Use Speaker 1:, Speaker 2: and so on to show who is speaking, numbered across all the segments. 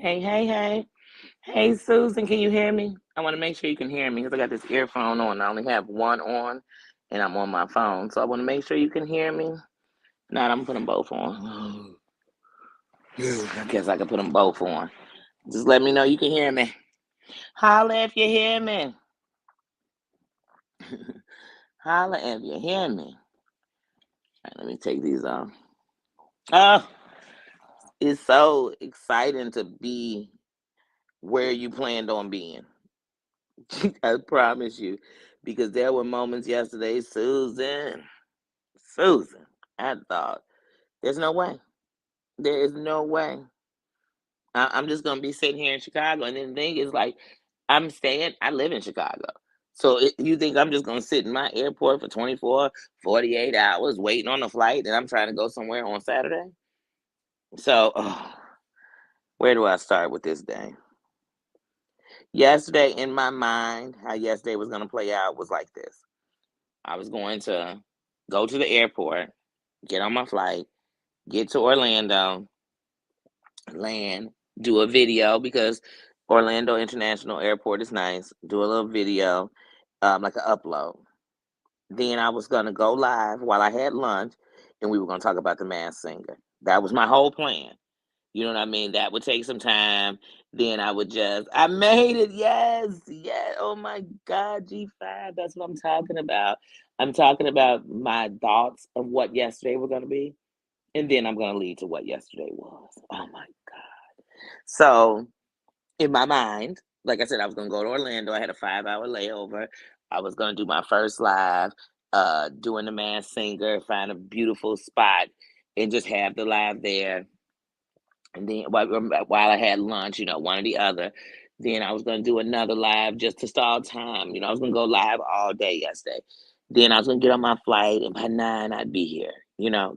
Speaker 1: Hey, hey, hey. Hey, Susan, can you hear me? I want to make sure you can hear me because I got this earphone on. I only have one on and I'm on my phone. So I want to make sure you can hear me. Now I'm putting both on. I guess I can put them both on. Just let me know you can hear me. Holla if you hear me. Holla if you hear me. All right, let me take these off. Oh, it's so exciting to be where you planned on being. I promise you. Because there were moments yesterday, Susan, I thought, there's no way. There is no way. I'm just going to be sitting here in Chicago. And then the thing is, like, I live in Chicago. So you think I'm just going to sit in my airport for 24, 48 hours waiting on a flight and I'm trying to go somewhere on Saturday? So, where do I start with this day? Yesterday, in my mind, how yesterday was going to play out was like this. I was going to go to the airport, get on my flight, get to Orlando, land, do a video because Orlando International Airport is nice. Do a little video, like an upload. Then I was gonna go live while I had lunch, and we were gonna talk about the Masked Singer. That was my whole plan. You know what I mean? That would take some time. Then I made it. Yes, yes. Oh my God, G5. That's what I'm talking about. I'm talking about my thoughts of what yesterday was gonna be, and then I'm gonna lead to what yesterday was. Oh my God. So in my mind, like I said, I was gonna go to Orlando. I had a 5 hour layover. I was gonna do my first live, doing the Masked Singer, find a beautiful spot, and just have the live there. And then while I had lunch, one or the other. Then I was gonna do another live just to stall time. I was gonna go live all day yesterday. Then I was gonna get on my flight, and by 9 I'd be here.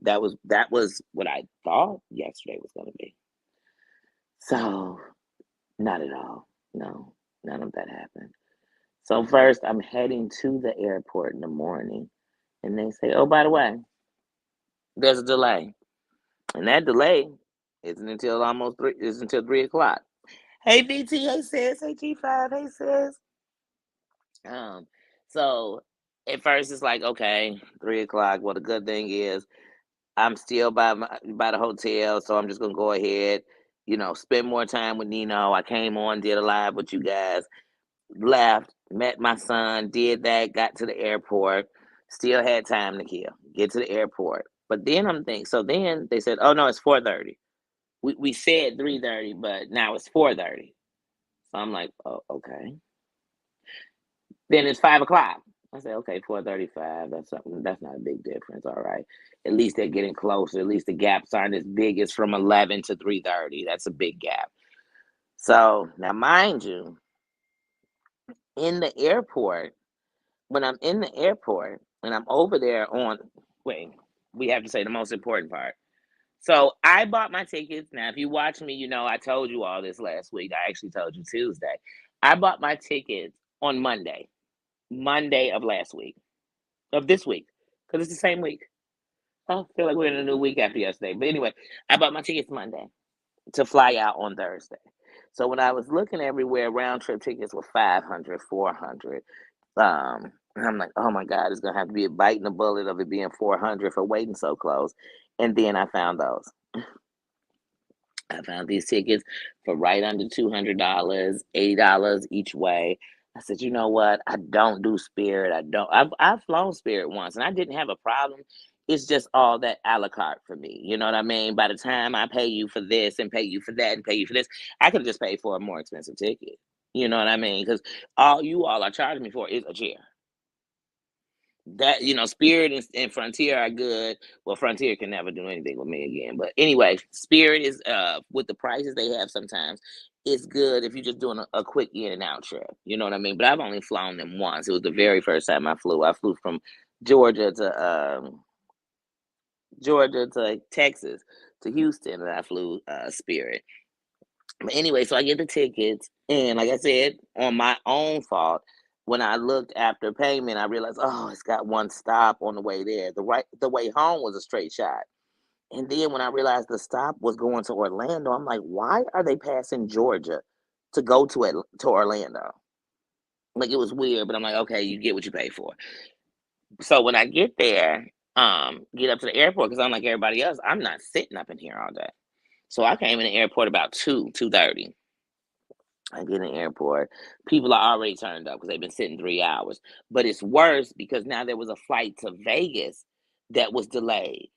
Speaker 1: That was what I thought yesterday was gonna be. So not at all. No, none of that happened. So first, I'm heading to the airport in the morning, and they say, "Oh, by the way, there's a delay," and that delay isn't until almost three. Is until 3 o'clock. Hey, BT. Hey, sis. Hey, G5. Hey, sis. Um, so at first it's like, okay, 3 o'clock. Well, the good thing is I'm still by the hotel, so I'm just gonna go ahead. Spend more time with Nino. I came on, did a live with you guys, left, met my son, did that, got to the airport, still had time to kill, get to the airport. But then I'm thinking, so then they said, oh no, it's 4:30. We said 3:30, but now it's 4:30. So I'm like, oh, okay. Then it's 5 o'clock. I said, okay, 4:35. That's something. That's not a big difference. All right. At least they're getting closer. At least the gaps aren't as big as from 11 to 3:30. That's a big gap. So now, mind you, in the airport, when I'm in the airport and I'm over there wait, we have to say the most important part. So I bought my tickets. Now, if you watch me, I told you all this last week. I actually told you Tuesday. I bought my tickets on Monday of last week, of this week, because it's the same week. I feel like we're in a new week after yesterday. But anyway, I bought my tickets Monday to fly out on Thursday. So when I was looking everywhere, round trip tickets were 500, 400. And I'm like, oh my God, it's gonna have to be a biting the bullet of it being 400 for waiting so close. And then I found those. I found these tickets for right under $200, $80 each way. I said, you know what? I don't do Spirit. I don't. I've flown Spirit once, and I didn't have a problem. It's just all that a la carte for me. You know what I mean? By the time I pay you for this and pay you for that and pay you for this, I could just pay for a more expensive ticket. You know what I mean? Because all you all are charging me for is a chair. Spirit and Frontier are good. Well, Frontier can never do anything with me again. But anyway, Spirit is with the prices they have sometimes, it's good if you're just doing a quick in and out trip. You know what I mean? But I've only flown them once. It was the very first time I flew. I flew from Georgia to Georgia to Texas to Houston, and I flew Spirit. But anyway, so I get the tickets, and like I said, on my own fault, when I looked after payment, I realized, oh, it's got one stop on the way there. The way home was a straight shot, And then when I realized the stop was going to Orlando, I'm like, why are they passing Georgia to go to Orlando? Like it was weird, but I'm like, okay, you get what you pay for. So when I get there, get up to the airport because I'm like everybody else, I'm not sitting up in here all day. So I came in the airport about 2:30. I get in the airport. People are already turned up because they've been sitting 3 hours. But it's worse because now there was a flight to Vegas that was delayed.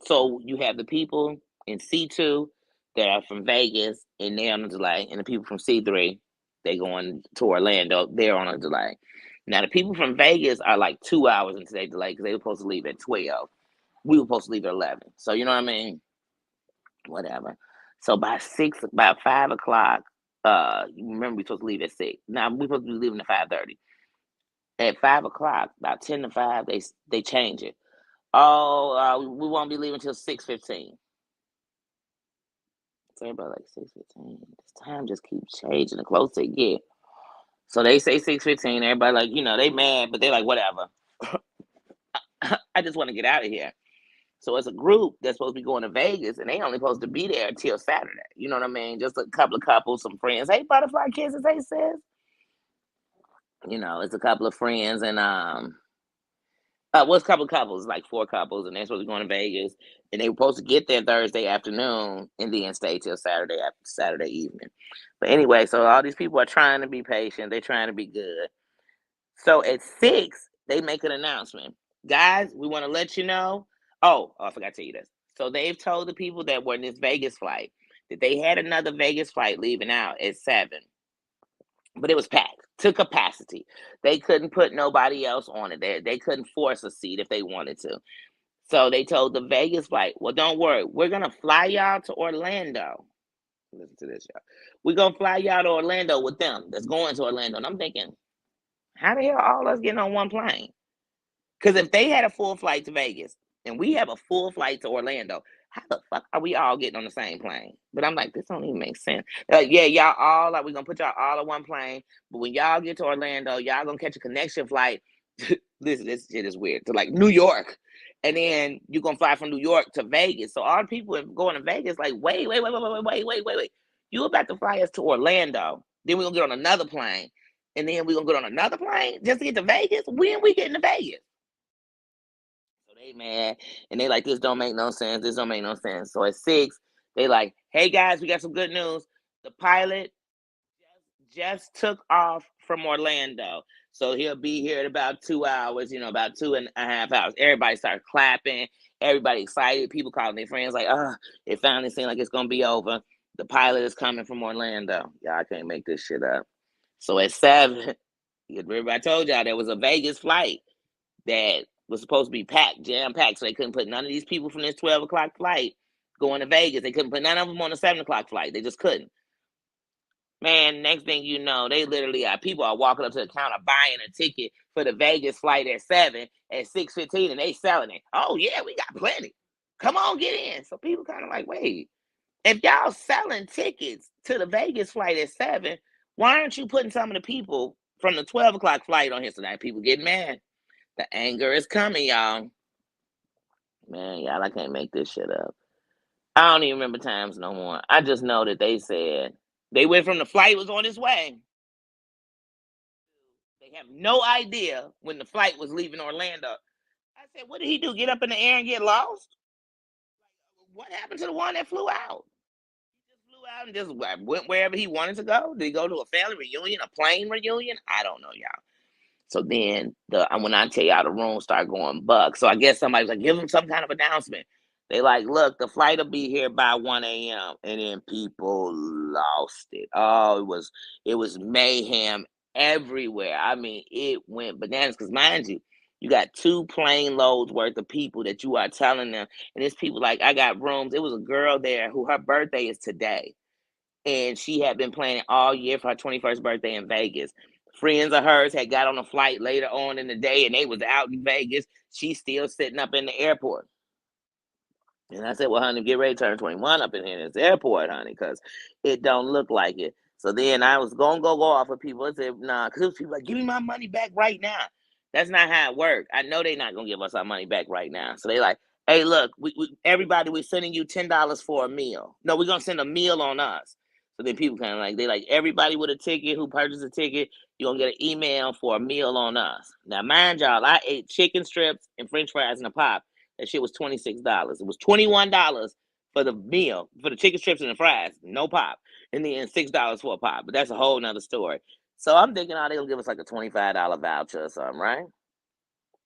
Speaker 1: So you have the people in C2 that are from Vegas and they're on a delay, and the people from C3, they going to Orlando, they're on a delay. Now the people from Vegas are like 2 hours into their delay because they were supposed to leave at 12. We were supposed to leave at 11. So you know what I mean? Whatever. So about 5 o'clock, you remember we supposed to leave at 6. Now we supposed to be leaving at 5:30. At 5 o'clock, about 10 to 5, they change it. Oh, we won't be leaving till 6:15. So everybody like 6:15. This time just keeps changing the closer it get. So they say 6:15. Everybody like they mad, but they're like whatever. I just want to get out of here. So it's a group that's supposed to be going to Vegas, and they only supposed to be there till Saturday. You know what I mean? Just a couple of couples, some friends. Hey, butterfly kisses. Hey, sis. It's a couple of friends, and what's a couple of couples? Like 4 couples, and they're supposed to be going to Vegas, and they were supposed to get there Thursday afternoon and then stay till Saturday evening. But anyway, so all these people are trying to be patient. They're trying to be good. So at 6, they make an announcement. Guys, we want to let you know. Oh, I forgot to tell you this. So they've told the people that were in this Vegas flight that they had another Vegas flight leaving out at 7, but it was packed to capacity. They couldn't put nobody else on it. They couldn't force a seat if they wanted to. So they told the Vegas flight, well, don't worry. We're going to fly y'all to Orlando. Listen to this, y'all. We're going to fly y'all to Orlando with them that's going to Orlando. And I'm thinking, how the hell all us getting on one plane? Because if they had a full flight to Vegas and we have a full flight to Orlando, how the fuck are we all getting on the same plane? But I'm like, this don't even make sense. They're like, yeah, y'all all like we're gonna put y'all all on one plane, but when y'all get to Orlando, y'all gonna catch a connection flight. This shit is weird to like New York, and then you're gonna fly from New York to Vegas. So all the people going to Vegas like, wait. You about to fly us to Orlando? Then we're gonna get on another plane, and then we're gonna get on another plane just to get to Vegas. When we getting to Vegas? So they mad and they like this don't make no sense. This don't make no sense. So at 6, they like, hey guys, we got some good news. The pilot just took off from Orlando. So he'll be here in about 2 hours, about 2.5 hours. Everybody started clapping, everybody excited, people calling their friends like, it finally seemed like it's gonna be over. The pilot is coming from Orlando. Y'all can't make this shit up. So at 7, remember I told y'all there was a Vegas flight that was supposed to be packed, jam packed, so they couldn't put none of these people from this 12 o'clock flight going to Vegas. They couldn't put none of them on the 7 o'clock flight. They just couldn't. Man, next thing you know, they literally people are walking up to the counter buying a ticket for the Vegas flight at 7 at 6:15, and they selling it. Oh yeah, we got plenty. Come on, get in. So people kind of like, wait, if y'all selling tickets to the Vegas flight at 7, why aren't you putting some of the people from the 12 o'clock flight on here? So that people get mad. The anger is coming, y'all. Man, y'all, I can't make this shit up. I don't even remember times no more. I just know that they said they went from the flight was on its way. They have no idea when the flight was leaving Orlando. I said, what did he do? Get up in the air and get lost? What happened to the one that flew out? He just flew out and just went wherever he wanted to go. Did he go to a family reunion, a plane reunion? I don't know, y'all. So then when I tell y'all the room started going buck. So I guess somebody's like, give them some kind of announcement. They like, look, the flight will be here by 1 a.m. And then people lost it. Oh, it was mayhem everywhere. I mean, it went bananas. Because mind you, you got 2 plane loads worth of people that you are telling them. And it's people like, I got rooms. It was a girl there who her birthday is today. And she had been planning all year for her 21st birthday in Vegas. Friends of hers had got on a flight later on in the day and they was out in Vegas. She's still sitting up in the airport. And I said, well, honey, get ready to turn 21 up in here in this airport, honey, because it don't look like it. So then I was going to go off with people. I said, nah, because people like, give me my money back right now. That's not how it works. I know they're not going to give us our money back right now. So they like, Hey, look, everybody, we're sending you $10 for a meal. No, we're gonna send a meal on us. So then people kind of like they like everybody with a ticket who purchased a ticket, you're gonna get an email for a meal on us. Now, mind y'all, I ate chicken strips and French fries and a pop. That shit was $26. It was $21 for the meal for the chicken strips and the fries, no pop, and then $6 for a pop. But that's a whole nother story. So I'm thinking, oh, they're gonna give us like a $25 voucher or something, right?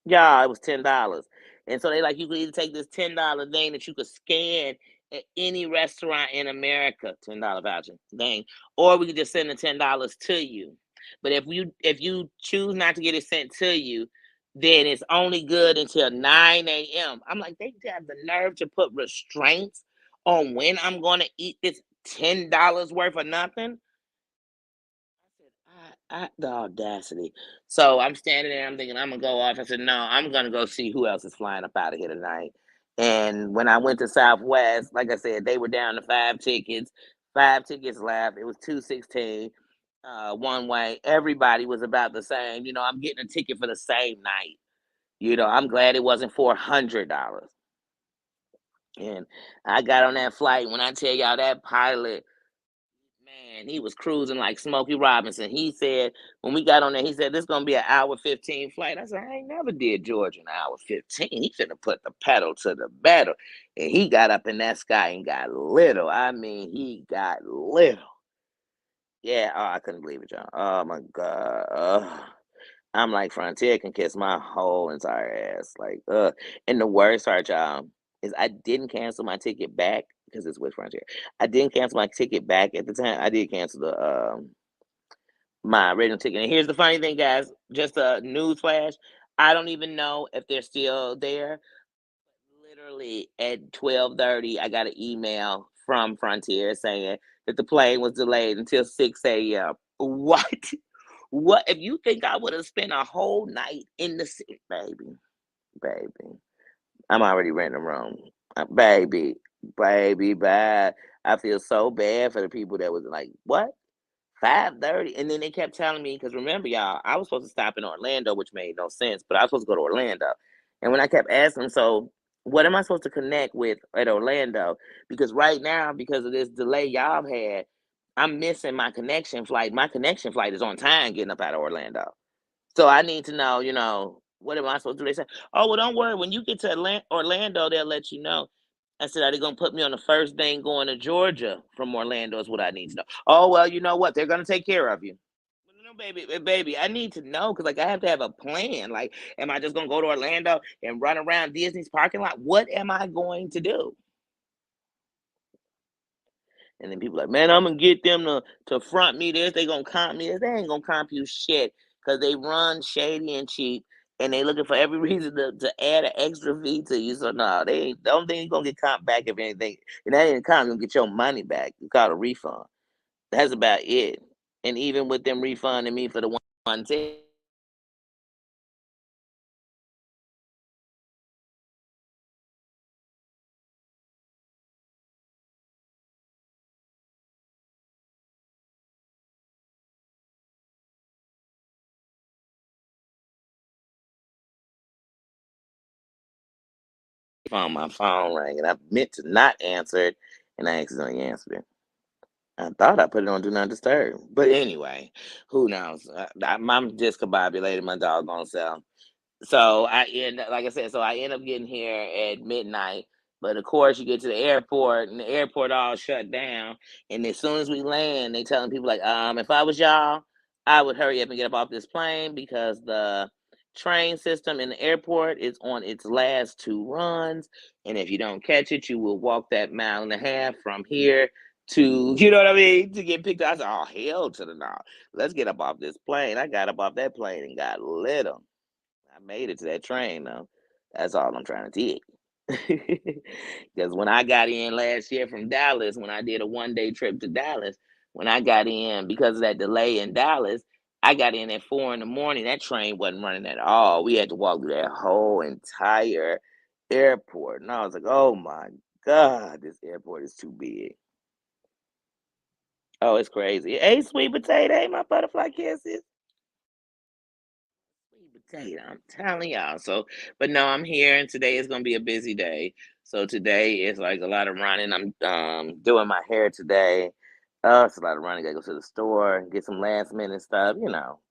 Speaker 1: Yeah, it was $10. And so they like you could either take this $10 thing that you could scan at any restaurant in America, $10 voucher thing, or we could just send the $10 to you. But if you choose not to get it sent to you, then it's only good until 9 a.m. I'm like, they have the nerve to put restraints on when I'm gonna eat this $10 worth of nothing. The audacity. So I'm standing there, I'm thinking I'm gonna go off. I said, no, I'm gonna go see who else is flying up out of here tonight. And when I went to Southwest, like I said, they were down to five tickets left. It was 216 one way. Everybody was about the same. I'm getting a ticket for the same night. I'm glad it wasn't $400. And I got on that flight. When I tell y'all that pilot, man, he was cruising like Smokey Robinson. He said when we got on there, he said this gonna be an hour 15 flight. I said I ain't never did Georgia an hour 15. He should have put the pedal to the metal, and he got up in that sky and got little. I mean, he got little. Yeah, oh, I couldn't believe it, y'all. Oh my god. I'm like Frontier can kiss my whole entire ass. Like, and the worst part, y'all, is I didn't cancel my ticket back because it's with Frontier. I didn't cancel my ticket back at the time. I did cancel the my original ticket. And here's the funny thing, guys. Just a news flash. I don't even know if they're still there. Literally at 12:30, I got an email from Frontier saying that the plane was delayed until 6 a.m. What? What if you think I would have spent a whole night in the city, baby? Baby, I'm already renting a room. Baby, bad. I feel so bad for the people that was like, what? 5:30, and then they kept telling me because remember, y'all, I was supposed to stop in Orlando, which made no sense, but I was supposed to go to Orlando. And when I kept asking them, so what am I supposed to connect with at Orlando? Because right now, because of this delay y'all have had, I'm missing my connection flight. My connection flight is on time getting up out of Orlando. So I need to know, what am I supposed to do? They said, oh, well, don't worry. When you get to Orlando, they'll let you know. I said, are they going to put me on the first thing going to Georgia from Orlando is what I need to know. Oh, well, you know what? They're going to take care of you. No, baby, I need to know because, like, I have to have a plan. Like, am I just going to go to Orlando and run around Disney's parking lot? What am I going to do? And then people like, man, I'm gonna get them to front me this. They gonna comp me this. They ain't gonna comp you shit because they run shady and cheap, and they looking for every reason to add an extra fee to you. So no, they ain't. Don't think you're gonna get comp back if anything. And that ain't comp. You get your money back. You call it a refund. That's about it. And even with them refunding me for the one ticket. On my phone rang, and I meant to not answer it, and I accidentally answered it. I thought I put it on Do Not Disturb. But anyway, who knows? I'm discombobulated my doggone self. So like I said, so I end up getting here at midnight. But of course, you get to the airport, and the airport all shut down. And as soon as we land, they telling people like, if I was y'all, I would hurry up and get up off this plane because the train system in the airport is on its last two runs. And if you don't catch it, you will walk that mile and a half from here to, you know what I mean, to get picked up. I said, oh, hell to the no. Let's get up off this plane. I got up off that plane and got lit 'em. I made it to that train though. That's all I'm trying to tell you. Because when I got in last year from Dallas, when I did a 1 day trip to Dallas, when I got in because of that delay in Dallas, I got in at 4 in the morning. That train wasn't running at all. We had to walk through that whole entire airport. And I was like, oh my God, this airport is too big. Oh, it's crazy. Hey, sweet potato. Hey, my butterfly kisses. Sweet date. I'm telling y'all. So, but no, I'm here, and today is gonna be a busy day. So today is like a lot of running. I'm doing my hair today. It's a lot of running. Gotta go to the store, get some last minute stuff,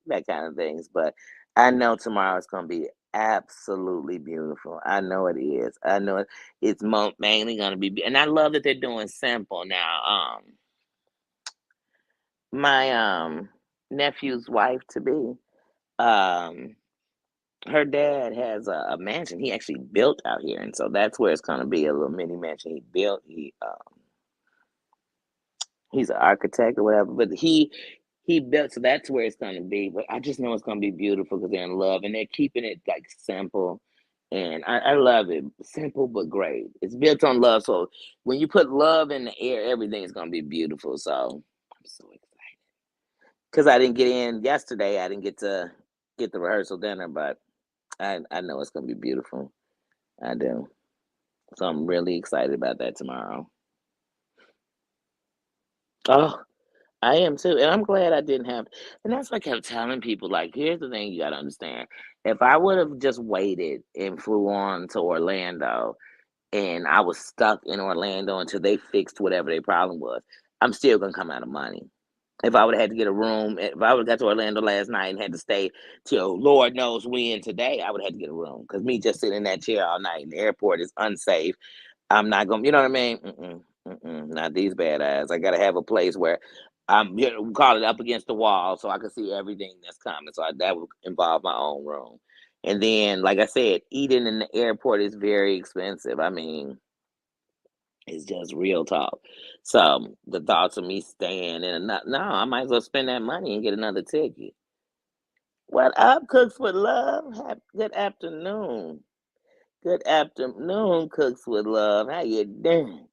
Speaker 1: that kind of things. But I know tomorrow is gonna be absolutely beautiful. I know it is. I know it. It's mainly gonna be, and I love that they're doing simple now. My nephew's wife to be. Um, Her dad has a mansion he actually built out here, and so that's where it's gonna be, a little mini mansion he built. He's an architect or whatever, but he built, so that's where it's gonna be. But I just know it's gonna be beautiful because they're in love and they're keeping it like simple, and I love it. Simple but great. It's built on love, so when you put love in the air, everything's gonna be beautiful. So I'm so excited because I didn't get in yesterday. I didn't get to get the rehearsal dinner, but I know it's gonna be beautiful. I do. So I'm really excited about that tomorrow. Oh, I am too. And I'm glad I didn't have, and that's what I kept telling people. Like, here's the thing you gotta understand. If I would have just waited and flew on to Orlando and I was stuck in Orlando until they fixed whatever their problem was, I'm still gonna come out of money. If I would have had to get a room, if I would have got to Orlando last night and had to stay till Lord knows when today, I would have had to get a room because me just sitting in that chair all night in the airport is unsafe. I'm not gonna, you know what I mean? Not these bad eyes. I gotta have a place where I'm, we call it up against the wall, so I can see everything that's coming. So that would involve my own room. And then, like I said, eating in the airport is very expensive. I mean, it's just real talk. So the thoughts of me staying in no, I might as well spend that money and get another ticket. What up, Cooks with Love? Good afternoon. Good afternoon, Cooks with Love. How you doing?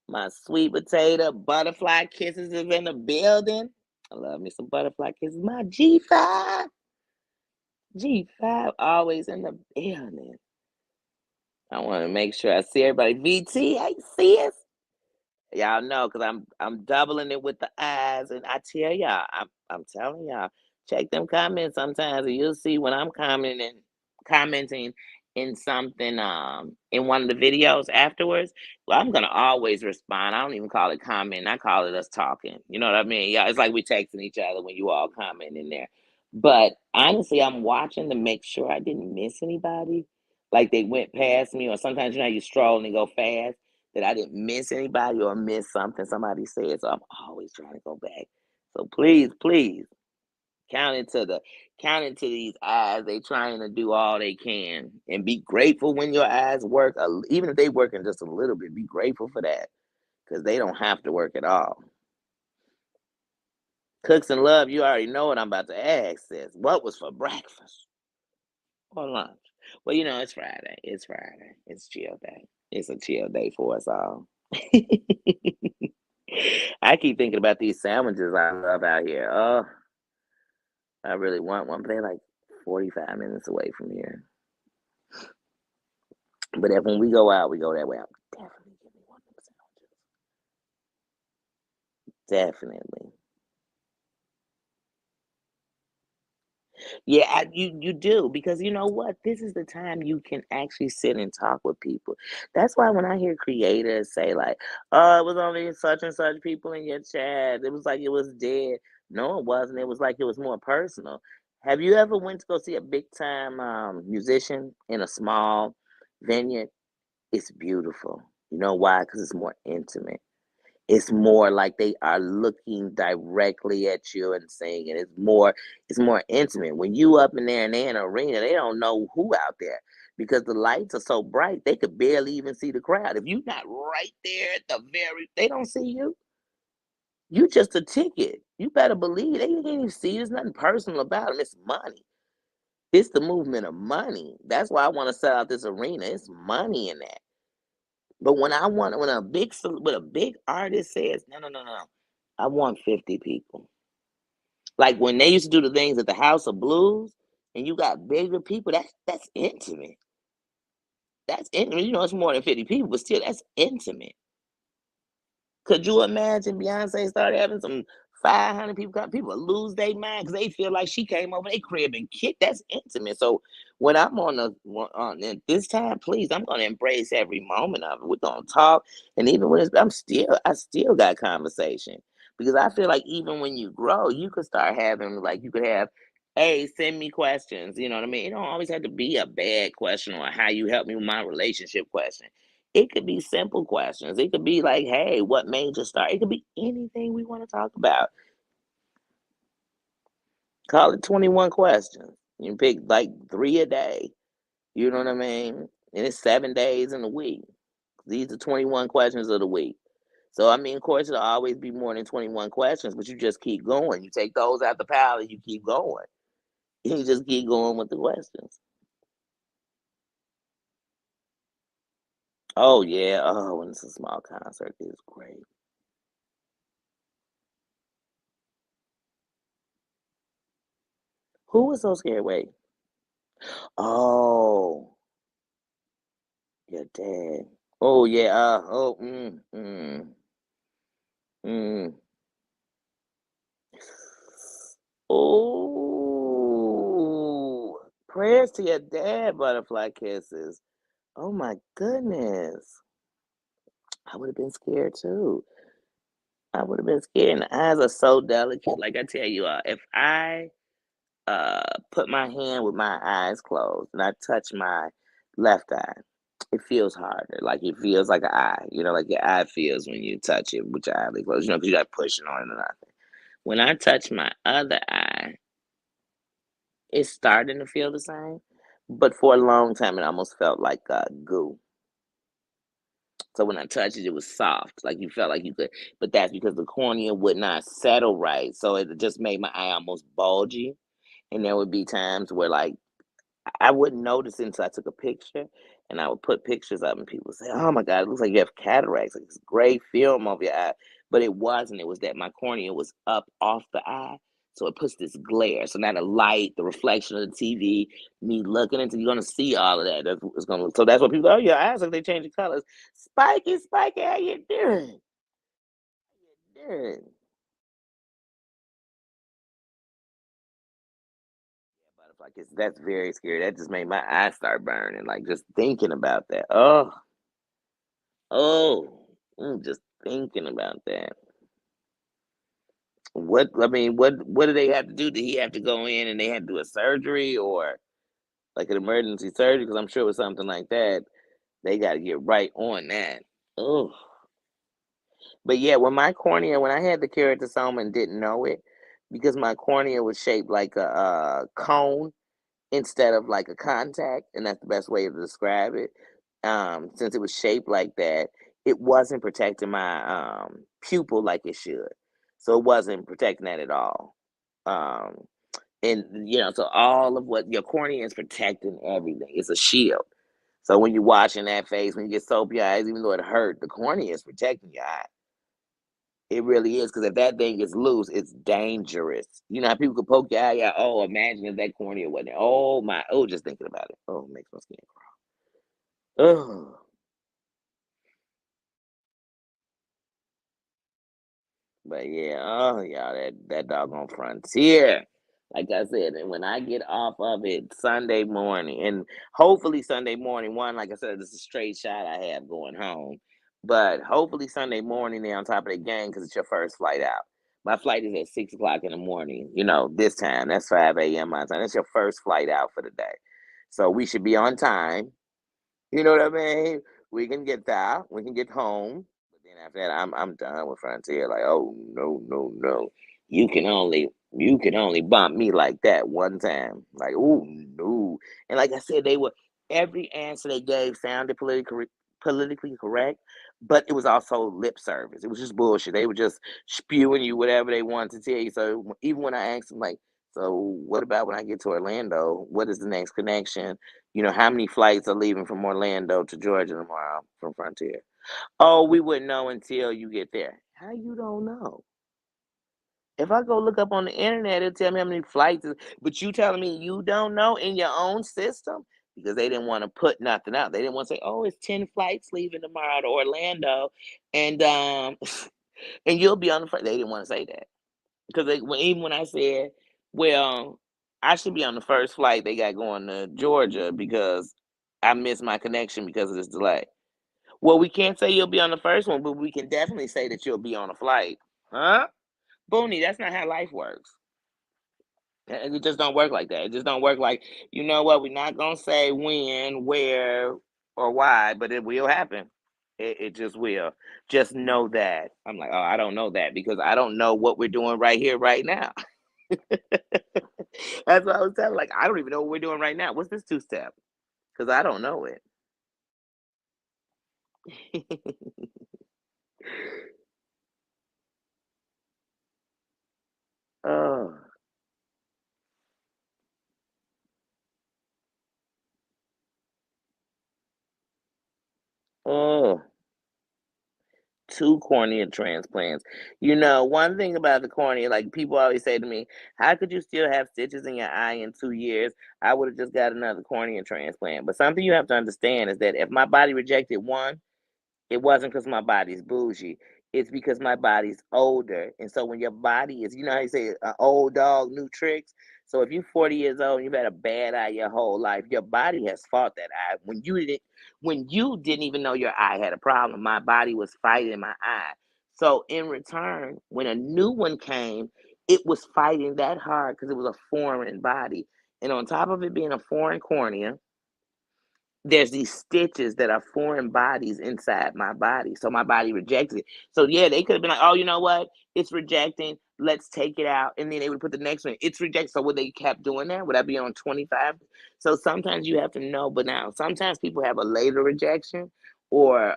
Speaker 1: My sweet potato butterfly kisses is in the building. I love me some butterfly kisses. My G5. G5 always in the building. I want to make sure I see everybody. VT, hey sis. Y'all know because I'm doubling it with the eyes, and I tell y'all, I'm telling y'all, check them comments sometimes, and you'll see when I'm commenting in something in one of the videos afterwards. Well, I'm gonna always respond. I don't even call it comment. I call it us talking. You know what I mean? Yeah, it's like we texting each other when you all comment in there. But honestly, I'm watching to make sure I didn't miss anybody. Like they went past me, or sometimes you know how you stroll and they go fast that I didn't miss anybody or miss something somebody said. So I'm always trying to go back. So please, please count into these eyes. They trying to do all they can and be grateful when your eyes work. Even if they working just a little bit, be grateful for that because they don't have to work at all. Cooks and Love, you already know what I'm about to ask. Sis, what was for breakfast or lunch? Well, it's Friday. It's Friday. It's chill day. It's a chill day for us all. I keep thinking about these sandwiches I love out here. Oh, I really want one, but they're like 45 minutes away from here. But if when we go out, we go that way. I'm definitely getting one of them sandwiches. Definitely. Yeah, you do because you know what? This is the time you can actually sit and talk with people. That's why when I hear creators say like, "Oh, it was only such and such people in your chat," it was like it was dead. No, it wasn't. It was like it was more personal. Have you ever went to go see a big time musician in a small venue? It's beautiful. You know why? Because it's more intimate. It's more like they are looking directly at you and saying it. It's more intimate. When you up in there and they in an arena, they don't know who out there because the lights are so bright they could barely even see the crowd. If you're not right there at the they don't see you. You just a ticket. You better believe they can't even see you. There's nothing personal about them. It's money. It's the movement of money. That's why I want to sell out this arena. It's money in that. But when a big artist says, no, no, no, no, I want 50 people. Like when they used to do the things at the House of Blues, and you got bigger people, that's intimate. That's intimate. It's more than 50 people, but still that's intimate. Could you imagine Beyonce started having some 500 people come, people lose their mind because they feel like she came over their crib and kicked. That's intimate. So when I'm on at this time, please, I'm gonna embrace every moment of it. We're gonna talk, and even when I still got conversation because I feel like even when you grow, you could start having like you could have, hey, send me questions. You know what I mean? It don't always have to be a bad question or how you help me with my relationship question. It could be simple questions. It could be like, hey, what made you start? It could be anything we want to talk about. Call it 21 questions. You pick like 3 a day. You know what I mean? And it's 7 days in a week. These are 21 questions of the week. So I mean, of course, it'll always be more than 21 questions, but you just keep going. You take those out the pile and you keep going. You just keep going with the questions. Oh yeah. Oh, when it's a small concert, it's great. Who was so scared? Wait. Oh, your dad. Oh yeah. Mm. Oh, prayers to your dad, butterfly kisses. Oh my goodness. I would have been scared too. I would have been scared. And the eyes are so delicate. Like I tell you, if I put my hand with my eyes closed and I touch my left eye, it feels harder. Like it feels like an eye. You know, like your eye feels when you touch it with your eyelid closed. You know, because you're like pushing on it and nothing. When I touch my other eye, it's starting to feel the same, but for a long time, it almost felt like goo. So when I touched it, it was soft, like you felt like you could. But that's because the cornea would not settle right, so it just made my eye almost bulgy. And there would be times where like I wouldn't notice it until I took a picture, and I would put pictures up, and people would say, "Oh my God, it looks like you have cataracts, like this gray film over your eye." But it wasn't. It was that my cornea was up off the eye, so it puts this glare. So now the light, the reflection of the TV, me looking into, you're gonna see all of that. That's what it's gonna look. So that's what people. Oh, your eyes like they changing colors. Spiky, Spiky, how you doing? Good. Butterfly kiss. That's very scary. That just made my eyes start burning. Like just thinking about that. Just thinking about that. What do they have to do? Did he have to go in and they had to do a surgery or like an emergency surgery? Because I'm sure with something like that, they got to get right on that. Oh, but yeah, when I had the keratosoma and didn't know it, because my cornea was shaped like a cone instead of like a contact, and that's the best way to describe it. Since it was shaped like that, it wasn't protecting my pupil like it should. So it wasn't protecting that at all. Um, and so all of what your cornea is protecting everything. It's a shield. So when you're washing that face, when you get soap your eyes, even though it hurt, the cornea is protecting your eye. It really is, because if that thing is loose, it's dangerous. You know how people could poke your eye out? Oh, imagine if that cornea wasn't there. Oh my, oh, just thinking about it. Oh, it makes my skin crawl. Oh, but yeah, oh yeah, that doggone frontier. Like I said, and when I get off of it Sunday morning, and hopefully Sunday morning, one, like I said, it's a straight shot I have going home. But hopefully Sunday morning they're on top of the game because it's your first flight out. My flight is at 6 o'clock in the morning, this time. That's 5 a.m. my time. That's your first flight out for the day. So we should be on time. You know what I mean? We can get there. We can get home. But then after that, I'm done with Frontier. Like, oh no, no, no. You can only bump me like that one time. Like, oh no. And like I said, they were every answer they gave sounded politically correct, but it was also lip service. It was just bullshit. They were just spewing you whatever they wanted to tell you. So even when I asked them, like, so what about when I get to Orlando? What is the next connection? How many flights are leaving from Orlando to Georgia tomorrow from Frontier? Oh, we wouldn't know until you get there. How you don't know? If I go look up on the internet, it'll tell me how many flights, but you telling me you don't know in your own system because they didn't want to put nothing out. They didn't want to say, "Oh, it's 10 flights leaving tomorrow to Orlando," and and you'll be on the flight. They didn't want to say that. because even when I said, well, I should be on the first flight they got going to Georgia because I missed my connection because of this delay. Well, we can't say you'll be on the first one, but we can definitely say that you'll be on a flight. Huh? Booney, that's not how life works. It just don't work like that. It just don't work like, you know what, we're not gonna say when, where, or why, but it will happen. It just will. Just know that. I'm like, oh, I don't know that because I don't know what we're doing right here, right now. That's what I was telling. Like, I don't even know what we're doing right now. What's this two step? Because I don't know it. Oh, oh. Two cornea transplants. You know, one thing about the cornea, like people always say to me, how could you still have stitches in your eye in 2 years? I would have just got another cornea transplant. But something you have to understand is that if my body rejected one, it wasn't because my body's bougie. It's because my body's older. And so when your body is, you know how you say, an old dog, new tricks. So if you're 40 years old and you've had a bad eye your whole life, your body has fought that eye. When you didn't even know your eye had a problem, my body was fighting my eye. So in return, when a new one came, it was fighting that hard because it was a foreign body. And on top of it being a foreign cornea, there's these stitches that are foreign bodies inside my body. So my body rejects it. So yeah, they could have been like, oh, you know what? It's rejecting. Let's take it out. And then they would put the next one. It's rejected. So would they kept doing that? Would I be on 25? So sometimes you have to know, but now sometimes people have a later rejection or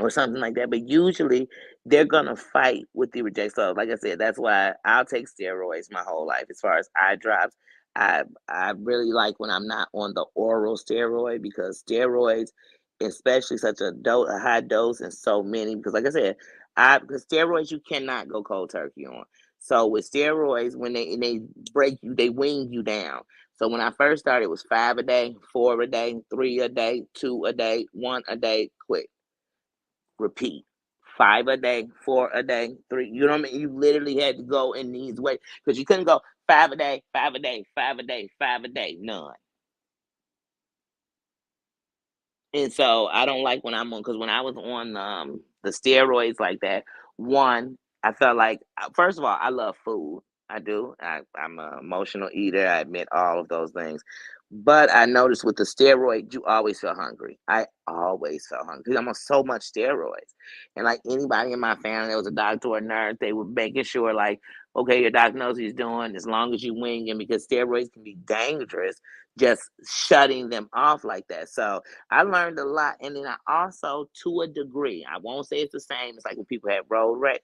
Speaker 1: something like that. But usually they're gonna fight with the rejection. So, like I said, that's why I'll take steroids my whole life. As far as eye drops, I really like when I'm not on the oral steroid because steroids, especially such a high dose and so many. Because like I said, I because steroids you cannot go cold turkey on. So with steroids, when they break you, they wean you down. So when I first started, it was 5 a day, 4 a day, 3 a day, 2 a day, 1 a day, quit, repeat. 5 a day, 4 a day, three. You know what I mean? You literally had to go in these ways because you couldn't go 5 a day, 5 a day, 5 a day, 5 a day, none. And so I don't like when I'm on because when I was on the steroids like that, one, I felt like first of all, I love food. I do. I'm an emotional eater. I admit all of those things. But I noticed with the steroid, you always feel hungry. I always felt hungry 'cause I'm on so much steroids. And like anybody in my family that was a doctor or a nurse, they were making sure like, okay, your doctor knows what he's doing as long as you wing him because steroids can be dangerous just shutting them off like that. So I learned a lot, and then I also, to a degree, I won't say it's the same. It's like when people have roid rage,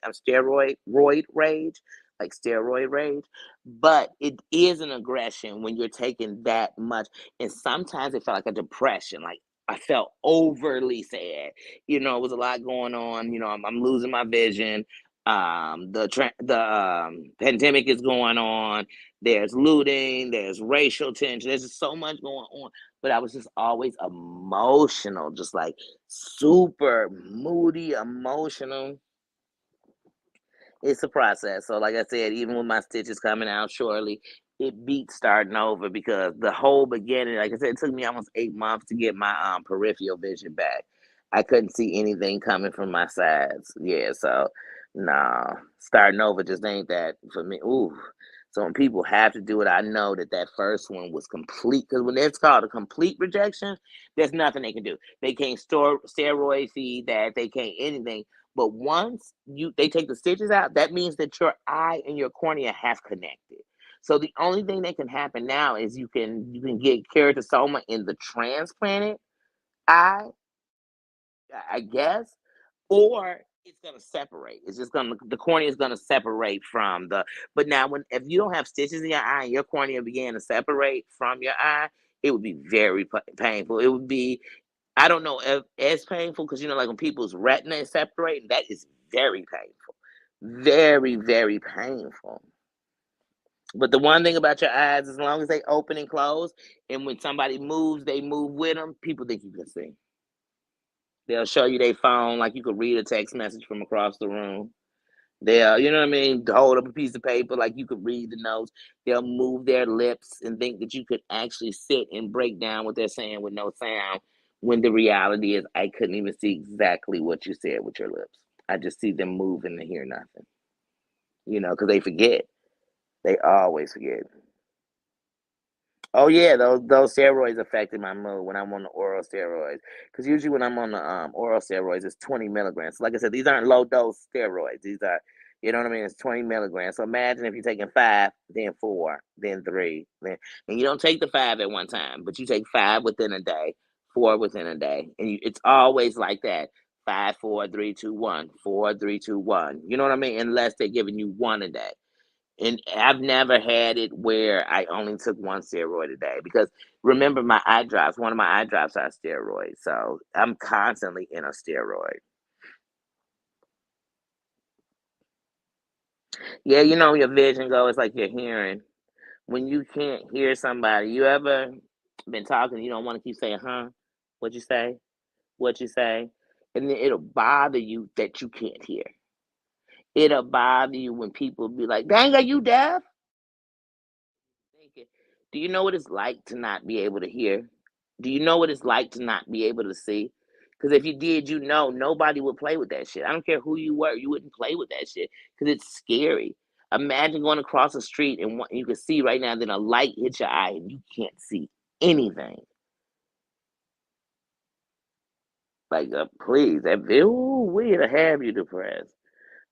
Speaker 1: like steroid rage, but it is an aggression when you're taking that much, and sometimes it felt like a depression. Like I felt overly sad. You know, it was a lot going on. You know, I'm losing my vision. The pandemic is going on. There's looting. There's racial tension. There's just so much going on, but I was just always emotional, just like super moody, emotional. It's a process. So, like I said, even with my stitches coming out shortly, it beats starting over because the whole beginning, like I said, it took me almost 8 months to get my peripheral vision back. I couldn't see anything coming from my sides. Yeah, so nah, starting over just ain't that for me. Ooh. So when people have to do it, I know that that first one was complete because when it's called a complete rejection, there's nothing they can do. They can't store steroid feed that. They can't anything. But once they take the stitches out, that means that your eye and your cornea have connected. So the only thing that can happen now is you can get keratosoma in the transplanted eye, I guess, or it's gonna separate. It's just gonna the cornea is gonna separate from the. But now, when if you don't have stitches in your eye and your cornea began to separate from your eye, it would be very painful. It would be I don't know if as painful because you know, like when people's retina is separating, that is very painful, very very painful. But the one thing about your eyes, as long as they open and close, and when somebody moves, they move with them. People think you can see. They'll show you their phone like you could read a text message from across the room. They'll, you know what I mean, hold up a piece of paper like you could read the notes. They'll move their lips and think that you could actually sit and break down what they're saying with no sound. When the reality is, I couldn't even see exactly what you said with your lips. I just see them moving and hear nothing. Because they forget. They always forget. Oh yeah, those steroids affected my mood when I'm on the oral steroids. Because usually when I'm on the oral steroids, it's 20 milligrams. Like I said, these aren't low dose steroids. These are, you know what I mean? It's 20 milligrams. So imagine if you're taking 5, then 4, then 3, and you don't take the 5 at one time, but you take 5 within a day, 4 within a day, and it's always like that. 5, 4, 3, 2, 1, 4, 3, 2, 1. You know what I mean? Unless they're giving you one a day. And I've never had it where I only took one steroid a day because remember my eye drops, one of my eye drops are steroids. So I'm constantly in a steroid. Yeah, your vision go, it's like your hearing. When you can't hear somebody, you ever been talking, you don't want to keep saying, huh? What you say? What you say? And then it'll bother you that you can't hear. It'll bother you when people be like, dang, are you deaf? Thinking, do you know what it's like to not be able to hear? Do you know what it's like to not be able to see? Because if you did, nobody would play with that shit. I don't care who you were, you wouldn't play with that shit because it's scary. Imagine going across the street and you can see right now, then a light hits your eye and you can't see anything. Like, please, ooh, we to have you depressed.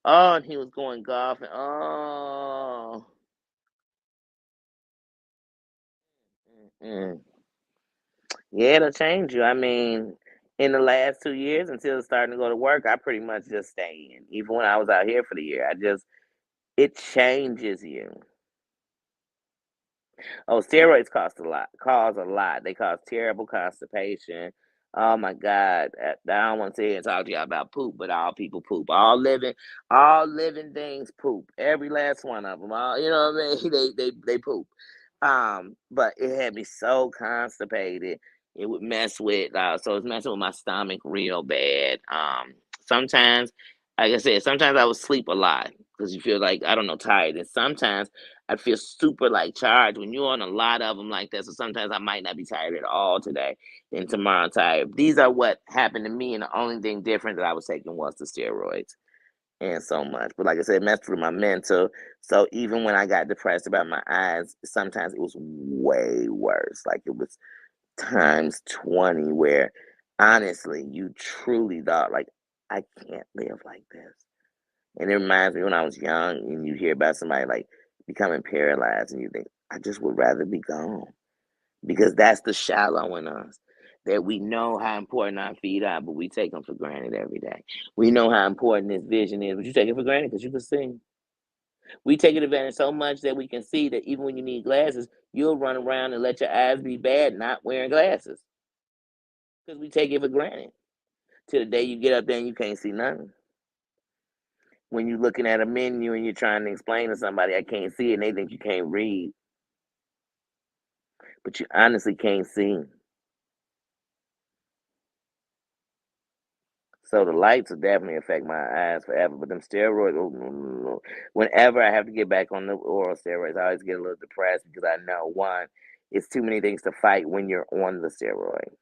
Speaker 1: Oh, and he was going golfing. Oh, mm-mm. Yeah, it'll change you. I mean, in the last 2 years until starting to go to work, I pretty much just stay in. Even when I was out here for the year, it changes you. Oh, steroids cause a lot. They cause terrible constipation. Oh my God. I don't want to sit here and talk to y'all about poop, but all people poop. All living things poop. Every last one of them. All, you know what I mean? They poop. But it had me so constipated. It would mess with so it's messing with my stomach real bad. Sometimes, like I said, sometimes I would sleep a lot because you feel like I don't know tired, and sometimes I feel super like charged when you're on a lot of them like that. So sometimes I might not be tired at all today, and tomorrow I'm tired. These are what happened to me, and the only thing different that I was taking was the steroids and so much. But like I said, it messed with my mental. So even when I got depressed about my eyes, sometimes it was way worse. Like it was times 20 where honestly you truly thought like I can't live like this. And it reminds me when I was young and you hear about somebody like becoming paralyzed and you think, I just would rather be gone. Because that's the shallow in us. That we know how important our feet are, but we take them for granted every day. We know how important this vision is, but you take it for granted because you can see. We take it advantage so much that we can see that even when you need glasses, you'll run around and let your eyes be bad not wearing glasses because we take it for granted. Till the day you get up there and you can't see nothing. When you're looking at a menu and you're trying to explain to somebody, I can't see it, and they think you can't read, but you honestly can't see. So the lights will definitely affect my eyes forever. But them steroids, oh, no, no, no. Whenever I have to get back on the oral steroids, I always get a little depressed because I know one, it's too many things to fight when you're on the steroid.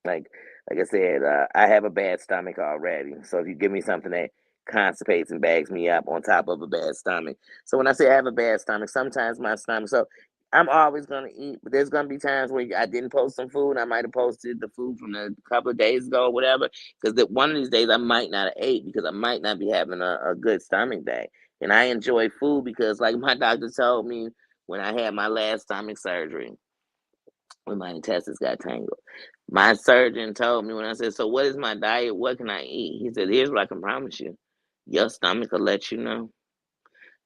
Speaker 1: Like like I said, I have a bad stomach already. So if you give me something that constipates and bags me up on top of a bad stomach. So when I say I have a bad stomach, sometimes my stomach. So I'm always gonna eat, but there's gonna be times where I didn't post some food. I might have posted the food from a couple of days ago or whatever. Because one of these days I might not have ate because I might not be having a good stomach day. And I enjoy food because, like my doctor told me when I had my last stomach surgery, when my intestines got tangled. My surgeon told me when I said, "So what is my diet? What can I eat?" He said, "Here's what I can promise you. Your stomach will let you know.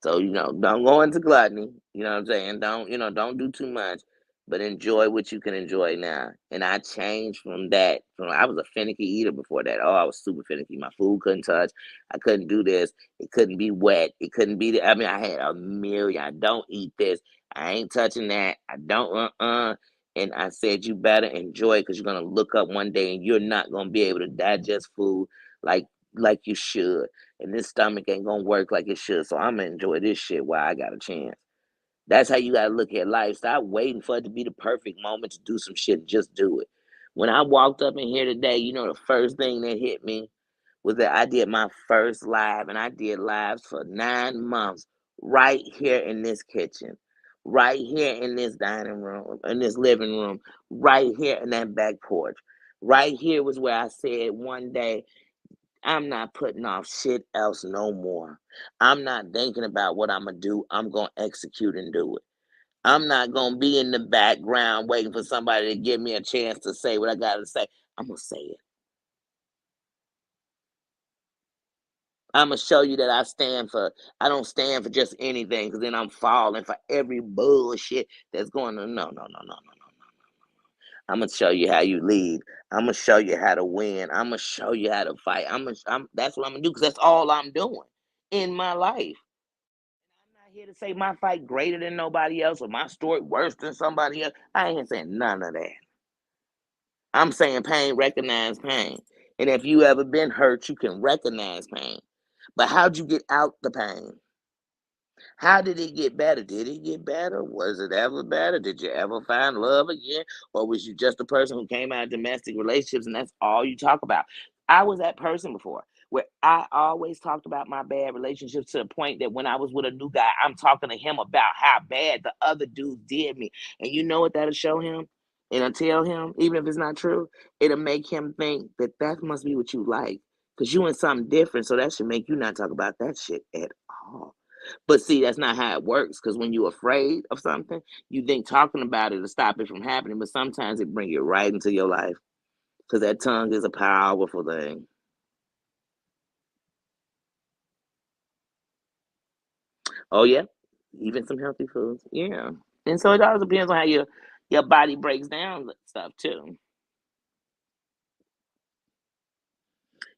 Speaker 1: So, don't go into gluttony. You know what I'm saying? Don't do too much, but enjoy what you can enjoy now." And I changed from that. I was a finicky eater before that. Oh, I was super finicky. My food couldn't touch. I couldn't do this. It couldn't be wet. It couldn't be, I mean, I had a million. I don't eat this. I ain't touching that. I don't, And I said, you better enjoy it because you're going to look up one day and you're not going to be able to digest food like like you should, and this stomach ain't gonna work like it should. So I'm gonna enjoy this shit while I got a chance. That's how you gotta look at life. Stop waiting for it to be the perfect moment to do some shit. Just do it. When I walked up in here today, you know the first thing that hit me was that I did my first live, and I did lives for 9 months right here in this kitchen, right here in this dining room, in this living room, right here in that back porch. Right here was where I said one day, I'm not putting off shit else no more. I'm not thinking about what I'm gonna do. I'm gonna execute and do it. I'm not gonna be in the background waiting for somebody to give me a chance to say what I gotta say. I'm gonna say it. I'm gonna show you that I stand for. I don't stand for just anything, because then I'm falling for every bullshit that's going on. No, no, no, no, no, no, no. I'm gonna show you how you lead. I'm gonna show you how to win. I'm gonna show you how to fight. That's what I'm gonna do, because that's all I'm doing in my life. I'm not here to say my fight greater than nobody else or my story worse than somebody else. I ain't saying none of that. I'm saying pain, recognize pain. And if you ever been hurt, you can recognize pain. But how'd you get out the pain? How did it get better? Did it get better? Was it ever better? Did you ever find love again? Or was you just a person who came out of domestic relationships and that's all you talk about? I was that person before, where I always talked about my bad relationships, to the point that when I was with a new guy, I'm talking to him about how bad the other dude did me. And you know what that'll show him? And I'll tell him, even if it's not true, it'll make him think that that must be what you like. Because you in something different. So that should make you not talk about that shit at all. But see, that's not how it works. Because when you're afraid of something, you think talking about it to stop it from happening. But sometimes it bring it right into your life. Because that tongue is a powerful thing. Oh yeah, even some healthy foods. Yeah, and so it all depends on how your body breaks down stuff too.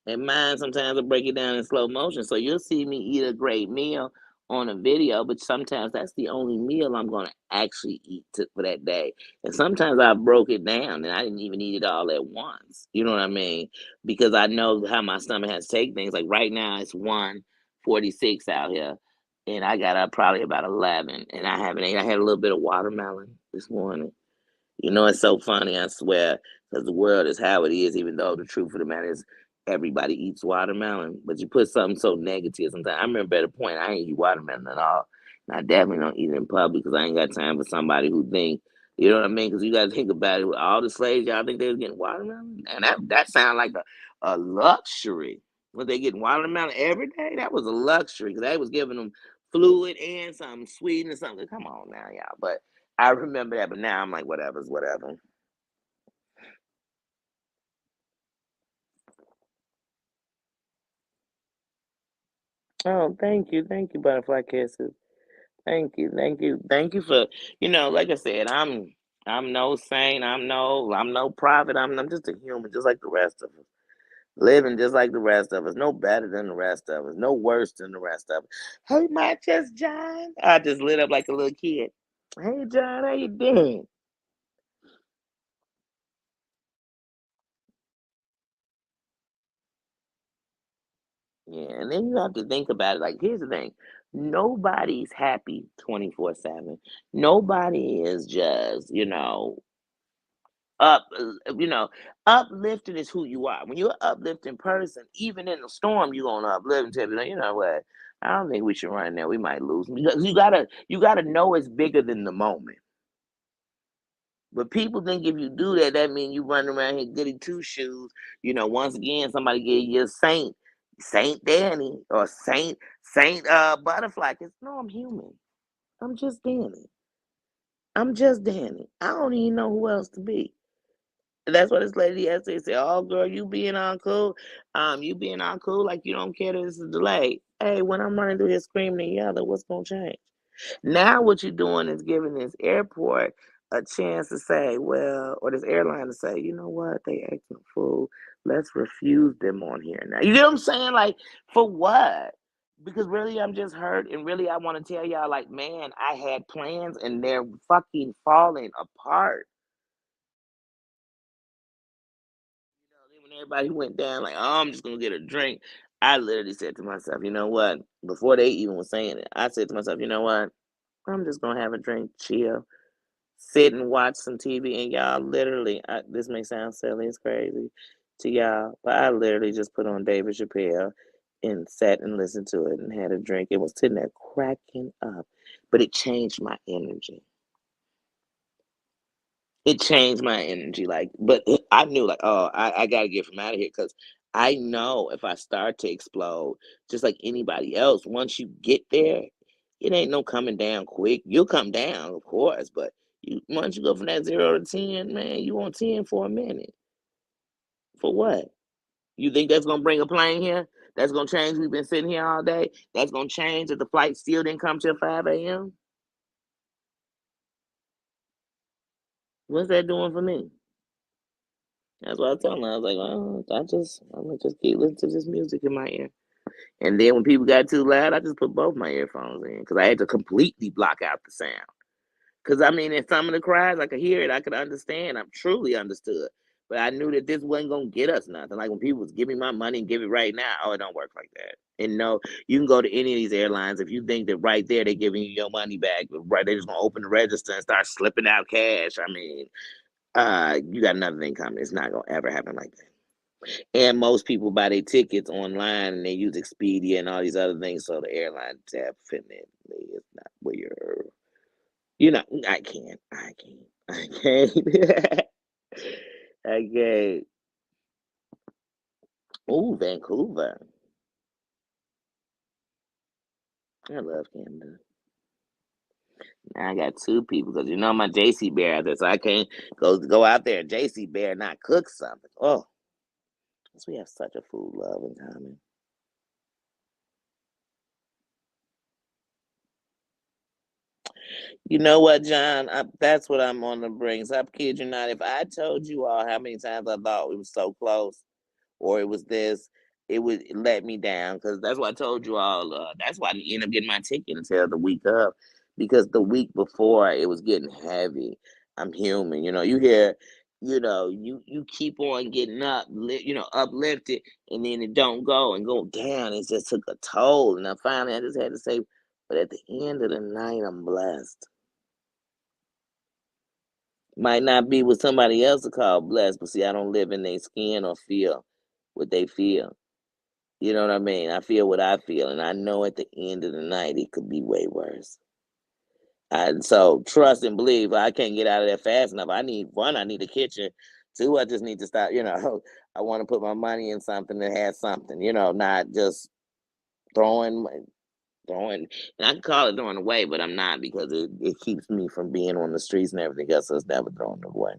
Speaker 1: And mine sometimes will break it down in slow motion. So you'll see me eat a great meal on a video, but sometimes that's the only meal I'm going to actually eat for that day. And sometimes I broke it down and I didn't even eat it all at once. You know what I mean? Because I know how my stomach has to take things. Like right now, it's 1:46 out here. And I got up probably about 11, and I haven't ate. I had a little bit of watermelon this morning. You know, it's so funny, I swear, because the world is how it is, even though the truth of the matter is everybody eats watermelon. But you put something so negative sometimes. I remember at a point I ain't eat watermelon at all. And I definitely don't eat it in public, because I ain't got time for somebody who think, you know what I mean? Because you got to think about it. With all the slaves, y'all think they was getting watermelon? And that sounds like a luxury. Was they getting watermelon every day? That was a luxury, because they was giving them fluid and something sweet and something. Come on now, y'all. But I remember that, but now I'm like, whatever's whatever. Oh, thank you, butterfly kisses. Thank you for, like I said, I'm no saint, I'm no prophet. I'm just a human, just like the rest of us, living just like the rest of us, no better than the rest of us, no worse than the rest of us. Hey, my just John, I just lit up like a little kid. Hey, John, how you doing? Yeah, and then you have to think about it. Like, here's the thing: nobody's happy 24/7. Nobody is just, up. Uplifting is who you are. When you're an uplifting person, even in the storm, you're gonna uplift and tell you, you know what? I don't think we should run there. We might lose, because you gotta know it's bigger than the moment. But people think if you do that, that means you run around here goody two shoes. Once again, somebody gave you a Saint Danny or Saint Butterfly. 'Cause no, I'm human. I'm just Danny. I'm just Danny. I don't even know who else to be. And that's what this lady yesterday said. Oh, girl, you being all cool. You being all cool like you don't care that it's a delay. Hey, when I'm running through here screaming and yelling, what's gonna change? Now what you're doing is giving this airport a chance to say, well, or this airline to say, you know what, they acting a fool. Let's refuse them on here now. You get what I'm saying? Like, for what? Because really, I'm just hurt, and really, I want to tell y'all, like, man, I had plans, and they're fucking falling apart. when everybody went down, like, oh, I'm just gonna get a drink. I literally said to myself, you know what? Before they even was saying it, I said to myself, you know what? I'm just gonna have a drink, chill, sit and watch some TV. And y'all literally, this may sound silly, it's crazy to y'all, but I literally just put on David Chappelle and sat and listened to it and had a drink. It was sitting there cracking up, but it changed my energy. It changed my energy, like, but I knew, like, "Oh, I gotta get from out of here because I know if I start to explode, just like anybody else, once you get there, it ain't no coming down quick. You'll come down, of course, but once you go from that 0 to 10, man, you on 10 for a minute. For what? You think that's gonna bring a plane here? That's gonna change we've been sitting here all day? That's gonna change if the flight still didn't come till 5 AM? What's that doing for me? That's what I told him. I was like, "Oh, I'm gonna just keep listening to this music in my ear." And then when people got too loud, I just put both my earphones in because I had to completely block out the sound. Because I mean, in some of the cries, I could hear it, I could understand, I truly understood. But I knew that this wasn't gonna get us nothing. Like when people was give me my money and give it right now, oh, it don't work like that. And no, you can go to any of these airlines if you think that right there they're giving you your money back, but right they're just gonna open the register and start slipping out cash. I mean, you got another thing coming. It's not gonna ever happen like that. And most people buy their tickets online and they use Expedia and all these other things, so the airline definitely is not where you're not. I can't. I can't. Oh, Vancouver. I love Canada. I got two people because you know my JC Bear out there, so I can't go out there. JC Bear not cook something. Oh, 'cause we have such a food love in common. You know what, John? That's what I'm on the bring. So I kid you not. If I told you all how many times I thought it was so close, or it was this, it would let me down because that's why I told you all. That's why I didn't end up getting my ticket until the week of, because the week before it was getting heavy. I'm human, you hear, you keep on getting uplifted, and then it don't go and go down. It just took a toll, and I finally I just had to say, but at the end of the night, I'm blessed. Might not be what somebody else would call blessed, but see, I don't live in their skin or feel what they feel. You know what I mean? I feel what I feel, and I know at the end of the night it could be way worse. And so trust and believe. I can't get out of there fast enough. I need one. I need a kitchen. Two. I just need to stop. I want to put my money in something that has something. Not just throwing, throwing. And I can call it throwing away, but I'm not because it keeps me from being on the streets and everything else. So it's never throwing away.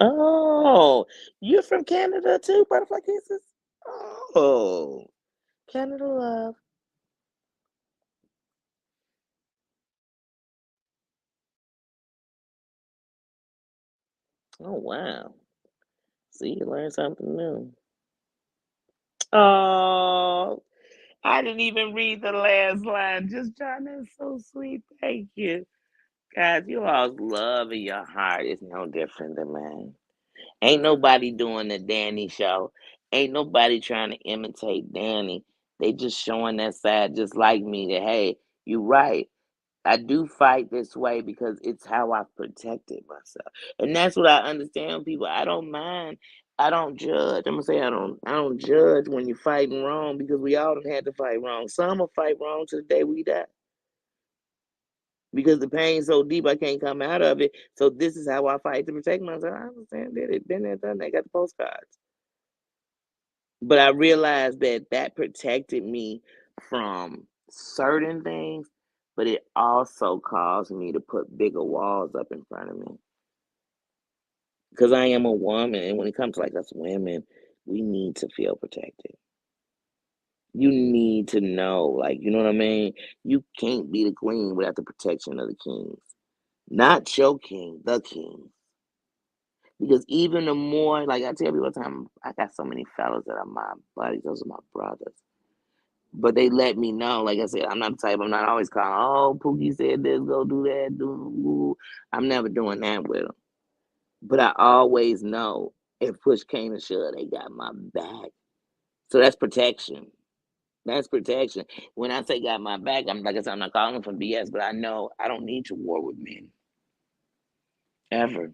Speaker 1: Oh, you're from Canada too, Butterfly Kisses? Oh, Canada love. Oh, wow. See, you learned something new. Oh, I didn't even read the last line. Just John, that's so sweet. Thank you. Guys, you all's love in your heart is no different than mine. Ain't nobody doing the Danny show. Ain't nobody trying to imitate Danny. They just showing that side just like me that, hey, you right. I do fight this way because it's how I protected myself. And that's what I understand people. I don't mind. I don't judge. I'm gonna say I don't judge when you're fighting wrong because we all done had to fight wrong. Some will fight wrong to the day we die. Because the pain's so deep I can't come out of it. So this is how I fight to protect myself. I understand, did it, been there, done that, got the postcards. But I realized that that protected me from certain things, but it also caused me to put bigger walls up in front of me. Because I am a woman, and when it comes to like us women, we need to feel protected. You need to know, like, you know what I mean? You can't be the queen without the protection of the kings. Not your king, the king. Because even the more, like I tell people all the time, I got so many fellas that are my buddies, those are my brothers. But they let me know. Like I said, I'm not the type. I'm not always calling. Oh, Pookie said this. Go do that. Do. I'm never doing that with them. But I always know if push came to shove, they got my back. So that's protection. That's protection. When I say got my back, I'm like I said, I'm not calling for BS, but I know I don't need to war with men ever.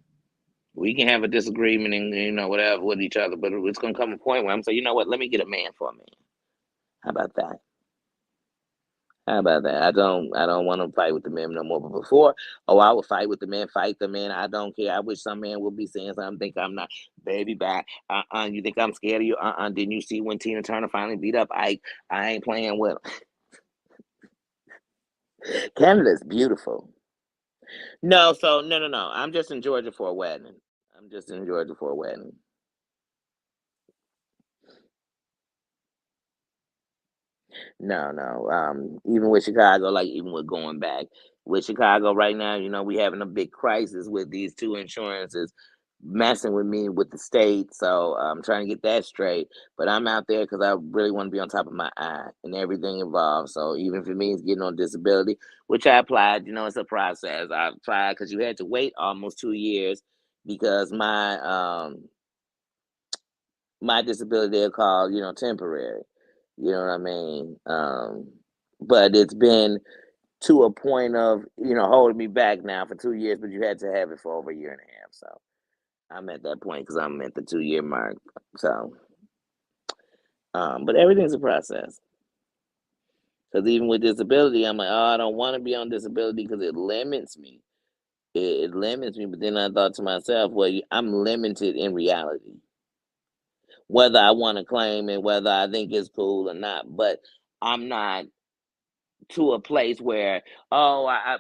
Speaker 1: We can have a disagreement and whatever with each other, but it's gonna come a point where I'm saying, you know what? Let me get a man for a man. How about that? How about that? I don't want to fight with the men no more. But before, oh, I would fight with the men, fight the men. I don't care. I wish some man would be saying something. Think I'm not, baby. Back. You think I'm scared of you? Didn't you see when Tina Turner finally beat up Ike? I ain't playing with him. Canada's beautiful. No, so no. I'm just in Georgia for a wedding. I'm just in Georgia for a wedding. No, no. Even with Chicago, like even with going back with Chicago right now, we having a big crisis with these two insurances messing with me with the state. So I'm trying to get that straight. But I'm out there because I really want to be on top of my eye and everything involved. So even for me, it's getting on disability, which I applied. It's a process. I applied because you had to wait almost 2 years because my disability they're called, temporary. You know what I mean? But it's been to a point of, holding me back now for 2 years, but you had to have it for over a year and a half. So I'm at that point because I'm at the 2 year mark. So, but everything's a process. Because even with disability, I'm like, oh, I don't want to be on disability because it limits me. It limits me. But then I thought to myself, well, I'm limited in reality, whether I want to claim it, whether I think it's cool or not. But I'm not to a place where I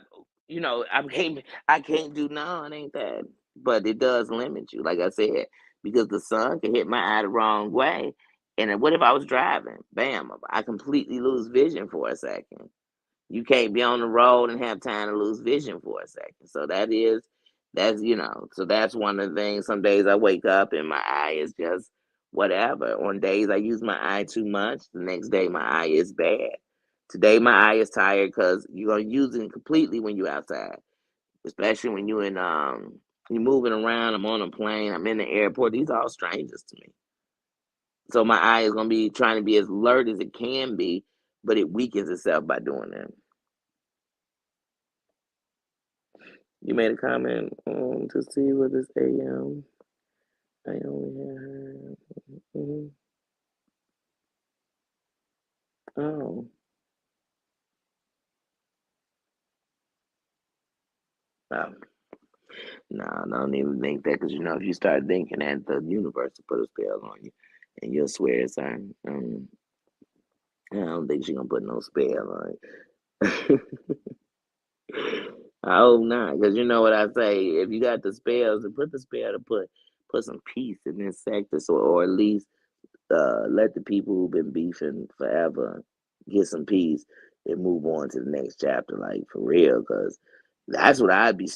Speaker 1: can't do no, it ain't that. But it does limit you, like I said, because the sun can hit my eye the wrong way. And then what if I was driving? Bam, I completely lose vision for a second. You can't be on the road and have time to lose vision for a second. So that's one of the things. Some days I wake up and my eye is just whatever. On days I use my eye too much, the next day my eye is bad. Today my eye is tired because you're gonna use it completely when you're outside, especially when you're moving around. I'm on a plane. I'm in the airport. These are all strangers to me. So my eye is gonna be trying to be as alert as it can be, but it weakens itself by doing that. You made a comment to see what this AM. I only had. Oh, no, no, I don't even think that because if you start thinking that, the universe will put a spell on you, and you'll swear it's her. I don't think she's gonna put no spell on it. I hope not, because you know what I say. If you got the spells, to put the spell to put some peace in this sector, so or at least let the people who've been beefing forever get some peace and move on to the next chapter, like for real, because that's what I'd be,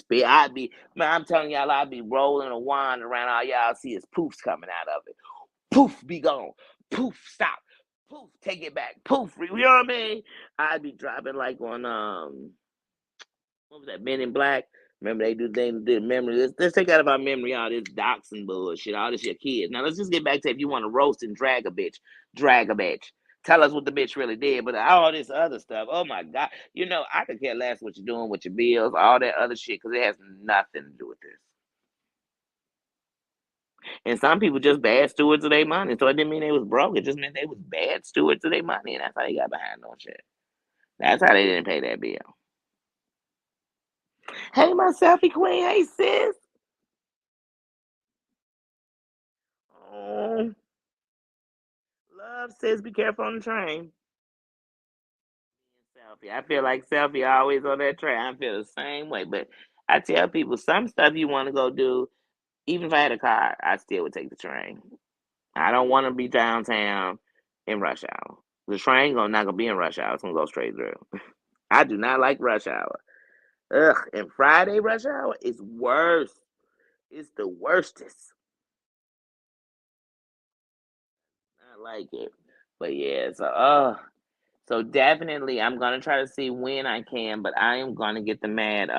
Speaker 1: man, I'm telling y'all, I'd be rolling a wand around. All y'all see is poofs coming out of it. Poof, be gone. Poof, stop. Poof, take it back. Poof, you know what I mean? I'd be driving like on what was that, Men in Black? Remember they did memory. Let's take out of our memory all this doxing bullshit, all this your kids. Now let's just get back to if you want to roast and drag a bitch, drag a bitch. Tell us what the bitch really did, but all this other stuff, oh my god, I could care less what you're doing with your bills, all that other shit, because it has nothing to do with this. And some people just bad stewards of their money, so it didn't mean they was broke. It just meant they was bad stewards of their money, and that's how they got behind on shit. That's how they didn't pay that bill. Hey, my selfie queen. Hey, sis. Oh, love says be careful on the train. Selfie. I feel like selfie always on that train. I feel the same way. But I tell people some stuff you want to go do, even if I had a car, I still would take the train. I don't want to be downtown in rush hour. The train not gonna be in rush hour. It's gonna go straight through. I do not like rush hour. Ugh. And Friday rush hour is worse. It's the worstest. I like it. But yeah, so So definitely, I'm gonna try to see when I can, but I am gonna get the Mad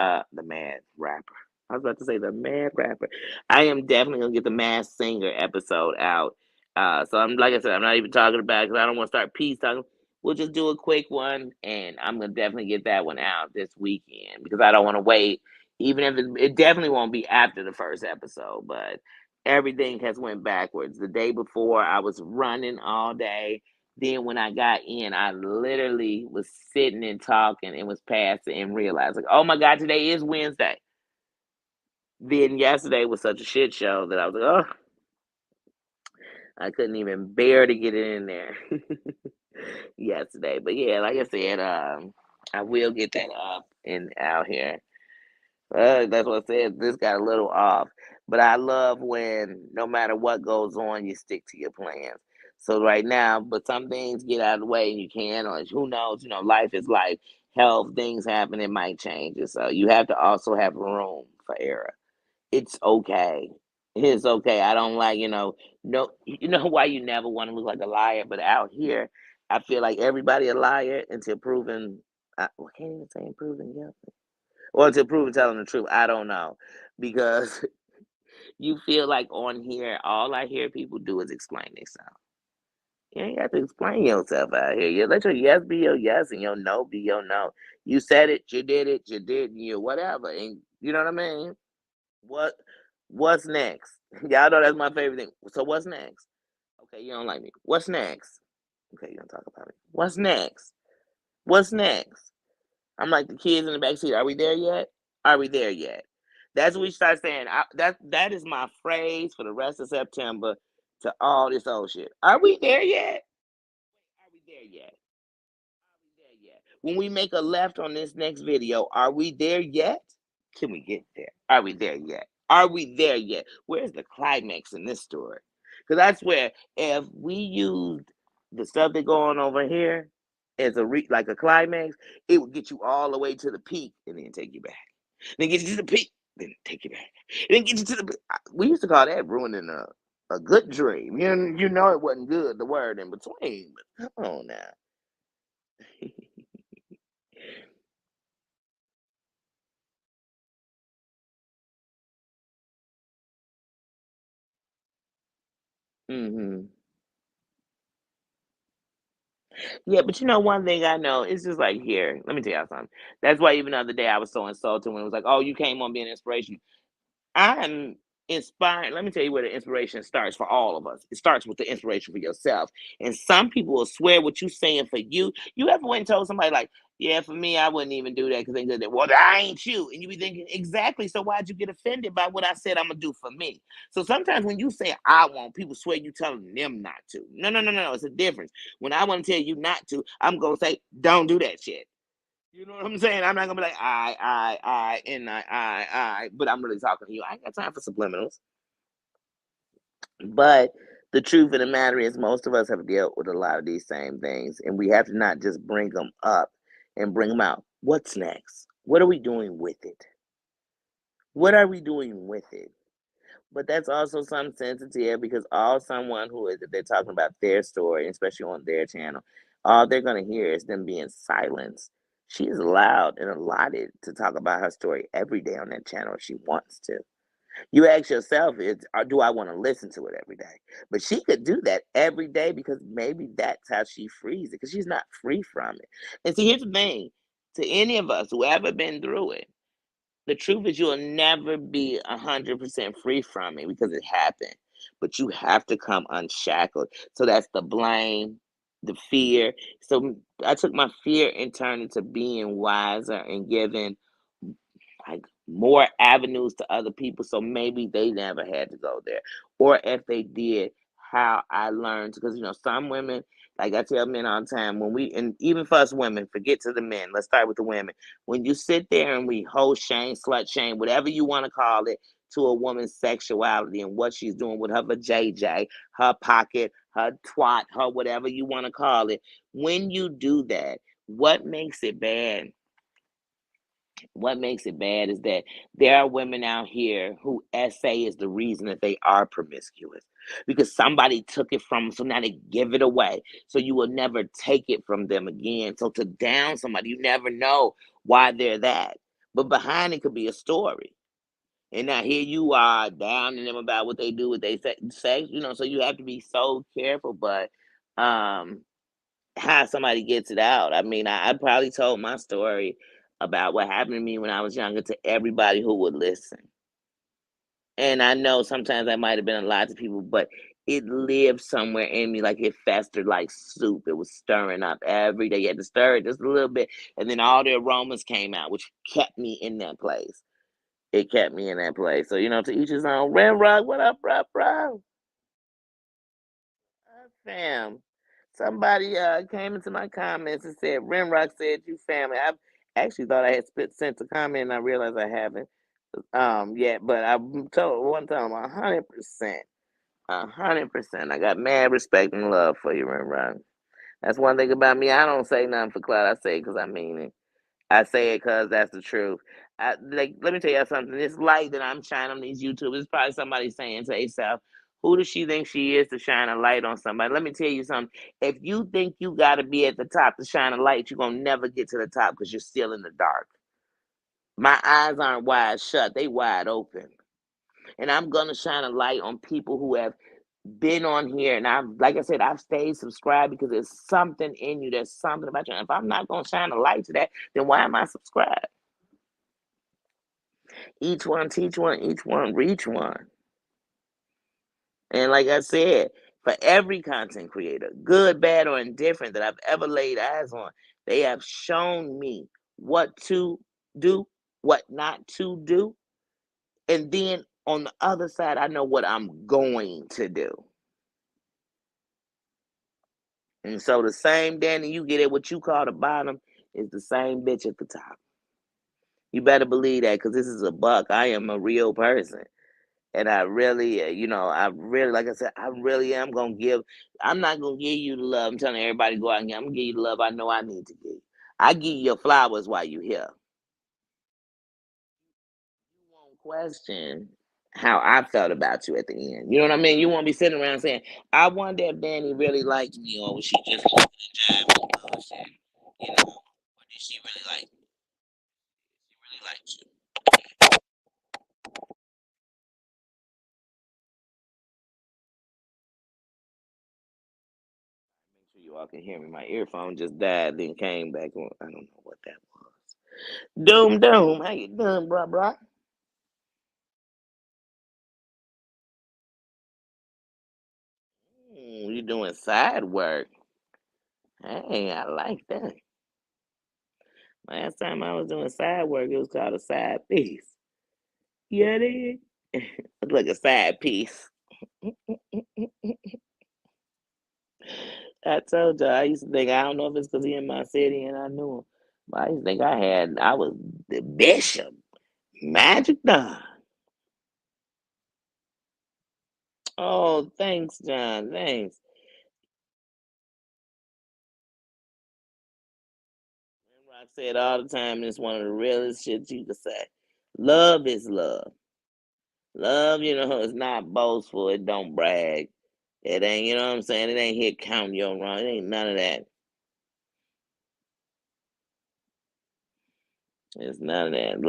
Speaker 1: Rapper. I was about to say the Mad Rapper. I am definitely gonna get the Mad Singer episode out. So I'm like I said, I'm not even talking about it because I don't want to start peace talking. We'll just do a quick one, and I'm gonna definitely get that one out this weekend because I don't want to wait. Even if it definitely won't be after the first episode, but everything has went backwards. The day before, I was running all day. Then when I got in, I literally was sitting and talking and was passing and realized, like, oh my God, today is Wednesday. Then yesterday was such a shit show that I was like, oh, I couldn't even bear to get it in there yesterday. But yeah, like I said, I will get that up and out here. That's what I said. This got a little off. But I love when no matter what goes on, you stick to your plans. So right now, but some things get out of the way and you can, or who knows, life is life. Health, things happen, it might change. And so you have to also have room for error. It's okay. It's okay. I don't like, no, you know why you never want to look like a liar, but out here, I feel like everybody a liar until proven, well, can't even say proven, yeah. Well, to prove telling the truth, I don't know. Because you feel like on here, all I hear people do is explain themselves. You ain't got to explain yourself out here. You let your yes be your yes and your no be your no. You said it, you did it, you didn't, you whatever. And you know what I mean? What what's next? Y'all know that's my favorite thing. So what's next? Okay, you don't like me. What's next? Okay, you don't talk about me. What's next? What's next? I'm like the kids in the back seat. Are we there yet? Are we there yet? That's what we start saying. That is my phrase for the rest of September to all this old shit. Are we there yet? Are we there yet? Are we there yet? When we make a left on this next video, are we there yet? Can we get there? Are we there yet? Are we there yet? Where's the climax in this story? Because I swear, if we used the stuff that going over here as like a climax, it would get you all the way to the peak and then take you back. Then get you to the peak, then take you back. And then get you to the. We used to call that ruining a good dream. You know it wasn't good. The word in between, but come on now. hmm Yeah, but one thing I know, it's just like here. Let me tell y'all something. That's why even the other day I was so insulted when it was like, "Oh, you came on being an inspiration." I'm inspired. Let me tell you where the inspiration starts for all of us. It starts with the inspiration for yourself. And some people will swear what you saying for you. You ever went and told somebody like, "Yeah, for me, I wouldn't even do that because they did that." Well, I ain't you, and you be thinking exactly. So why'd you get offended by what I said I'm gonna do for me? So sometimes when you say I want, people swear you telling them not to. No, no, no, no, no. It's a difference. When I want to tell you not to, I'm gonna say, "Don't do that shit." You know what I'm saying? I'm not gonna be like and but I'm really talking to you. I ain't got time for subliminals. But the truth of the matter is, most of us have dealt with a lot of these same things, and we have to not just bring them up and bring them out. What's next? What are we doing with it? What are we doing with it? But that's also some sensitive because all someone who is, if they're talking about their story, especially on their channel, all they're going to hear is them being silenced. She is allowed and allotted to talk about her story every day on that channel if she wants to. You ask yourself, do I want to listen to it every day? But she could do that every day because maybe that's how she frees it because she's not free from it. And see, here's the thing to any of us who ever been through it, the truth is you'll never be 100% free from it because it happened. But you have to come unshackled. So that's the blame, the fear. So I took my fear and turned it to being wiser and giving like more avenues to other people so maybe they never had to go there, or if they did, how I learned, because some women, like I tell men all the time, when we, and even for us women, forget to the men, let's start with the women. When you sit there and we hold shame, slut shame, whatever you want to call it, to a woman's sexuality and what she's doing with her vajayjay, her pocket, her twat, her whatever you want to call it, when you do that, what makes it bad? What makes it bad is that there are women out here who SA is the reason that they are promiscuous. because somebody took it from 'em, so now they give it away. So you will never take it from them again. So to down somebody, you never know why they're that. But behind it could be a story. And now here you are downing them about what they do, what they say, so you have to be so careful. But um how somebody gets it out. I mean, I probably told my story about what happened to me when I was younger to everybody who would listen. And I know sometimes that might have been a lot to people, but it lived somewhere in me, like it festered like soup. It was stirring up every day. You had to stir it just a little bit, and then all the aromas came out, which kept me in that place. It kept me in that place. So, to each his own. Red Rock, what up, bro? Fam. Somebody came into my comments and said, Rimrock said you family. I actually thought I had sent a comment and I realized I haven't yet, but I told one time 100%. 100%. I got mad respect and love for you, Rimrock. That's one thing about me. I don't say nothing for clout. I say it because I mean it. I say it because that's the truth. Let me tell you something. This light that I'm shining on these YouTube is probably somebody saying to herself, "Who does she think she is to shine a light on somebody?" Let me tell you something. If you think you got to be at the top to shine a light, you're gonna never get to the top because you're still in the dark. My eyes aren't wide shut; they wide open, and I'm gonna shine a light on people who have been on here. And like I said, I've stayed subscribed because there's something in you. There's something about you. And if I'm not gonna shine a light to that, then why am I subscribed? Each one teach one, each one reach one. And like I said, for every content creator, good, bad, or indifferent that I've ever laid eyes on, they have shown me what to do, what not to do. And then on the other side, I know what I'm going to do. And so the same Danny you get at what you call the bottom is the same bitch at the top. You better believe that because this is a buck. I am a real person. And I really, like I said, I really am gonna give. I'm not gonna give you the love. I'm telling everybody go out and I'm gonna give you the love I know I need to give. I give you your flowers while you here. You won't question how I felt about you at the end. You know what I mean? You won't be sitting around saying, "I wonder if Danny really liked me, or was she just looking to jive me?" Bullshit. Or did she really like me? She really liked you. Make sure you all can hear me. My earphone just died, then came back on. I don't know what that was. Doom, how you doing, bro? You doing side work? Hey, I like that. Last time I was doing side work, it was called a side piece. Yeah, it is. It's like a side piece. I told you, I used to think, I don't know if it's because he in my city and I knew him, but I used to think I was the bishop, Magic Don. Oh, thanks, John. Thanks. Remember I say it all the time, and it's one of the realest shit you could say. Love is love. Love, is not boastful. It don't brag. It ain't, you know what I'm saying? It ain't here counting your wrong. It ain't none of that. It's none of that.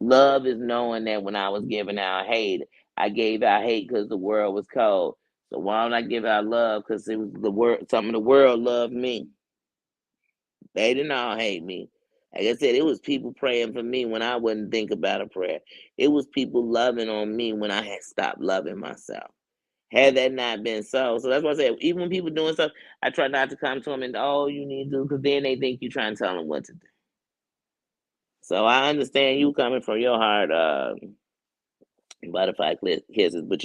Speaker 1: Love is knowing that when I was giving out hate, I gave out hate because the world was cold. So why don't I give out love? Because it was the world. Some of the world loved me. They didn't all hate me. Like I said, it was people praying for me when I wouldn't think about a prayer. It was people loving on me when I had stopped loving myself. Had that not been so that's why I said, even when people doing stuff, I try not to come to them and, oh, you need to, because then they think you trying to tell them what to do. So I understand you coming from your heart, butterfly kisses, but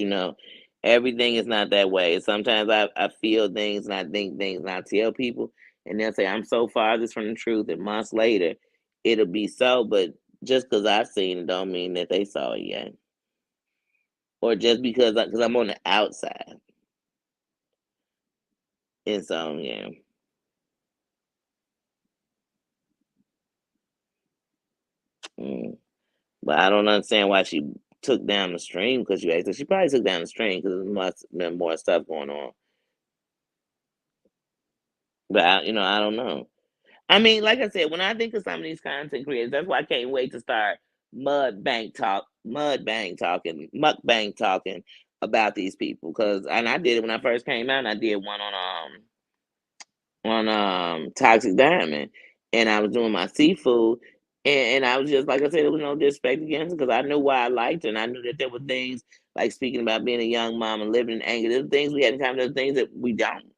Speaker 1: everything is not that way. Sometimes I feel things and I think things and I tell people, and they'll say, I'm so farthest from the truth, and months later, it'll be so, but just because I've seen it don't mean that they saw it yet. Or just because I'm on the outside. And so, yeah. Mm. But I don't understand why she took down the stream because you asked her. She probably took down the stream because there must have been more stuff going on. But I don't know. I mean, like I said, when I think of some of these content creators, that's why I can't wait to start mukbang talking about these people. And I did it when I first came out. And I did one on Toxic Diamond, and I was doing my seafood, and I was just like I said, there was no disrespect against it because I knew why I liked her, and I knew that there were things like speaking about being a young mom and living in anger. There's things we had in common. There's things that we don't.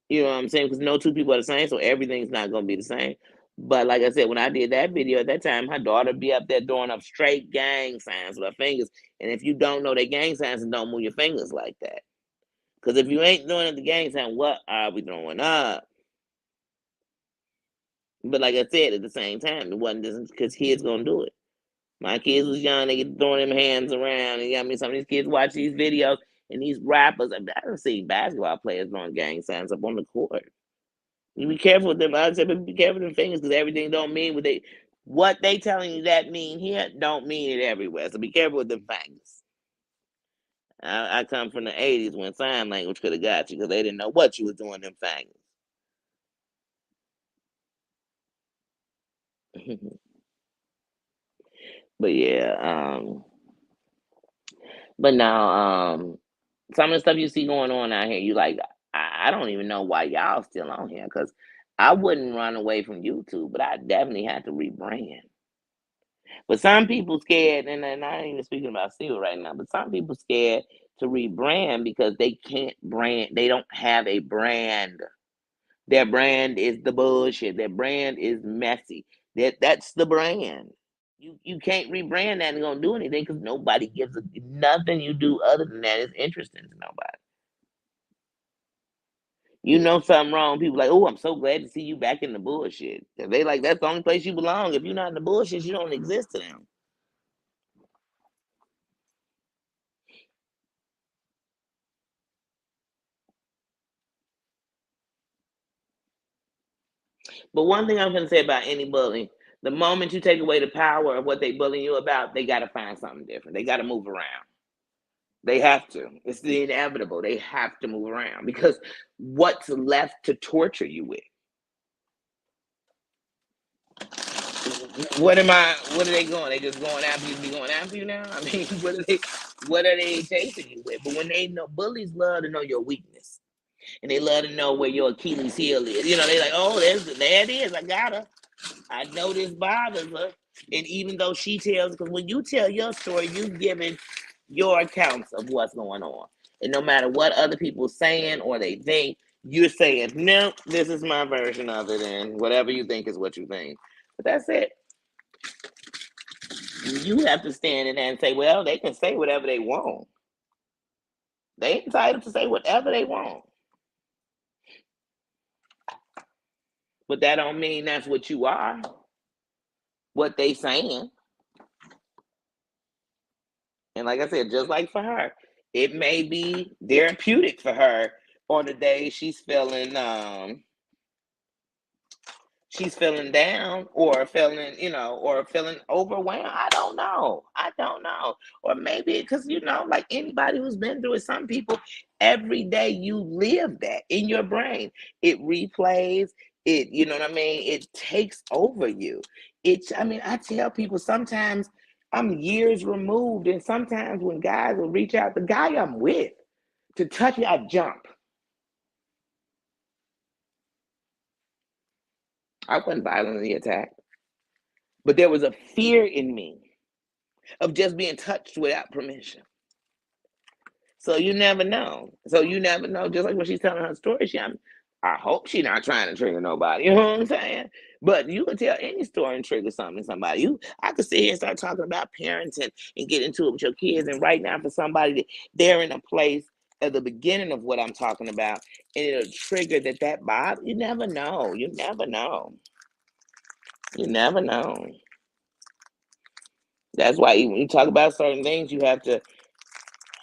Speaker 1: You know what I'm saying? Because no two people are the same, so everything's not gonna be the same. But like I said, when I did that video at that time, her daughter be up there throwing up straight gang signs with her fingers. And if you don't know their gang signs, then don't move your fingers like that. Because if you ain't doing the gang sign, what are we throwing up? But like I said, at the same time, it wasn't just because kids gonna do it. My kids was young, they get throwing them hands around, and you know what I mean, some of these kids watch these videos and these rappers. I don't see basketball players throwing gang signs up on the court. You be careful with them. I said, be careful with them fingers because everything don't mean what they telling you that mean here don't mean it everywhere. So be careful with them fingers. I come from the '80s when sign language could have got you because they didn't know what you was doing them fingers. But yeah, but now some of the stuff you see going on out here, you like I don't even know why y'all still on here because I wouldn't run away from YouTube, but I definitely had to rebrand. But some people scared, and I ain't even speaking about Steel right now, but some people scared to rebrand because they can't brand. They don't have a brand. Their brand is the bullshit. Their brand is messy. That's the brand. You can't rebrand that and gonna do anything because nobody gives nothing you do other than that is interesting to nobody. You know something wrong. People like, oh, I'm so glad to see you back in the bullshit. 'Cause they like that's the only place you belong. If you're not in the bullshit, you don't exist to them. But one thing I'm gonna say about any bullying, the moment you take away the power of what they bullying you about, they gotta find something different. They gotta move around. They have to. It's the inevitable. They have to move around because what's left to torture you with? What are they going? They just going after you to be going after you now? I mean, what are they chasing you with? But when they know bullies love to know your weakness. And they love to know where your Achilles heel is. They like, oh, there it is. I got her. I know this bothers her. And even though she tells, because when you tell your story, you've given your accounts of what's going on. And no matter what other people saying or they think, you're saying, no, this is my version of it. And whatever you think is what you think. But that's it. You have to stand in there and say, well, they can say whatever they want. They entitled to say whatever they want. But that don't mean that's what you are. What they saying. And like I said, just like for her, it may be therapeutic for her on the day she's feeling down or feeling overwhelmed. I don't know. Or maybe because like anybody who's been through it, some people every day you live that in your brain. It replays it, you know what I mean? It takes over you. I tell people sometimes I'm years removed, and sometimes when guys will reach out, the guy I'm with to touch me, I jump. I wasn't violently attacked, but there was a fear in me of just being touched without permission. So you never know. Just like when she's telling her story, I hope she's not trying to trigger nobody. You know what I'm saying? But you can tell any story and trigger something in somebody. I could sit here and start talking about parenting and get into it with your kids. And right now, for somebody that they're in a place at the beginning of what I'm talking about, and it'll trigger that bother. You never know. You never know. You never know. That's why when you talk about certain things, you have to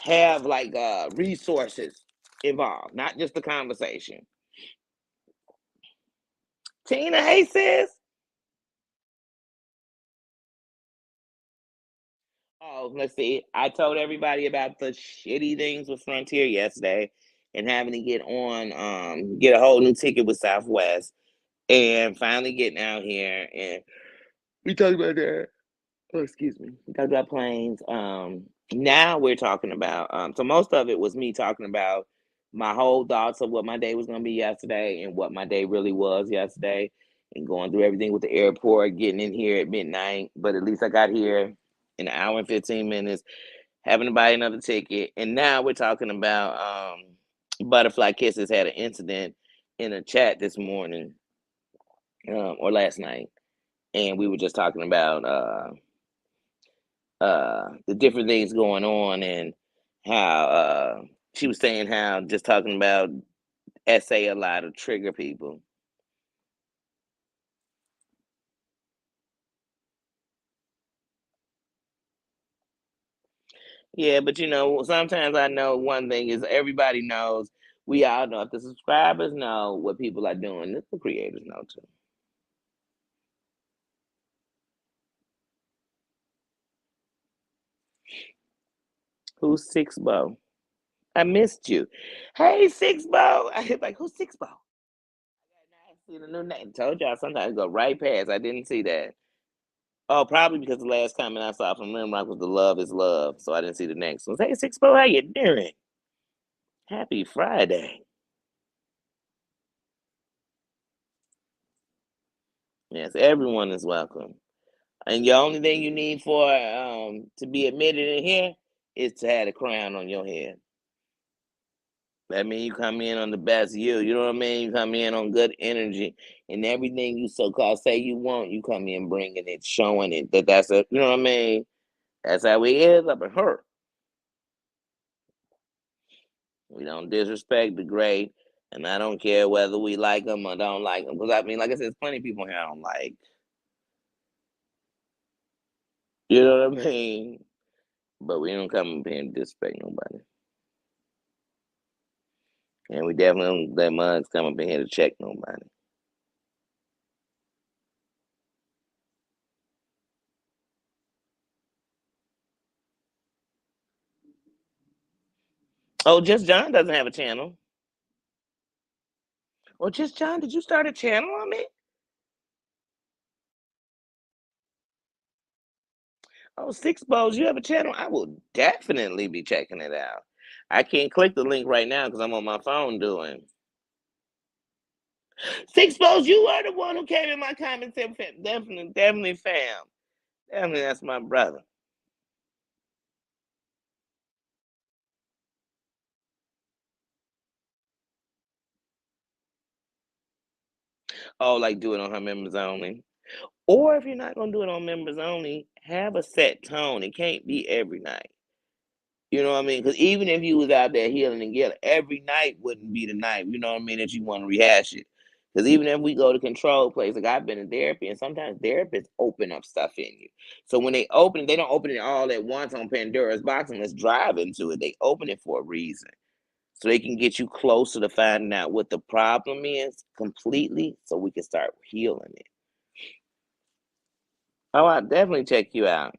Speaker 1: have like resources involved, not just the conversation. Tina, hey sis. Oh, let's see. I told everybody about the shitty things with Frontier yesterday and having to get a whole new ticket with Southwest and finally getting out here and we talked about that. Oh, excuse me. We talked about planes. Now we're talking about so most of it was me talking about my whole thoughts of what my day was gonna be yesterday and what my day really was yesterday and going through everything with the airport, getting in here at midnight, but at least I got here in an hour and 15 minutes, having to buy another ticket. And now we're talking about Butterfly Kisses had an incident in a chat this morning, or last night, and we were just talking about the different things going on and how she was saying how just talking about SA a lot of trigger people. Yeah, but sometimes I know one thing is everybody knows. We all know if the subscribers know what people are doing, the creators know too. Who's Six Bo? I missed you. Hey, Six Bo. I hit like, who's Six Bo? I see the new name. Told y'all sometimes go right past. I didn't see that. Oh, probably because the last comment I saw from Rimrock was the love is love, so I didn't see the next one. Hey, Six Bo, how you doing? Happy Friday. Yes, everyone is welcome. And the only thing you need for to be admitted in here is to have a crown on your head. That means you come in on the best you. You know what I mean? You come in on good energy and everything you so called say you want, you come in bringing it, showing it that's a, you know what I mean? That's how we is up in her. We don't disrespect the great, and I don't care whether we like them or don't like them. Because I mean, like I said, there's plenty of people here I don't like. You know what I mean? But we don't come up here and disrespect nobody. And we definitely don't let mugs come up in here to check nobody. Oh, Just John doesn't have a channel. Well, Just John, did you start a channel on me? Oh, Six Balls, you have a channel? I will definitely be checking it out. I can't click the link right now because I'm on my phone doing. Six Balls, you are the one who came in my comments and definitely fam. Definitely, that's my brother. Oh, like do it on her members only. Or if you're not gonna do it on members only, have a set tone. It can't be every night. You know what I mean? Because even if you was out there healing and yelling, every night wouldn't be the night. You know what I mean? That you want to rehash it. Because even if we go to control place, like I've been in therapy, and sometimes therapists open up stuff in you. So when they open it, they don't open it all at once on Pandora's box and let's drive into it. They open it for a reason. So they can get you closer to finding out what the problem is completely so we can start healing it. Oh, I'll definitely check you out.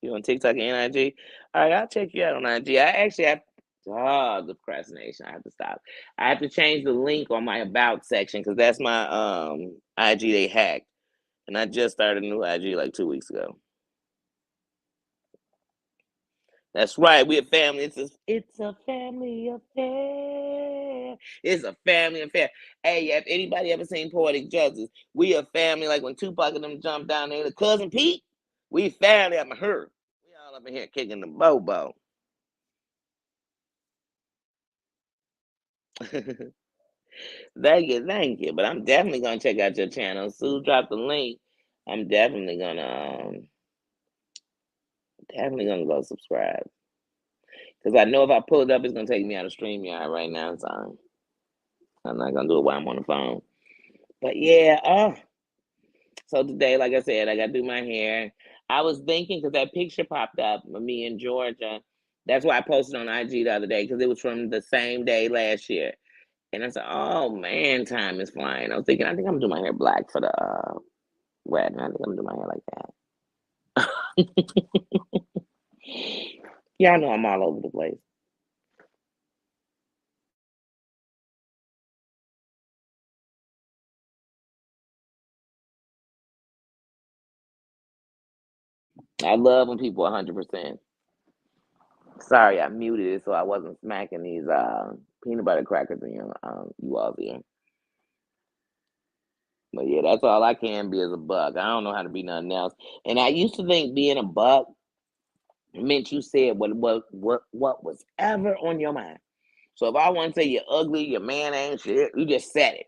Speaker 1: You on TikTok and IG? All right, I'll check you out on IG. I actually have the procrastination. I have to stop. I have to change the link on my about section because that's my IG they hacked. And I just started a new IG like 2 weeks ago. That's right. We're family. It's a family affair. It's a family affair. Hey, if anybody ever seen Poetic Justice, we a family. Like when Tupac and them jumped down there, the cousin Pete, we family. I'm her. We all up in here kicking the bobo. Thank you. But I'm definitely gonna check out your channel. Sue dropped the link. I'm definitely gonna go subscribe. Because I know if I pull it up, it's gonna take me out of StreamYard right now. So I'm not gonna do it while I'm on the phone. But yeah, so today, like I said, I gotta do my hair. I was thinking because that picture popped up of me in Georgia. That's why I posted on IG the other day because it was from the same day last year. And I said, "Oh man, time is flying." I was thinking, I think I'm gonna do my hair black for the wedding. I think I'm gonna do my hair like that. Y'all know I'm all over the place. I love when people 100%. Sorry, I muted it so I wasn't smacking these peanut butter crackers in you all's ear. But yeah, that's all I can be as a buck. I don't know how to be nothing else. And I used to think being a buck meant you said what was ever on your mind. So if I want to say you're ugly, your man ain't shit, you just said it.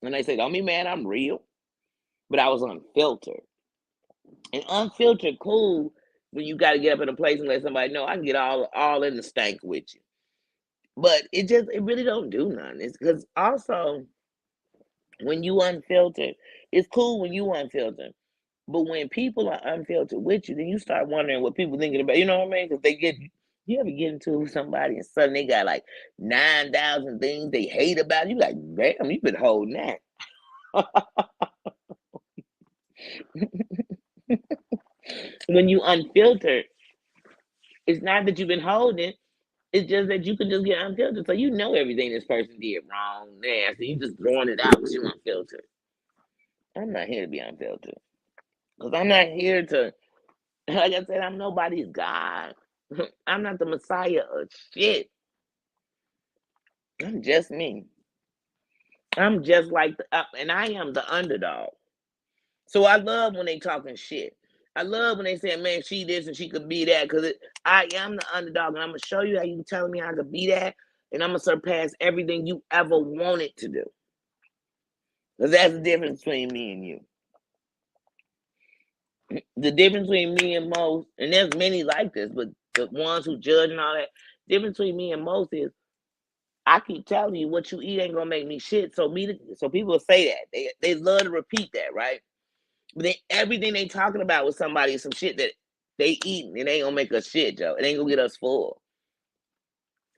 Speaker 1: And they say, don't be mad, I'm real. But I was unfiltered. And unfiltered cool when you gotta get up in a place and let somebody know I can get all in the stank with you. But it really don't do nothing. It's because also when you unfiltered, it's cool when you unfiltered. But when people are unfiltered with you, then you start wondering what people thinking about. You know what I mean? Because they get you ever get into somebody and suddenly they got like 9,000 things they hate about you. Like, damn, you've been holding that. When you unfiltered, it's not that you've been holding. It's just that you can just get unfiltered. So you know everything this person did wrong, nasty. You just throwing it out because you unfiltered. I'm not here to be unfiltered. Because I'm not here to, like I said, I'm nobody's God. I'm not the Messiah of shit. I'm just me. I'm just like, and I am the underdog. So I love when they talking shit. I love when they say, man, she this and she could be that because I am the underdog and I'm going to show you how you telling me I could be that and I'm going to surpass everything you ever wanted to do. Because that's the difference between me and you. The difference between me and most, and there's many like this, but the ones who judge and all that, difference between me and most is I keep telling you what you eat ain't gonna make me shit. So people say that. They love to repeat that, right? But then everything they talking about with somebody is some shit that they eating. It ain't gonna make us shit, Joe. It ain't gonna get us full.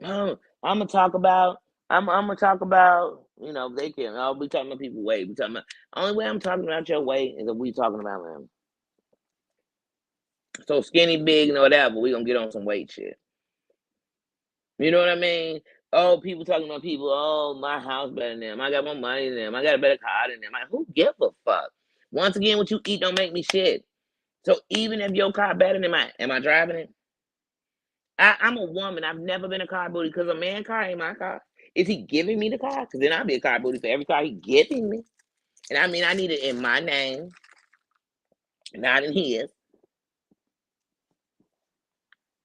Speaker 1: I'm gonna talk about. I'm gonna talk about. You know, they can. I'll be talking about people weight. We talking about. Only way I'm talking about your weight is if we talking about them. So skinny, big, and whatever. We gonna get on some weight shit. You know what I mean? Oh, people talking about people. Oh, my house better than them. I got more money than them. I got a better car than them. Like, who give a fuck? Once again, what you eat don't make me shit. So even if your car better than mine, am I driving it? I'm a woman. I've never been a car booty because a man car ain't my car. Is he giving me the car? Because then I'll be a car booty for every car he giving me. And I mean, I need it in my name, not in his.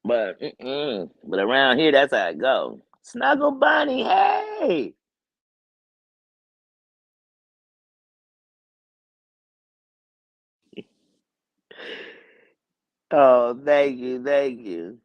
Speaker 1: But around here, that's how it go. Snuggle bunny, hey. Oh, thank you.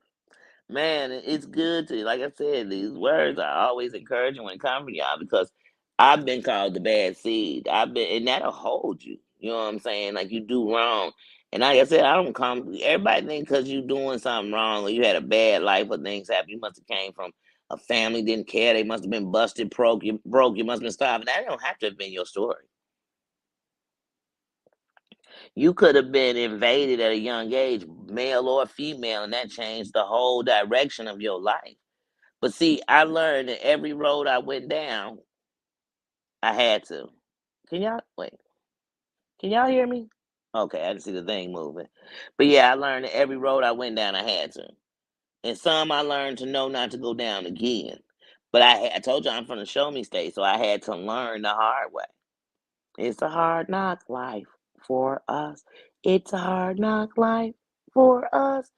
Speaker 1: Man, it's good to like I said, these words are always encouraging when it comes from y'all because I've been called the bad seed. I've been and that'll hold you. You know what I'm saying? Like you do wrong. And like I said, I don't come everybody think because you doing something wrong or you had a bad life or things happen, you must have came from a family didn't care, they must have been busted, broke, you must have been starving. That don't have to have been your story. You could have been invaded at a young age, male or female, and that changed the whole direction of your life. But see, I learned that every road I went down, I had to. Can y'all wait? Can y'all hear me? Okay, I didn't see the thing moving. But yeah, I learned that every road I went down, I had to. And some I learned to know not to go down again. But I told you I'm from the show me state, so I had to learn the hard way. It's a hard knock life for us. It's a hard knock life for us.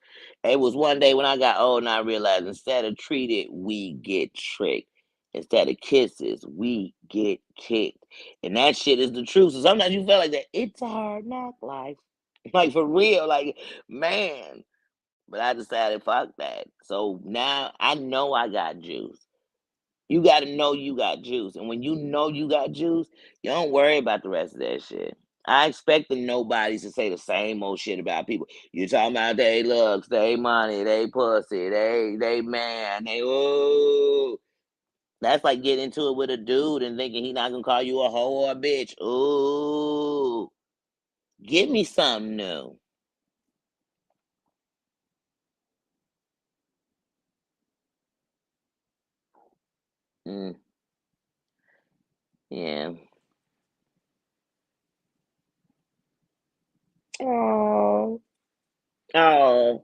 Speaker 1: It was one day when I got old and I realized instead of treated, we get tricked. Instead of kisses, we get kicked. And that shit is the truth. So sometimes you feel like that. It's a hard knock life. Like for real. Like, man. But I decided, fuck that. So now I know I got juice. You gotta know you got juice. And when you know you got juice, you don't worry about the rest of that shit. I expect the nobodies to say the same old shit about people. You talking about they looks, they money, they pussy, they man, they ooh. That's like getting into it with a dude and thinking he not gonna call you a hoe or a bitch. Ooh. Give me something new. Mm, yeah. Oh, oh,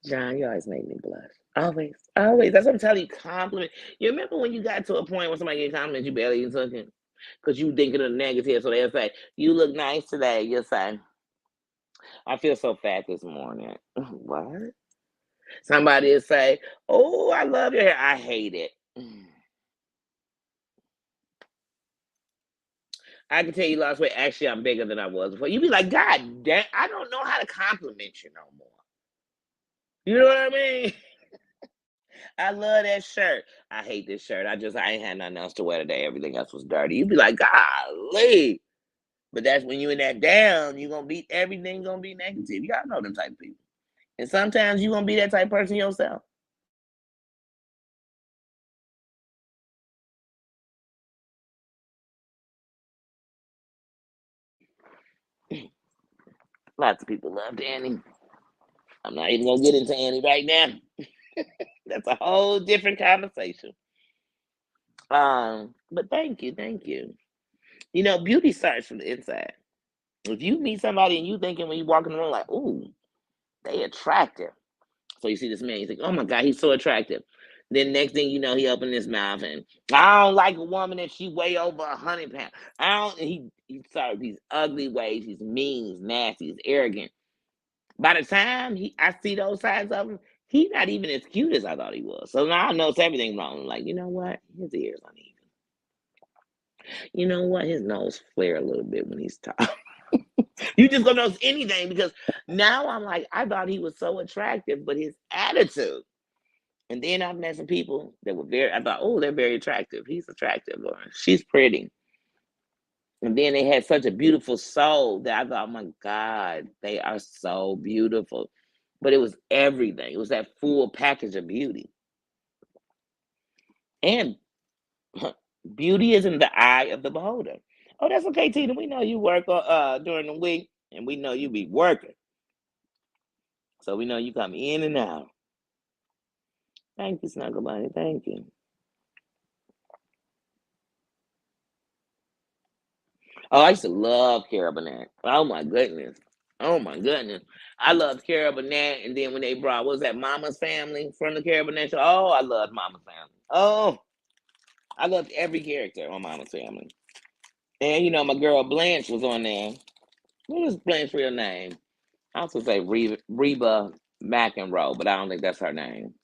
Speaker 1: John, you always make me blush. Always, always. That's what I'm telling you. Compliment. You remember when you got to a point where somebody gave compliments, you barely even took it because you thinking of the negative. So they'll say, "You look nice today." You'll say, "I feel so fat this morning." What? Somebody will say, "Oh, I love your hair." I hate it. I can tell you lost weight. Actually, I'm bigger than I was before. You be like, God damn, I don't know how to compliment you no more. You know what I mean? I love that shirt. I hate this shirt. I ain't had nothing else to wear today. Everything else was dirty. You be like, golly. But that's when you in that down, you gonna be everything gonna be negative. Y'all know them type of people. And sometimes you gonna be that type of person yourself. Lots of people love Annie. I'm not even gonna get into Annie right now. That's a whole different conversation. But thank you, thank you. You know, beauty starts from the inside. If you meet somebody and you thinking when you walk in the room like, ooh, they attractive. So you see this man, you think, oh my God, he's so attractive. Then next thing you know, he opened his mouth and I don't like a woman that she weigh over 100 pounds. I don't. He started these ugly ways. He's mean. He's nasty. He's arrogant. By the time I see those sides of him, he's not even as cute as I thought he was. So now I know it's everything wrong. Like, you know what? His ears uneven. You know what? His nose flare a little bit when he's talking. You just gonna notice anything because now I'm like, I thought he was so attractive, but his attitude. And then I've met some people that were I thought, oh, they're very attractive. He's attractive or she's pretty. And then they had such a beautiful soul that I thought, oh my God, they are so beautiful. But it was everything. It was that full package of beauty. And beauty is in the eye of the beholder. Oh, that's okay, Tina. We know you work during the week, and we know you be working. So we know you come in and out. Thank you, Snuggle Bunny. Thank you. Oh, I used to love Carol Burnett. Oh my goodness. Oh my goodness. I loved Carol Burnett. And then when they brought, what was that, Mama's Family from the Carol Burnett show? Oh, I loved Mama's Family. Oh, I loved every character on Mama's Family. And you know, my girl Blanche was on there. What was Blanche's real name? I also say Reba McEnroe, but I don't think that's her name.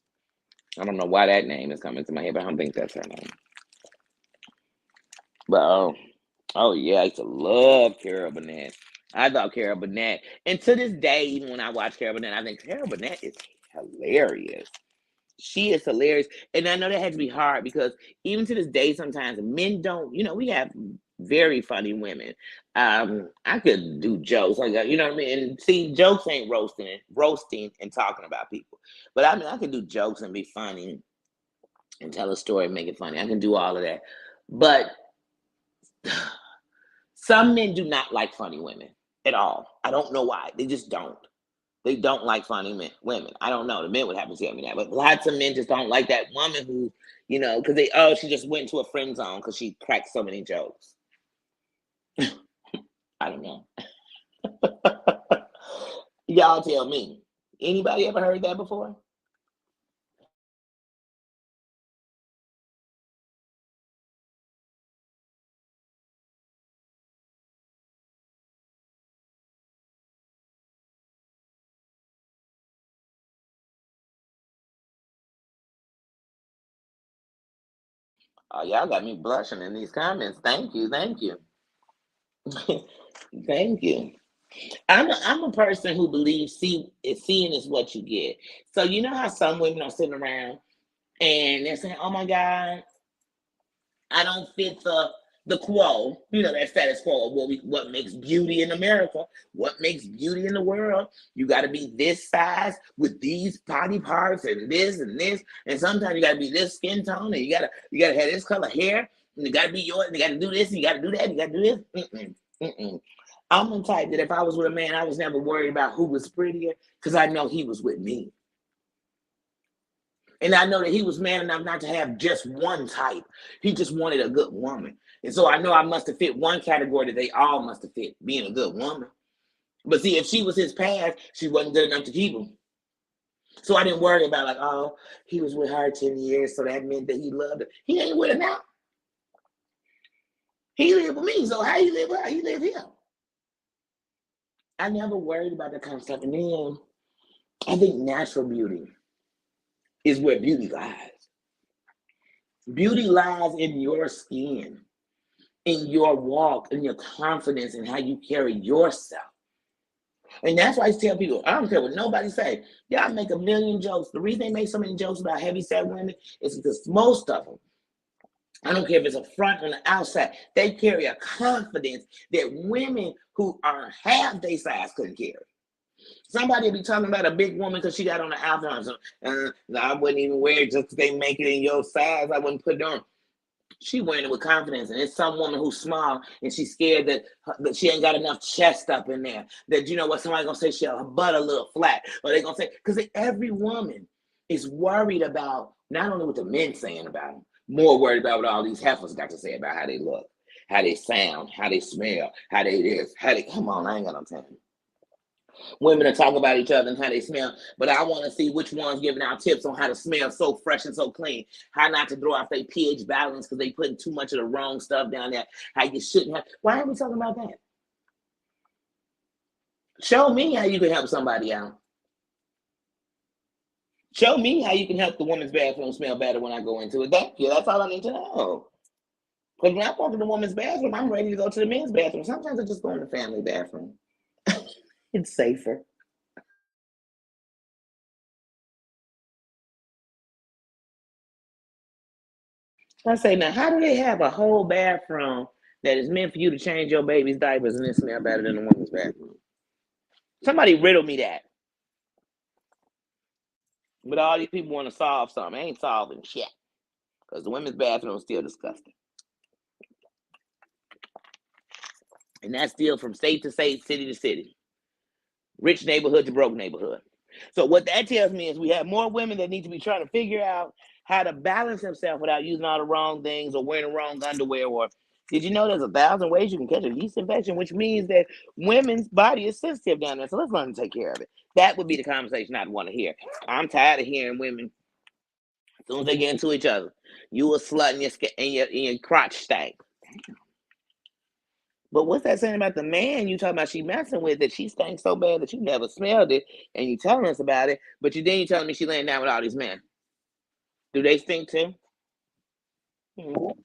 Speaker 1: I don't know why that name is coming to my head, but I don't think that's her name. But oh yeah, I used to love Carol Burnett. I thought Carol Burnett, and to this day, even when I watch Carol Burnett, I think Carol Burnett is hilarious. She is hilarious, and I know that had to be hard because even to this day, sometimes men don't. You know, we have very funny women. I could do jokes, like you know what I mean. And see, jokes ain't roasting and talking about people. But I mean, I can do jokes and be funny and tell a story and make it funny. I can do all of that, but some men do not like funny women at all. I don't know why. They just don't. They don't like funny women. I don't know. The men would have to tell me that. But lots of men just don't like that woman who, you know, because she just went into a friend zone because she cracked so many jokes. I don't know. Y'all tell me. Anybody ever heard that before? Oh, y'all got me blushing in these comments. Thank you. Thank you. Thank you. I'm a person who believes seeing is what you get. So you know how some women are sitting around and they're saying, "Oh my God, I don't fit the quo." You know that status quo of what makes beauty in America, what makes beauty in the world. You got to be this size with these body parts and this and this, and sometimes you got to be this skin tone, and you gotta have this color hair, and you got to be yours, and you got to do this, and you got to do that, and you got to do this. Mm-mm, mm-mm. I'm the type that if I was with a man, I was never worried about who was prettier because I know he was with me. And I know that he was man enough not to have just one type. He just wanted a good woman. And so I know I must have fit one category that they all must have fit, being a good woman. But see, if she was his past, she wasn't good enough to keep him. So I didn't worry about like, oh, he was with her 10 years, so that meant that he loved her. He ain't with her now. He lived with me. So how you live with her? He live here. I never worried about that kind of stuff. And then I think natural beauty is where beauty lies. Beauty lies in your skin, in your walk, in your confidence, and how you carry yourself. And that's why I tell people, I don't care what nobody say. Y'all make a million jokes. The reason they make so many jokes about heavyset women is because most of them, I don't care if it's a front or the outside, they carry a confidence that women who are half their size couldn't carry. Somebody be talking about a big woman because she got on the outside. So, I wouldn't even wear it just because they make it in your size. I wouldn't put it on. She wearing it with confidence, and it's some woman who's small and she's scared that she ain't got enough chest up in there. That you know what, somebody gonna say she her butt a little flat, or they gonna say because every woman is worried about not only what the men saying about them, more worried about what all these heifers got to say about how they look, how they sound, how they smell, how they this, how they come on. I ain't got no time. Women are talking about each other and how they smell, but I want to see which one's giving out tips on how to smell so fresh and so clean. How not to throw off their pH balance because they putting too much of the wrong stuff down there. How you shouldn't have. Why are we talking about that? Show me how you can help somebody out. Show me how you can help the woman's bathroom smell better when I go into it. Thank you. That's all I need to know. Because when I walk in the woman's bathroom, I'm ready to go to the men's bathroom. Sometimes I just go in the family bathroom. It's safer. I say, now, how do they have a whole bathroom that is meant for you to change your baby's diapers and it smell better than the woman's bathroom? Somebody riddle me that. But all these people want to solve something. They ain't solving shit. Because the women's bathroom is still disgusting. And that's still from state to state, city to city. Rich neighborhood to broke neighborhood. So what that tells me is we have more women that need to be trying to figure out how to balance themselves without using all the wrong things or wearing the wrong underwear. Or did you know there's 1,000 ways you can catch a yeast infection, which means that women's body is sensitive down there. So let's learn to take care of it. That would be the conversation I'd want to hear. I'm tired of hearing women, as soon as they get into each other, you a slut and your crotch stank. But what's that saying about the man you talking about she messing with that she stinks so bad that you never smelled it and you telling us about it, but you telling me she laying down with all these men? Do they stink too? Mhm.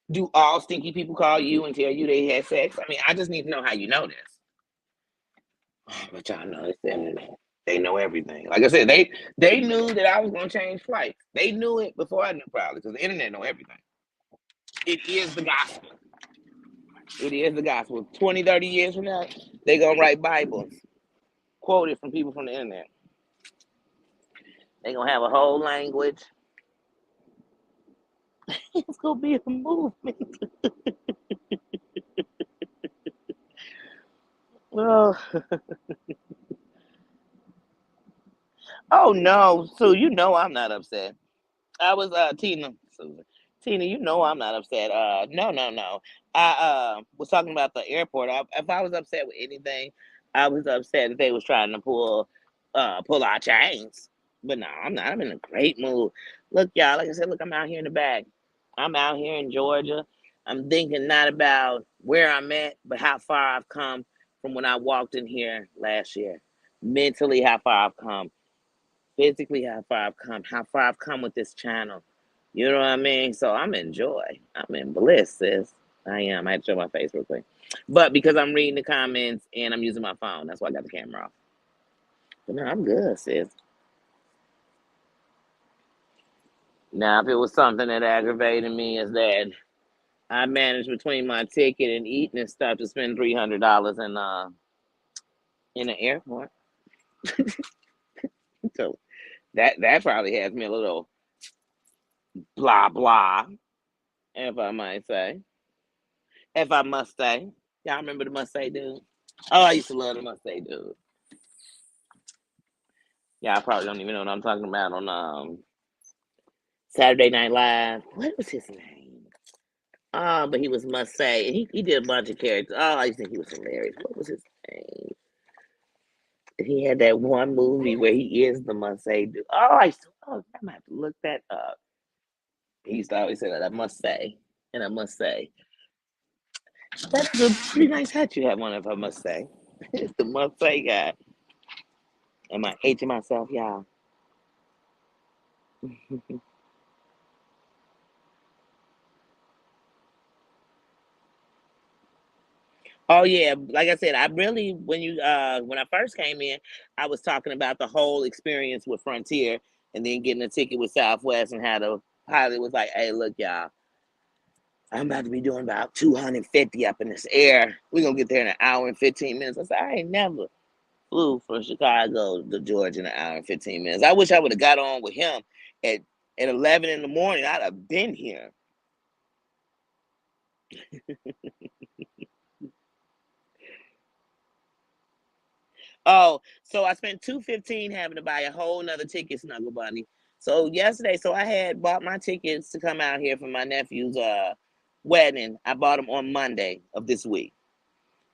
Speaker 1: Do all stinky people call you and tell you they had sex? I mean, I just need to know how you know this. But y'all know it's the internet. They know everything. Like I said, they knew that I was gonna change flights. They knew it before I knew, probably, because the internet know everything. It is the gospel. It is the gospel. 20, 30 years from now, they gonna write Bibles quoted from people from the internet. They gonna have a whole language. It's gonna be a movement. Oh, oh no, Sue, you know I'm not upset. I was Tina, Susan. Tina, you know I'm not upset. No, no, no. I was talking about the airport. If I was upset with anything, I was upset that they was trying to pull our chains. But no, I'm not. I'm in a great mood. Look, y'all, like I said, look, I'm out here in the back. I'm out here in Georgia. I'm thinking not about where I'm at, but how far I've come from when I walked in here last year. Mentally, how far I've come. Physically, how far I've come with this channel. You know what I mean? So I'm in joy. I'm in bliss, sis. I am. I had to show my face real quick. But because I'm reading the comments and I'm using my phone, that's why I got the camera off. But no, I'm good, sis. Now, if it was something that aggravated me, is that I managed between my ticket and eating and stuff to spend $300 in the airport. So that probably has me a little blah blah, if I might say. If I must say. Y'all remember the must say dude? Oh, I used to love the must say dude. Yeah, I probably don't even know what I'm talking about on Saturday Night Live. What was his name? Oh, but he was Must Say. He did a bunch of characters. Oh, I used to think he was hilarious. What was his name? He had that one movie where he is the Must Say dude. Oh, I'm gonna have to look that up. He used to always say that I must say, and I must say that's a pretty nice hat you have on. If I must say, it's the Must Say guy. Am I aging myself, y'all? Oh yeah, like I said, I really when I first came in, I was talking about the whole experience with Frontier, and then getting a ticket with Southwest, and how the pilot was like, "Hey, look, y'all, I'm about to be doing about 250 up in this air. We're gonna get there in an hour and 15 minutes." I said, "I ain't never flew from Chicago to Georgia in an hour and 15 minutes. I wish I would have got on with him at 11 in the morning. I'd have been here." Oh, so I spent 215 having to buy a whole nother ticket, Snuggle Bunny. So yesterday, so I had bought my tickets to come out here for my nephew's wedding. I bought them on Monday of this week.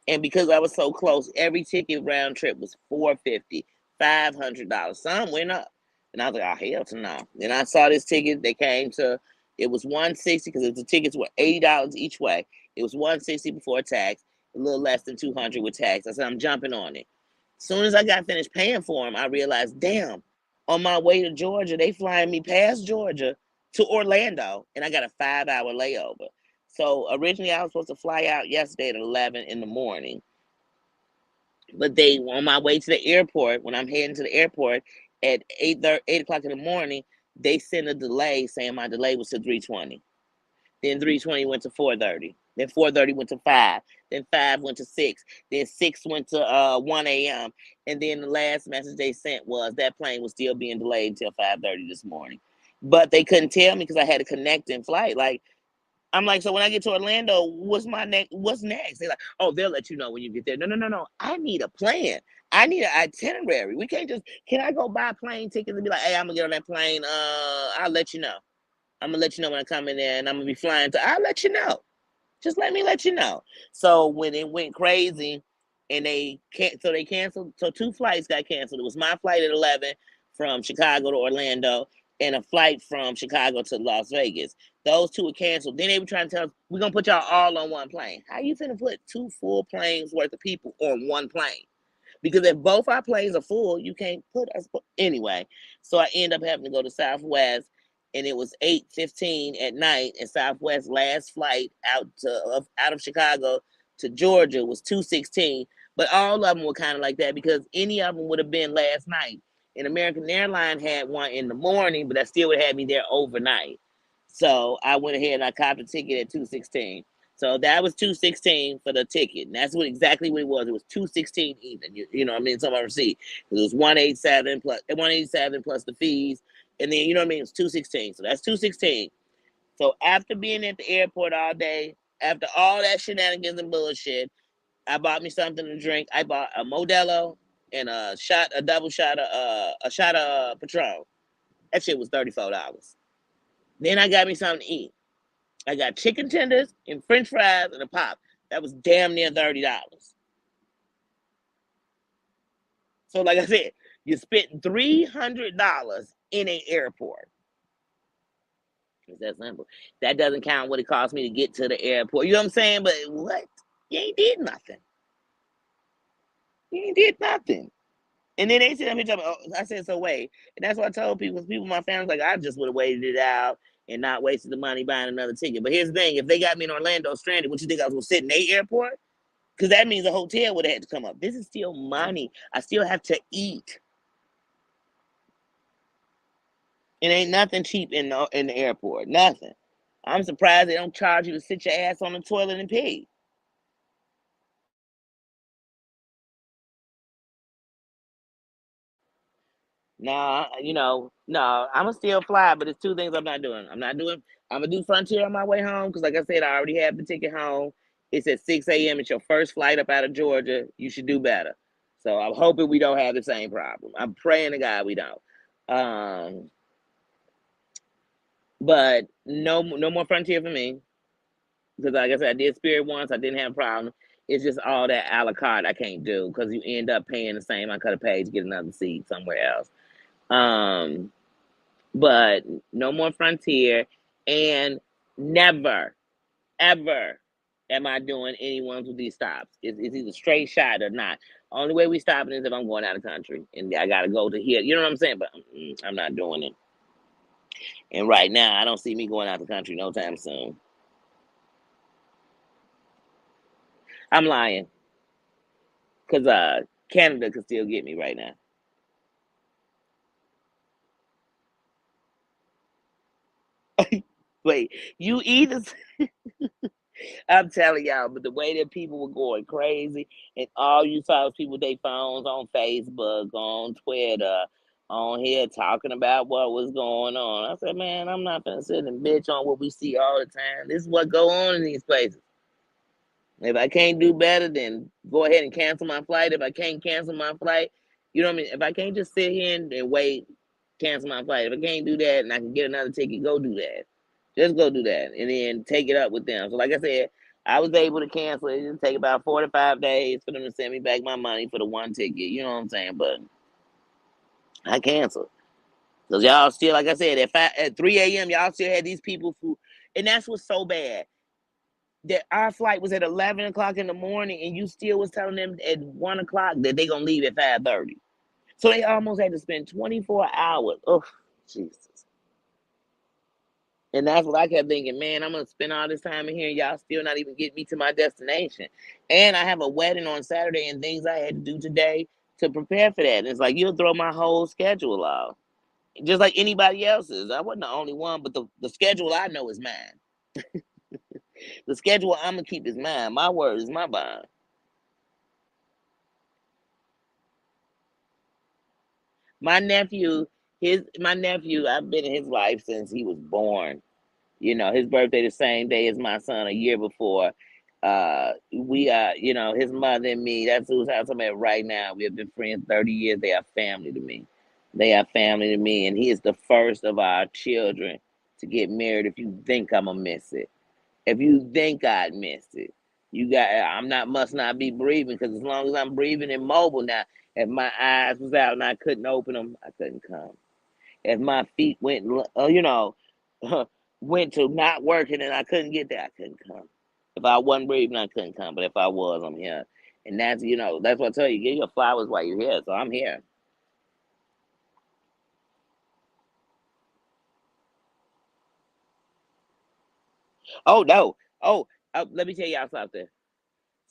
Speaker 1: And because I was so close, every ticket round trip was 450, $500. Some went up. And I was like, oh hell to no. Then I saw this ticket, they came to it was 160 because the tickets were $80 each way. It was 160 before tax, a little less than 200 with tax. I said, I'm jumping on it. As soon as I got finished paying for them, I realized, damn, on my way to Georgia, they flying me past Georgia to Orlando, and I got a 5 hour layover. So originally, I was supposed to fly out yesterday at 11 in the morning, but they on my way to the airport. When I'm heading to the airport at 8 o'clock in the morning, they sent a delay saying my delay was to 3:20. Then 3:20 went to 4:30. Then 4:30 went to 5. Then 5 went to 6. Then 6 went to 1 a.m. And then the last message they sent was that plane was still being delayed until 5:30 this morning. But they couldn't tell me because I had a connecting flight. Like I'm like, so when I get to Orlando, what's my next? What's next? They're like, oh, they'll let you know when you get there. No, no, no, no. I need a plan. I need an itinerary. We can't just. Can I go buy plane tickets and be like, hey, I'm gonna get on that plane. I'll let you know. I'm gonna let you know when I come in there, and I'm gonna be flying to. I'll let you know. Just let me let you know. So when it went crazy, and they canceled. So two flights got canceled. It was my flight at 11 from Chicago to Orlando, and a flight from Chicago to Las Vegas. Those two were canceled. Then they were trying to tell us we're gonna put y'all all on one plane. How you finna put two full planes worth of people on one plane? Because if both our planes are full, you can't put us anyway. So I end up having to go to Southwest, and it was 8:15 at night, and Southwest last flight out of Chicago to Georgia was 2:16. But all of them were kind of like that because any of them would have been last night. And American Airlines had one in the morning, but that still would have had me there overnight. So I went ahead and I copped a ticket at 2:16. So that was 216 for the ticket. And that's what exactly what it was. It was 216 even. You know what I mean? It's on my receipt. It was 187 plus the fees. And then you know what I mean? It's 216. So that's 216. So after being at the airport all day, after all that shenanigans and bullshit, I bought me something to drink. I bought a Modelo and a double shot of a shot of Patron. That shit was $34. Then I got me something to eat. I got chicken tenders and French fries and a pop. That was damn near $30. So, like I said, you spent $300 in an airport. It's that simple. That doesn't count what it cost me to get to the airport. You know what I'm saying? But what? You ain't did nothing. You ain't did nothing. And then they said, I said, so wait. And that's what I told people, my family's like, I just would have waited it out and not wasted the money buying another ticket. But here's the thing: if they got me in Orlando stranded, what you think I was gonna sit in a airport? Because that means the hotel would have had to come up. This is still money. I still have to eat. It ain't nothing cheap in the airport. Nothing. I'm surprised they don't charge you to sit your ass on the toilet and pee. Nah, no, I'm gonna still fly, but it's two things I'm not doing. I'm gonna do Frontier on my way home because, like I said, I already have the ticket home. It's at 6 a.m. It's your first flight up out of Georgia. You should do better. So I'm hoping we don't have the same problem. I'm praying to God we don't. Um, but no more Frontier for me. Because like I said, I did Spirit once. I didn't have a problem. It's just all that a la carte I can't do because you end up paying the same I could have paid to get another seat somewhere else. Um, but no more Frontier, and never, ever am I doing any ones with these stops. It's either straight shot or not. Only way we stopping is if I'm going out of country and I gotta go to here. You know what I'm saying? But I'm not doing it. And right now, I don't see me going out the country no time soon. I'm lying, cause Canada could still get me right now. Wait, you either I'm telling y'all, but the way that people were going crazy, and all you saw was people with their phones on Facebook, on Twitter, on here talking about what was going on. I said, man, I'm not gonna sit and bitch on what we see all the time. This is what go on in these places. If I can't do better, then go ahead and cancel my flight. If I can't cancel my flight, you know what I mean? If I can't just sit here and wait, cancel my flight. If I can't do that and I can get another ticket, go do that. Just go do that and then take it up with them. So like I said, I was able to cancel it. It take about 4 to 5 days for them to send me back my money for the one ticket. You know what I'm saying? But I canceled. Because y'all still, like I said, at 3 a.m., y'all still had these people who, and that's what's so bad that our flight was at 11 o'clock in the morning and you still was telling them at 1 o'clock that they gonna leave at 5:30. So they almost had to spend 24 hours. Oh, Jesus. And that's what I kept thinking, man, I'm gonna spend all this time in here and y'all still not even get me to my destination. And I have a wedding on Saturday and things I had to do today to prepare for that. And it's like you'll throw my whole schedule off. Just like anybody else's. I wasn't the only one, but the schedule I know is mine. The schedule I'm gonna keep is mine. My word is my bond. My nephew, my nephew, I've been in his life since he was born. You know, his birthday the same day as my son, a year before. We you know, his mother and me, that's whose house I'm at right now. We have been friends 30 years. They are family to me. They are family to me. And he is the first of our children to get married. If you think I'm gonna miss it. If you think I'd miss it, you got I'm not must not be breathing because as long as I'm breathing and mobile now, if my eyes was out and I couldn't open them, I couldn't come. If my feet went, you know, went to not working and I couldn't get there, I couldn't come. If I wasn't breathing, I couldn't come. But if I was, I'm here. And that's, you know, that's what I tell you. Get your flowers while you're here. So I'm here. Oh no. Oh, let me tell y'all something.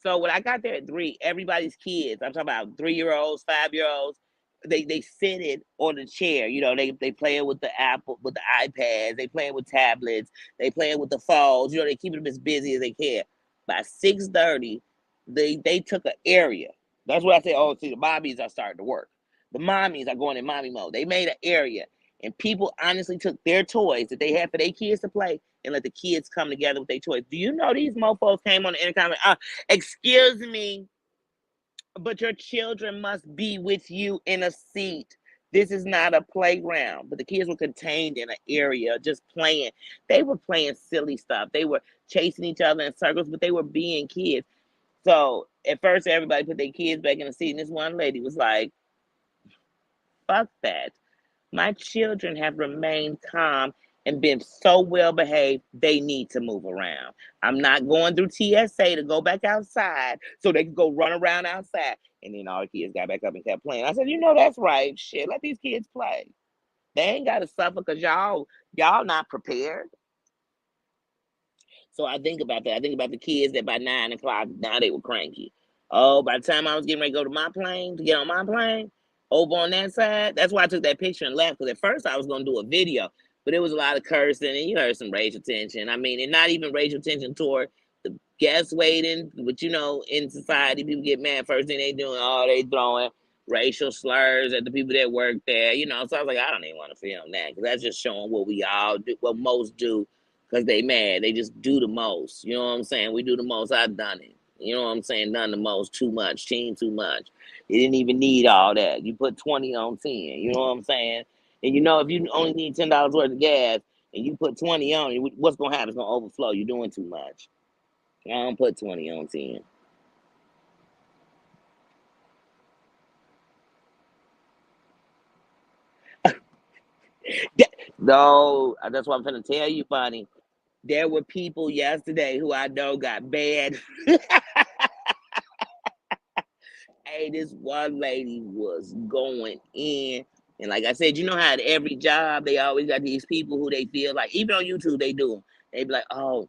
Speaker 1: So when I got there at 3, everybody's kids, I'm talking about 3-year-olds, 5-year-olds, they sit it on the chair. You know, they playing with the Apple, with the iPads, they playing with tablets, they playing with the phones. You know, they keep them as busy as they can. By 6:30, they took an area. That's what I say. Oh, see, the mommies are starting to work. The mommies are going in mommy mode. They made an area, and people honestly took their toys that they had for their kids to play and let the kids come together with their toys. Do you know these mofos came on the intercom? Excuse me, but your children must be with you in a seat. This is not a playground. But the kids were contained in an area just playing. They were playing silly stuff. They were chasing each other in circles, but they were being kids. So at first, everybody put their kids back in the seat, and this one lady was like, fuck that. My children have remained calm and been so well behaved, they need to move around. I'm not going through TSA to go back outside so they can go run around outside. And then all the kids got back up and kept playing. I said, you know, that's right. Shit, let these kids play. They ain't got to suffer because y'all not prepared. So I think about that. I think about the kids that by 9 o'clock, now they were cranky. Oh, by the time I was getting ready to go to my plane, to get on my plane, over on that side, that's why I took that picture and left. Because at first I was going to do a video, but it was a lot of cursing and you heard some racial tension. I mean, and not even racial tension toward the guests waiting, but you know, in society, people get mad. First thing they doing, oh, they throwing racial slurs at the people that work there, you know. So I was like, I don't even want to film that because that's just showing what we all do, what most do because they mad. They just do the most. You know what I'm saying? We do the most. I've done it. You know what I'm saying? None the most, too much, team too much. You didn't even need all that. You put 20 on 10. You know what I'm saying? And you know, if you only need $10 worth of gas and you put 20 on it, what's gonna happen? It's gonna overflow. You're doing too much. I don't put 20 on 10. No, that's what I'm gonna tell you, Funny. There were people yesterday who I know got bad. Hey, this one lady was going in. And like I said, you know how at every job they always got these people who they feel like, even on YouTube they do them. They be like, oh,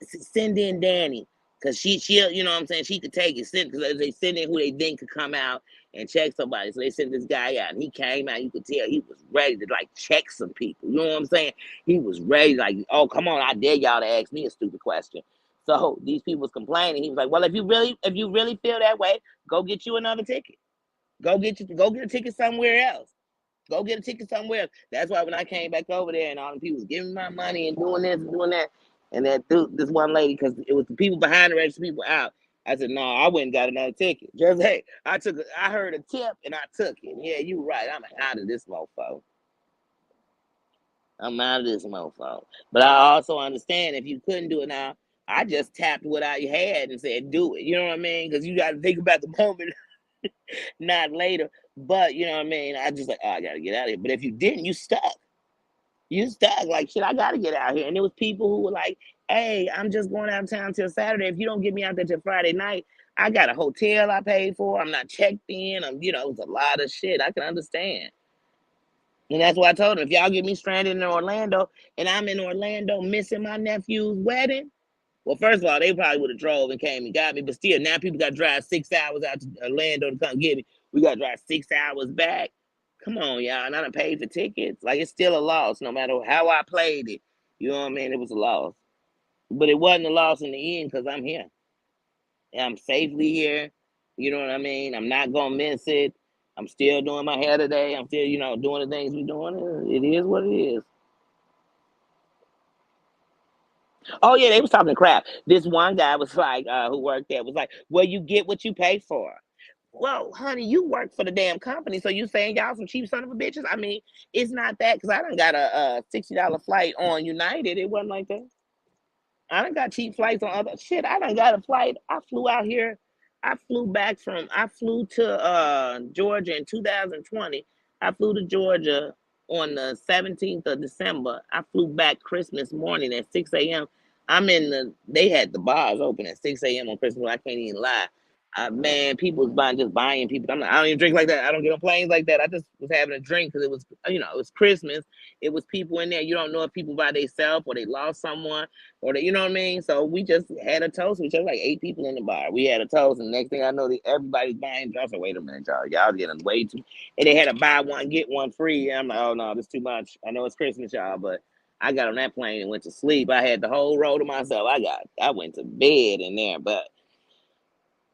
Speaker 1: send in Danny. Cause she'll, you know what I'm saying? She could take it. Cause they send in who they think could come out and check somebody. So they sent this guy out and he came out. You could tell he was ready to like check some people. You know what I'm saying? He was ready, like, oh, come on, I dare y'all to ask me a stupid question. So these people was complaining. He was like, well, if you really feel that way, go get you another ticket. Go get a ticket somewhere else. Go get a ticket somewhere else. That's why when I came back over there and all the people was giving my money and doing this and doing that, and that dude, this one lady, because it was the people behind the register, people out. I said, no, I went and got another ticket. Just hey, I heard a tip and I took it. Yeah, you right. I'm out of this mofo. I'm out of this mofo. But I also understand if you couldn't do it now, I just tapped what I had and said, do it. You know what I mean? Because you got to think about the moment, not later. But you know what I mean? I just like, oh, I got to get out of here. But if you didn't, you stuck. You stuck. Like, shit, I got to get out here. And there was people who were like, hey, I'm just going out of town till Saturday. If you don't get me out there till Friday night, I got a hotel I paid for. I'm not checked in. It was a lot of shit. I can understand. And that's why I told them, if y'all get me stranded in Orlando and I'm in Orlando missing my nephew's wedding, well, first of all, they probably would have drove and came and got me. But still, now people got to drive 6 hours out to Orlando to come get me. We got to drive 6 hours back. Come on, y'all. And I done paid for tickets. Like, it's still a loss, no matter how I played it. You know what I mean? It was a loss. But it wasn't a loss in the end because I'm here. And I'm safely here. You know what I mean? I'm not going to miss it. I'm still doing my hair today. I'm still, doing the things we're doing. It is what it is. Oh yeah, they was talking crap. This one guy was like, who worked there was like, well, you get what you pay for. Well, honey, you work for the damn company, so you saying y'all some cheap son of a bitches? I mean, it's not that because I done got a $60 flight on United. It wasn't like that. I done got cheap flights on other shit. I done got a flight. I flew out here. I flew to Georgia in 2020. I flew to Georgia on the 17th of December. I flew back Christmas morning at 6 a.m. They had the bars open at 6 a.m. on Christmas. I can't even lie. Man, people was buying people. I don't even drink like that. I don't get on planes like that. I just was having a drink because it was Christmas. It was people in there. You don't know if people by themselves or they lost someone or you know what I mean? So we just had a toast. We just like 8 people in the bar. We had a toast, and the next thing I know, everybody's buying drinks. I said, wait a minute, y'all getting way too. And they had a buy one get one free. And I'm like, oh no, this too much. I know it's Christmas, y'all, but I got on that plane and went to sleep. I had the whole row to myself. I went to bed in there, but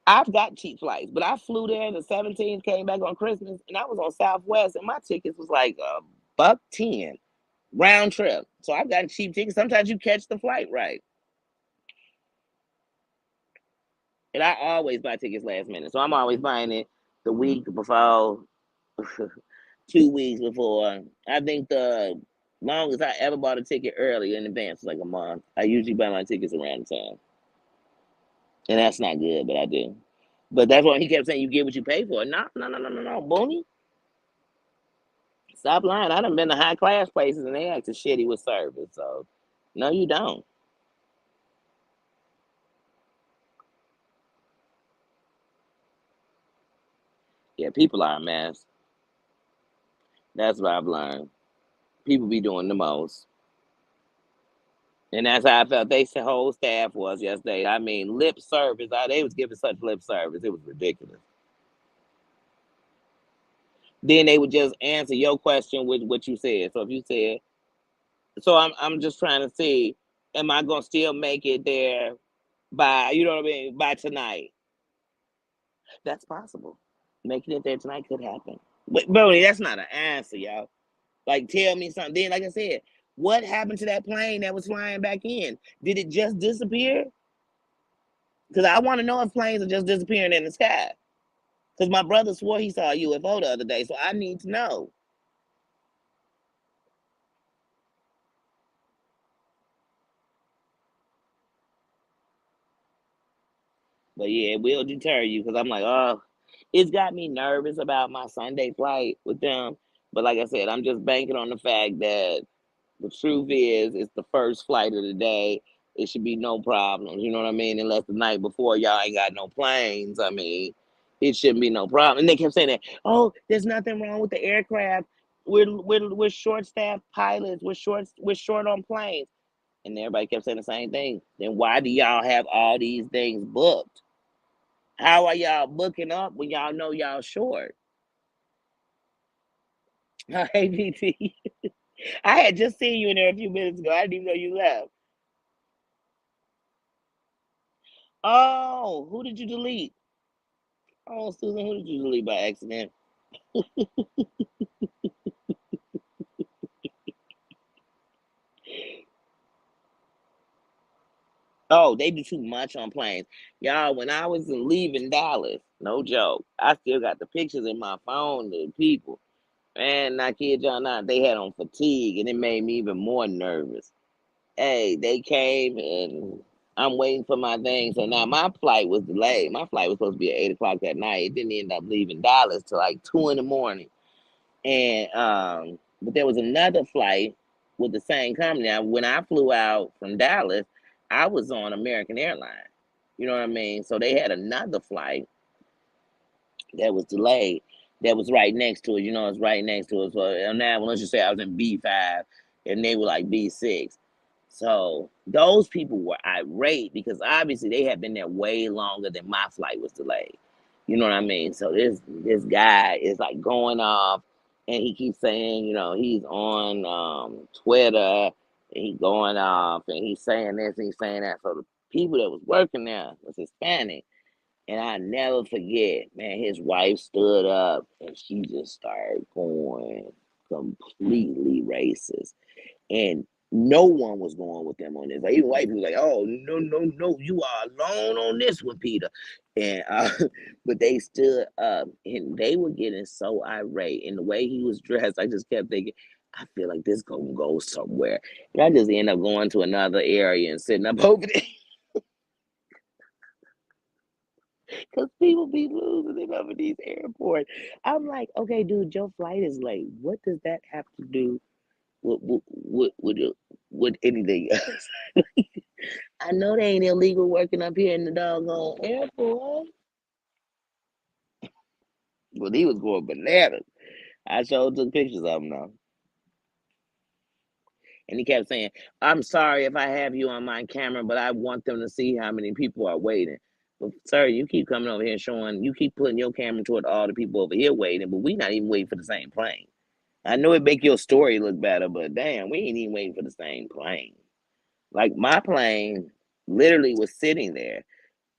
Speaker 1: I've got cheap flights. But I flew there on the 17th, came back on Christmas, and I was on Southwest, and my tickets was like $110 round trip. So I've got cheap tickets. Sometimes you catch the flight right. And I always buy tickets last minute. So I'm always buying it the week before, 2 weeks before. I think the longest I ever bought a ticket early in advance was like a month. I usually buy my tickets around the time. And that's not good, but I do. But that's why he kept saying you get what you pay for. No, no, no, no, no, no, Booney. Stop lying. I done been to high class places and they act as shitty with service. So no, you don't. Yeah, people are a mess. That's what I've learned. People be doing the most. And that's how I felt. They whole staff was yesterday. I mean, lip service. They was giving such lip service. It was ridiculous. Then they would just answer your question with what you said. So if you said, so I'm just trying to see, am I gonna still make it there by you know what I mean by tonight? That's possible. Making it there tonight could happen. But Brody, that's not an answer, y'all. Like tell me something. Then, like I said, what happened to that plane that was flying back in? Did it just disappear? Because I want to know if planes are just disappearing in the sky. Because my brother swore he saw a UFO the other day, so I need to know. But yeah, it will deter you because I'm like, oh, it's got me nervous about my Sunday flight with them. But like I said, I'm just banking on the fact that the truth is, it's the first flight of the day. It should be no problems. You know what I mean? Unless the night before y'all ain't got no planes. I mean, it shouldn't be no problem. And they kept saying that, oh, there's nothing wrong with the aircraft. We're short staffed pilots. We're short on planes. And everybody kept saying the same thing. Then why do y'all have all these things booked? How are y'all booking up when y'all know y'all short? Hey, BT. I had just seen you in there a few minutes ago. I didn't even know you left. Oh, who did you delete? Oh, Susan, who did you delete by accident? Oh, they do too much on planes. Y'all, when I was leaving Dallas, no joke, I still got the pictures in my phone of the people. Man, I kid y'all not, they had on fatigue and it made me even more nervous. Hey, they came and I'm waiting for my thing. So now my flight was delayed. My flight was supposed to be at 8 o'clock that night. It didn't end up leaving Dallas till like 2 in the morning. And but there was another flight with the same company. Now, when I flew out from Dallas, I was on American Airlines. You know what I mean? So they had another flight that was delayed that was right next to it. You know, it's right next to it. So on that one, let's just say I was in B5 and they were like B6. So those people were irate because obviously they had been there way longer than my flight was delayed. You know what I mean? So this guy is like going off and he keeps saying, he's on Twitter and he's going off and he's saying this and he's saying that. So the people that was working there was Hispanic. And I never forget, man, his wife stood up and she just started going completely racist. And no one was going with them on this. Like even white people like, oh no, no, no, you are alone on this one, Peter. And but they stood up and they were getting so irate. And the way he was dressed, I just kept thinking, I feel like this gonna go somewhere. And I just end up going to another area and sitting up over there. Because people be losing it over these airports. I'm like, okay, dude, your flight is late. What does that have to do with anything else? I know they ain't illegal working up here in the doggone airport. But he was going bananas. I showed took pictures of him though. And he kept saying, I'm sorry if I have you on my camera, but I want them to see how many people are waiting. But sir, you keep coming over here showing, you keep putting your camera toward all the people over here waiting, but we not even waiting for the same plane. I know it make your story look better, but damn, we ain't even waiting for the same plane. Like my plane literally was sitting there.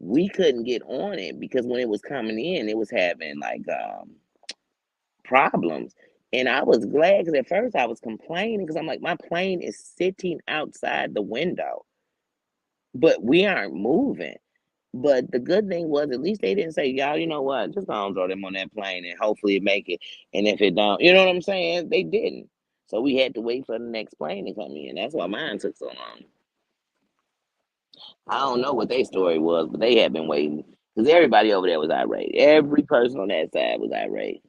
Speaker 1: We couldn't get on it because when it was coming in, it was having like problems. And I was glad because at first I was complaining because I'm like, my plane is sitting outside the window, but we aren't moving. But the good thing was at least they didn't say, y'all, you know what, just go and throw them on that plane and hopefully it make it. And if it don't, you know what I'm saying? They didn't. So we had to wait for the next plane to come in. That's why mine took so long. I don't know what their story was, but they had been waiting. Because everybody over there was irate. Every person on that side was irate.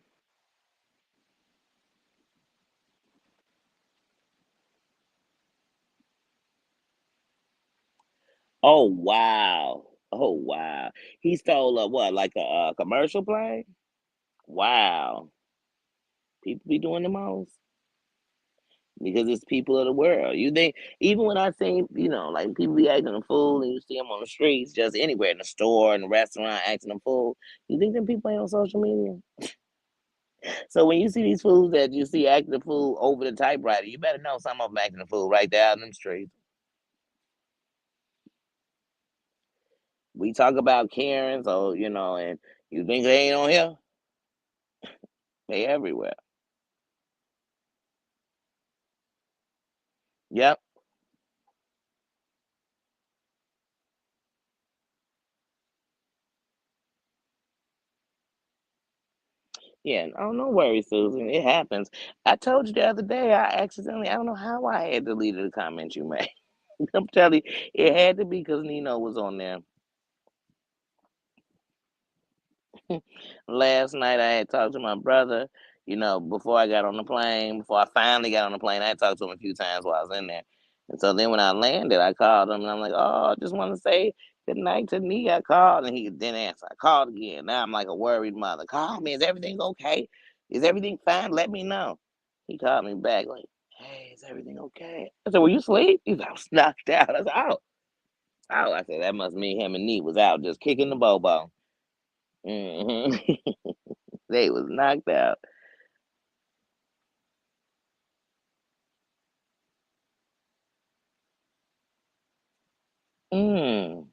Speaker 1: Oh wow. Oh wow. He stole a what, like a, commercial plane? Wow. People be doing the most because it's people of the world. You think even when I see, like people be acting a fool and you see them on the streets, just anywhere in the store, in the restaurant, acting a fool. You think them people ain't on social media? So when you see these fools that you see acting a fool over the typewriter, you better know some of them acting a fool right there out in them streets. We talk about Karen, so and you think they ain't on here? They everywhere. Yep. Yeah, oh, no worries, Susan. It happens. I told you the other day I accidentally, I don't know how I had deleted a comment you made. I'm telling you, it had to be because Nino was on there. Last night I had talked to my brother, before I got on the plane, before I finally got on the plane. I had talked to him a few times while I was in there. And so then when I landed, I called him and I'm like, oh, I just want to say good night to Nee. I called and he didn't answer. I called again. Now I'm like a worried mother. Call me. Is everything okay? Is everything fine? Let me know. He called me back like, hey, is everything okay? I said, were you asleep? He's like, I was knocked out. I said, oh. Oh, I said, that must mean him and Nee was out just kicking the bobo. Hmm. They was knocked out. Mm.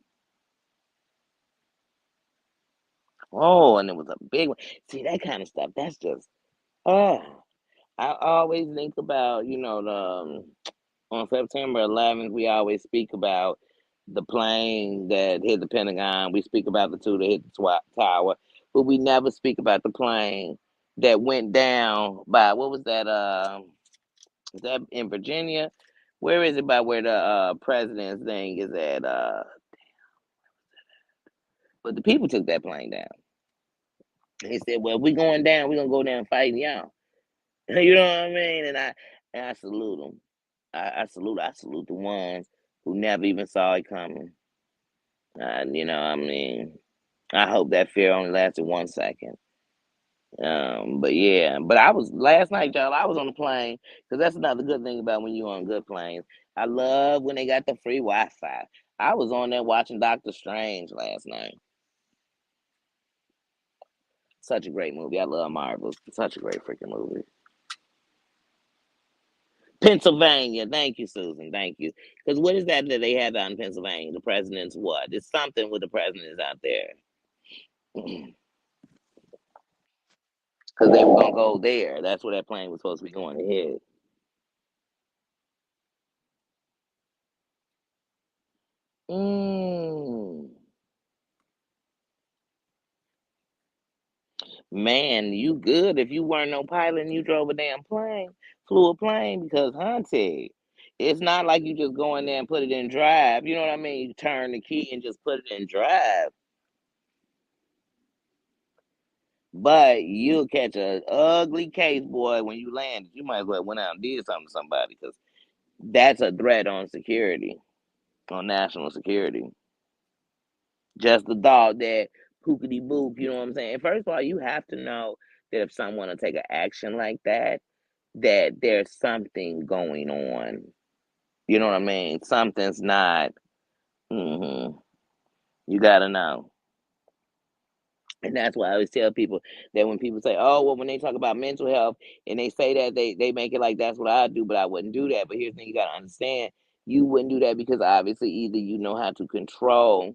Speaker 1: Oh, and it was a big one. See, that kind of stuff, that's just, oh, I always think about, on September 11th, we always speak about the plane that hit the Pentagon. We speak about the two that hit the tower, but we never speak about the plane that went down by, what was that? Is that in Virginia? Where is it by where the president's thing is at? But the people took that plane down. He said, "Well, if we going down, we gonna go down fighting y'all." You know what I mean? And I salute them. I salute the ones who never even saw it coming. I mean, I hope that fear only lasted 1 second. But yeah, but I was last night, y'all. I was on the plane because that's another good thing about when you on good planes. I love when they got the free Wi-Fi. I was on there watching Doctor Strange last night. Such a great movie. I love Marvel. Such a great freaking movie. Pennsylvania. Thank you, Susan. Thank you. Because what is that they have out in Pennsylvania? The president's what? It's something with the presidents out there. Because they were gonna go there. That's where that plane was supposed to be going ahead. Mm. Man, you good if you weren't no pilot and you drove a damn plane, flew a plane because hunty. It's not like you just go in there and put it in drive. You know what I mean? You turn the key and just put it in drive. But you'll catch a ugly case, boy, when you land. You might as well went out and did something to somebody because that's a threat on security, on national security. Just the thought that pookity boop, you know what I'm saying? First of all, you have to know that if someone will take an action like that there's something going on. You know what I mean? Something's not. Hmm. You gotta know. And that's why I always tell people that when people say, "Oh, well," when they talk about mental health and they say that they make it like that's what I do, but I wouldn't do that. But here's the thing: you gotta understand, you wouldn't do that because obviously either you know how to control.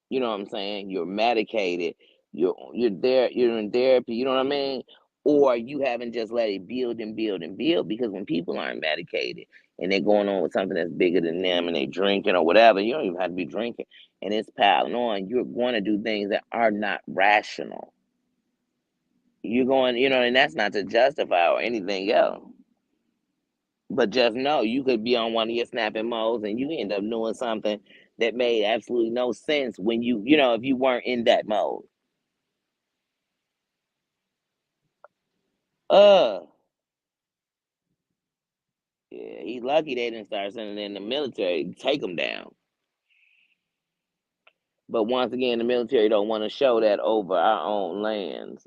Speaker 1: You know what I'm saying? You're medicated. You're there. You're in therapy. You know what I mean? Or you haven't just let it build and build and build because when people aren't medicated and they're going on with something that's bigger than them and they drinking or whatever, you don't even have to be drinking and it's piling on. You're going to do things that are not rational. You're going, and that's not to justify or anything else. But just know you could be on one of your snapping modes and you end up doing something that made absolutely no sense when if you weren't in that mode. Uh, yeah, he's lucky they didn't start sending in the military to take him down. But once again, the military don't want to show that over our own lands.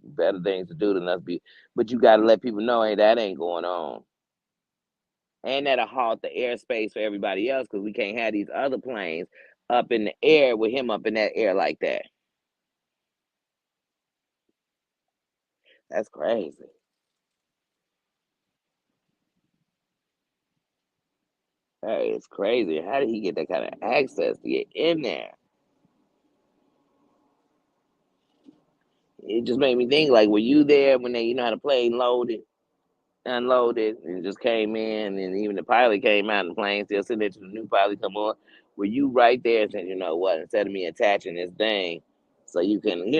Speaker 1: Better things to do than us be. But you got to let people know, hey, that ain't going on. And that'll halt the airspace for everybody else because we can't have these other planes up in the air with him up in that air like that. That's crazy. That is crazy. How did he get that kind of access to get in there? It just made me think like, were you there when they, how to plane loaded, unloaded, and just came in, and even the pilot came out, and the plane still sitting there till the new pilot come on? Were you right there and said, you know what? Instead of me attaching this thing, so you can,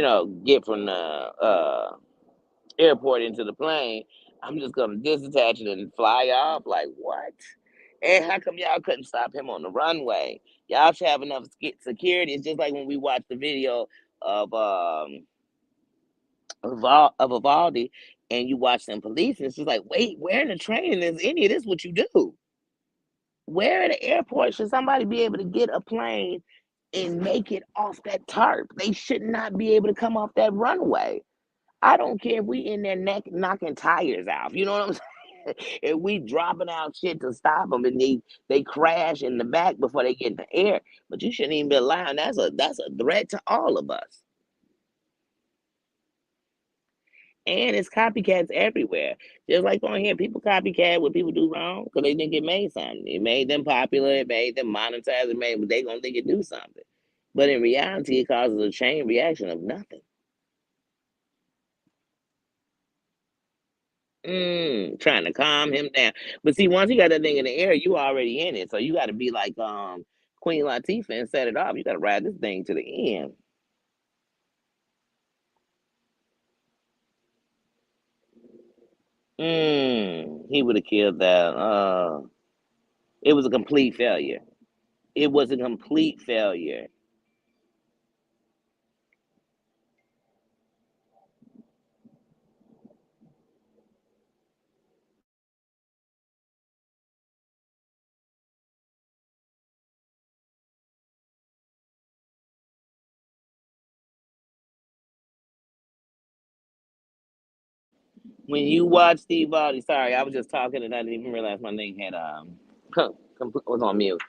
Speaker 1: get from the airport into the plane. I'm just gonna disattach it and fly off. Like what? And how come y'all couldn't stop him on the runway? Y'all should have enough security. It's just like when we watched the video of of Evaldi, and you watch them police, and it's just like, wait, where in the training is any of this what you do? Where at the airport should somebody be able to get a plane and make it off that tarp? They should not be able to come off that runway. I don't care if we in there knocking tires out. You know what I'm saying? If we dropping out shit to stop them, and they crash in the back before they get in the air, but you shouldn't even be allowing. That's a threat to all of us. And it's copycats everywhere. Just like on here, people copycat what people do wrong because they think it made something. It made them popular. It made them monetize. It made, but they gonna think it do something. But in reality, it causes a chain reaction of nothing. Trying to calm him down. But see, once you got that thing in the air, you already in it. So you got to be like Queen Latifah and set it off. You got to ride this thing to the end. He would have killed that. It was a complete failure. It was a complete failure. When you watch Steve Harvey, sorry, I was just talking and I didn't even realize my thing had was on mute.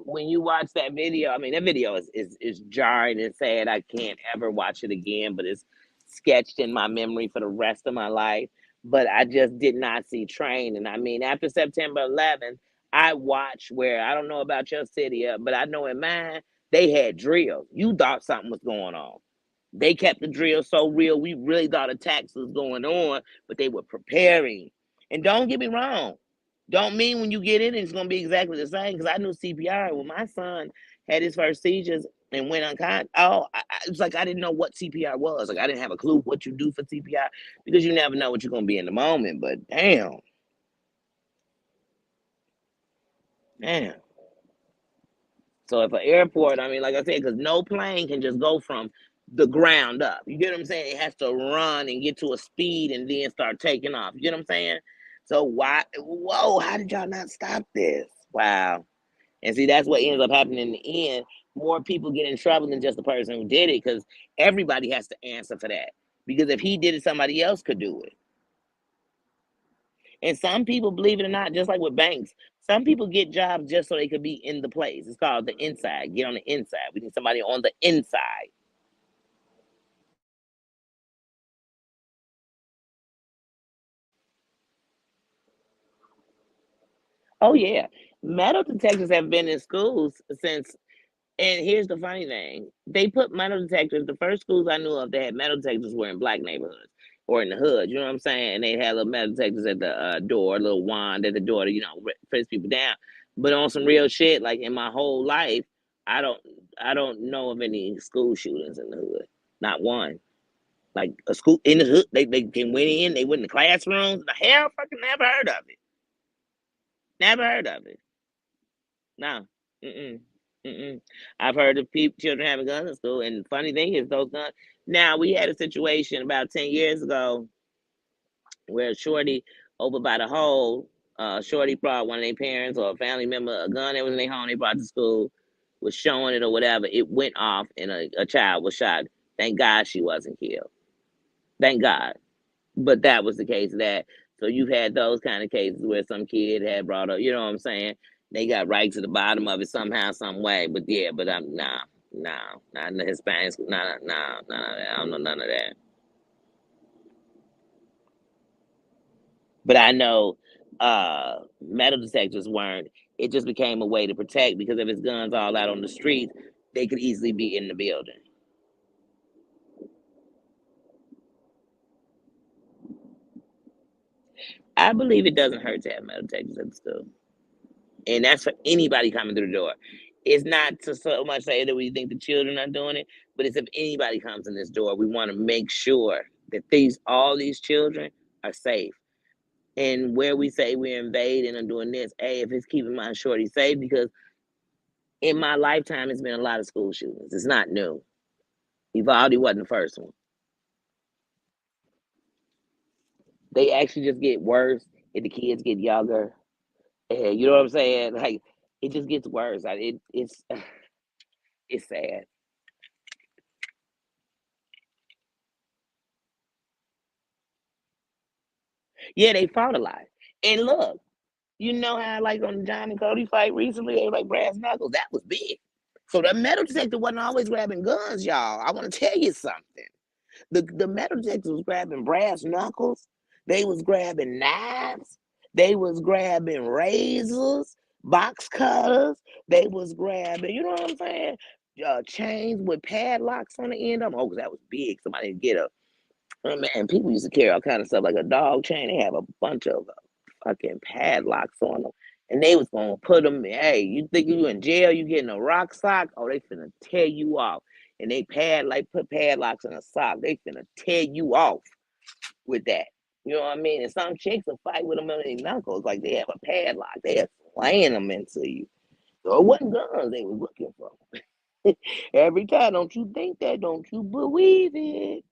Speaker 1: When you watch that video, I mean that video is jarring and sad. I can't ever watch it again, but it's sketched in my memory for the rest of my life. But I just did not see training. I mean, after September 11th, I watched where I don't know about your city, but I know in mine they had drills. You thought something was going on. They kept the drill so real, we really thought attacks was going on, but they were preparing. And don't get me wrong, don't mean when you get in it's gonna be exactly the same. Because I knew CPR when my son had his first seizures and went unconscious. It's like I didn't know what CPR was. Like I didn't have a clue what you do for CPR because you never know what you're gonna be in the moment. But damn. So if an airport, I mean, like I said, because no plane can just go from the ground up. You get what I'm saying? It has to run and get to a speed and then start taking off. You get what I'm saying? So why? Whoa! How did y'all not stop this? Wow! And see, that's what ends up happening in the end. More people get in trouble than just the person who did it, because everybody has to answer for that. Because if he did it, somebody else could do it. And some people, believe it or not, just like with banks, some people get jobs just so they could be in the place. It's called the inside. Get on the inside. We need somebody on the inside. Oh yeah. Metal detectors have been in schools since, and here's the funny thing. They put metal detectors, the first schools I knew of that had metal detectors were in black neighborhoods or in the hood. You know what I'm saying? And they had little metal detectors at the door, a little wand at the door to, press people down. But on some real shit, like in my whole life, I don't I don't know of any school shootings in the hood. Not one. Like a school in the hood, they can went in, they went in the classrooms. The hell fucking never heard of it. Never heard of it. No. Mm-mm. Mm-mm. I've heard of people, children having guns in school, and the funny thing is, those guns. Now we had a situation about 10 years ago where Shorty over by the hole, Shorty brought one of their parents or a family member a gun that was in their home. They brought to school, was showing it or whatever. It went off, and a child was shot. Thank God she wasn't killed. Thank God. But that was the case of that. So you've had those kind of cases where some kid had brought up, you know what I'm saying? They got right to the bottom of it somehow, some way. But yeah, but I'm not in the Hispanics, none of that. I don't know none of that. But I know metal detectors weren't. It just became a way to protect because if it's guns all out on the street, they could easily be in the building. I believe it doesn't hurt to have metal detectors at the school. And that's for anybody coming through the door. It's not to so much say that we think the children are doing it, but it's if anybody comes in this door, we want to make sure that all these children are safe. And where we say we're invading and doing this, hey, if it's keeping my shorty safe, because in my lifetime, it's been a lot of school shootings. It's not new. Uvalde wasn't the first one. They actually just get worse and the kids get younger. And you know what I'm saying? Like it just gets worse. It's sad. Yeah, they fought a lot. And look, you know how like on the John and Cody fight recently, they were like brass knuckles. That was big. So the metal detector wasn't always grabbing guns, y'all. I want to tell you something. The metal detectors was grabbing brass knuckles. They was grabbing knives. They was grabbing razors, box cutters. They was grabbing, you know what I'm saying? Chains with padlocks on the end of them. Oh, 'cause that was big. Somebody didn't get a. Oh, man, people used to carry all kind of stuff like a dog chain. They have a bunch of fucking padlocks on them. And they was gonna put them. Hey, you think you in jail? You getting a rock sock? Oh, they finna tear you off. And they put padlocks in a sock. They finna tear you off with that. You know what I mean? And some chicks will fight with them on their knuckles like they have a padlock. They are slaying them into you. So it wasn't guns they was looking for. Every time, don't you think that? Don't you believe it?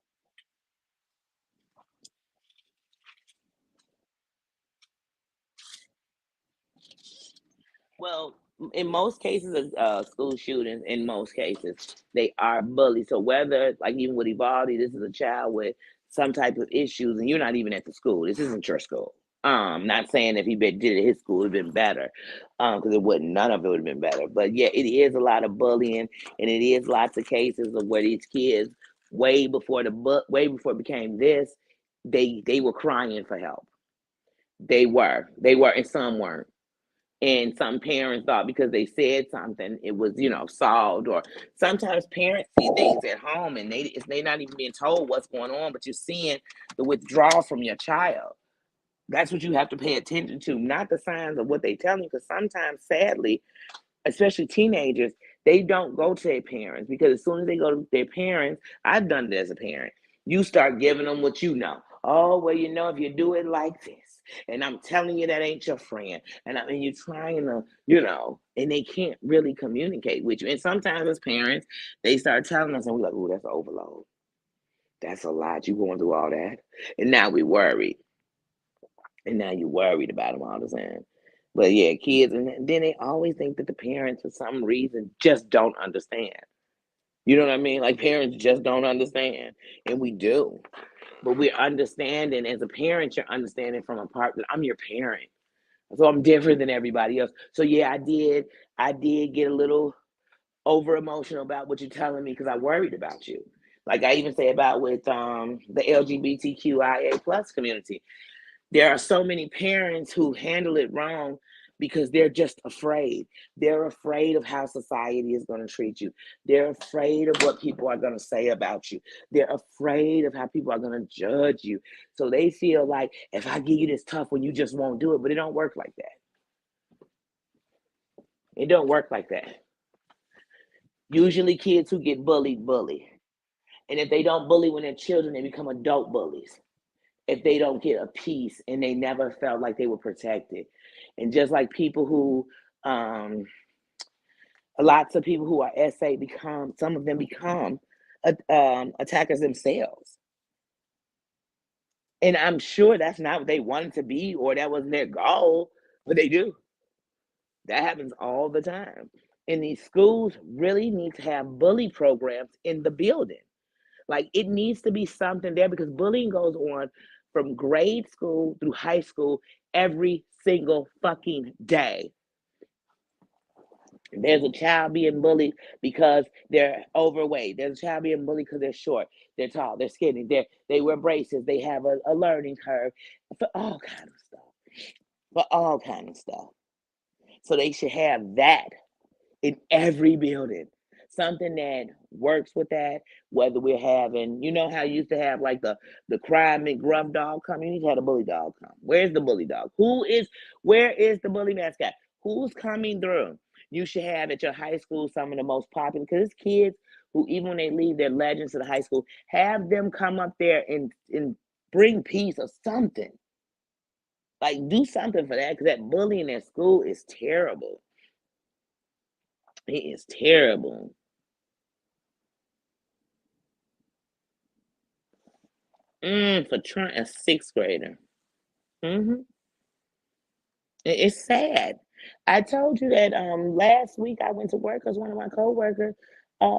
Speaker 1: Well, in most cases of school shootings, in most cases, they are bullied. So whether, like even with Evaldi, this is a child with some type of issues, and you're not even at the school. This isn't your school. Not saying if did it at his school, it'd been better, because it wouldn't. None of it would have been better. But yeah, it is a lot of bullying, and it is lots of cases of where these kids, way before it became this, they were crying for help. They were, and some weren't. And some parents thought because they said something, it was, solved. Or sometimes parents see things at home and they not even being told what's going on, but you're seeing the withdrawal from your child. That's what you have to pay attention to, not the signs of what they tell you. Because sometimes, sadly, especially teenagers, they don't go to their parents, because as soon as they go to their parents, I've done it as a parent. You start giving them what you know. Oh, well, if you do it like this, and I'm telling you that ain't your friend, and I mean you're trying to, and they can't really communicate with you. And sometimes as parents, they start telling us, and we're like, "Oh, that's an overload. That's a lot. You going through all that, and now we worried, and now you're worried about them all the time." But yeah, kids, and then they always think that the parents, for some reason, just don't understand. You know what I mean? Like parents just don't understand, and we do. But we're understanding as a parent. You're understanding from a part that I'm your parent, so I'm different than everybody else. So yeah, I did get a little over emotional about what you're telling me because I worried about you. Like I even say about with the LGBTQIA plus community. There are so many parents who handle it wrong because they're just afraid. They're afraid of how society is going to treat you. They're afraid of what people are going to say about you. They're afraid of how people are going to judge you. So they feel like if I give you this tough one, you just won't do it. But it don't work like that. It don't work like that. Usually kids who get bullied bully. And if they don't bully when they're children, they become adult bullies. If they don't get a piece and they never felt like they were protected. And just like people who, lots of people who are SA some of them become attackers themselves. And I'm sure that's not what they wanted to be or that wasn't their goal, but they do. That happens all the time. And these schools really need to have bully programs in the building. Like it needs to be something there because bullying goes on from grade school through high school every single fucking day. There's a child being bullied because they're overweight. There's a child being bullied because they're short, they're tall, they're skinny, they wear braces, they have a learning curve, for all kind of stuff. For all kind of stuff. So they should have that in every building. Something that works with that, whether we're having, how you used to have like the crime and gruff dog come, you need to have a bully dog come. Where's the bully dog? Where is the bully mascot? Who's coming through? You should have at your high school some of the most popular, because it's kids who, even when they leave, they're legends to the high school. Have them come up there and bring peace or something. Like, do something for that, because that bullying at school is terrible. It is terrible. For trying a sixth grader. Hmm. It's sad. I told you that last week I went to work because one of my coworkers,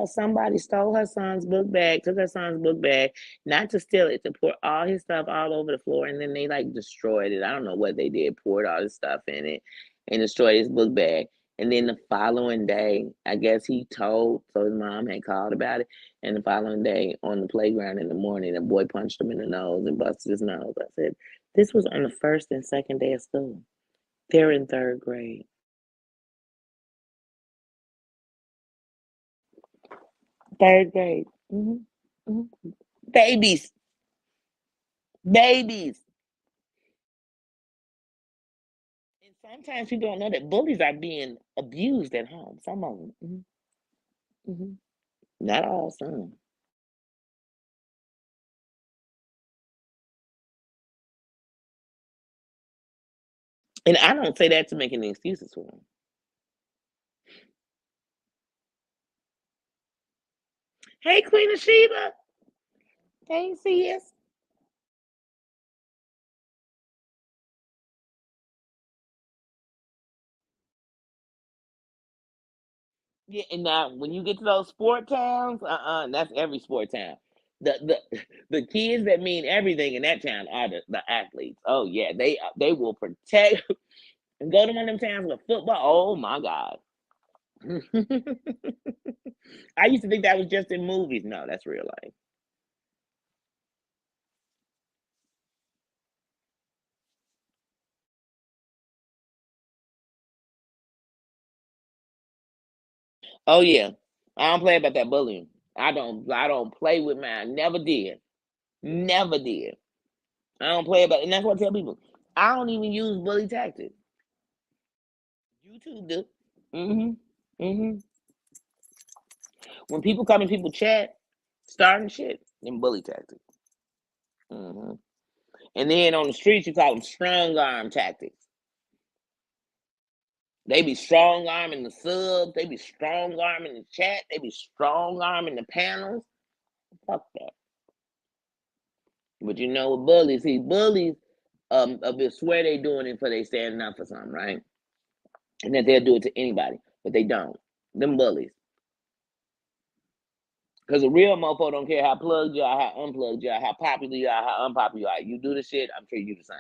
Speaker 1: somebody stole her son's book bag, took her son's book bag, not to steal it, to pour all his stuff all over the floor, and then they like destroyed it. I don't know what they did, poured all his stuff in it, and destroyed his book bag. And then the following day, I guess he told, so his mom had called about it. And the following day, on the playground in the morning, the boy punched him in the nose and busted his nose. I said, this was on the first and second day of school. They're in third grade. Third grade. Babies. Babies. And sometimes people don't know that bullies are being abused at home. Some of them. Not all, some. And I don't say that to make any excuses for them. Hey, Queen of Sheba. Hey, sis. Yeah, and now when you get to those sport towns, that's every sport town. The kids that mean everything in that town are the athletes. Oh yeah, they will protect and go to one of them towns with football. Oh my God. I used to think that was just in movies. No, that's real life. Oh yeah, I don't play about that bullying. I don't play with mine. Never did. Never did. I don't play about, and that's what I tell people. I don't even use bully tactics. YouTube do. Mhm. Mhm. When people come in people chat, starting shit, then bully tactics. Mhm. And then on the streets, you call them strong arm tactics. They be strong arming the subs. They be strong arming the chat. They be strong arming the panels. Fuck that. But you know what bullies? See, bullies, a bit swear they doing it for they standing up for something, right? And that they'll do it to anybody, but they don't. Them bullies. Because a real mofo don't care how plugged you are, how unplugged you are, how popular you are, how unpopular you are. You do the shit, I'm sure you do the same.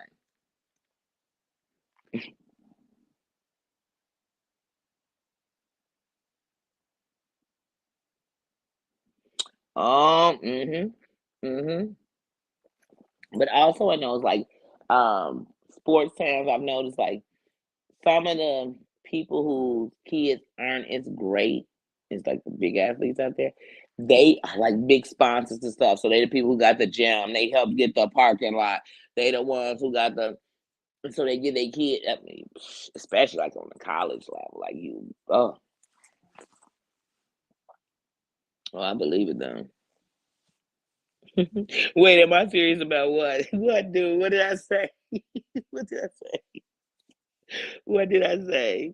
Speaker 1: Mm-hmm. Mm-hmm. But also I know it's like sports towns, I've noticed like some of the people whose kids aren't as great as like the big athletes out there, they are like big sponsors and stuff. So they the people who got the gym, they help get the parking lot. They the ones who got the, so they give their kid, I mean, especially like on the college level, like you, oh, I believe it though. Wait, am I serious about what? What, dude? What did I say? What did I say? What did I say?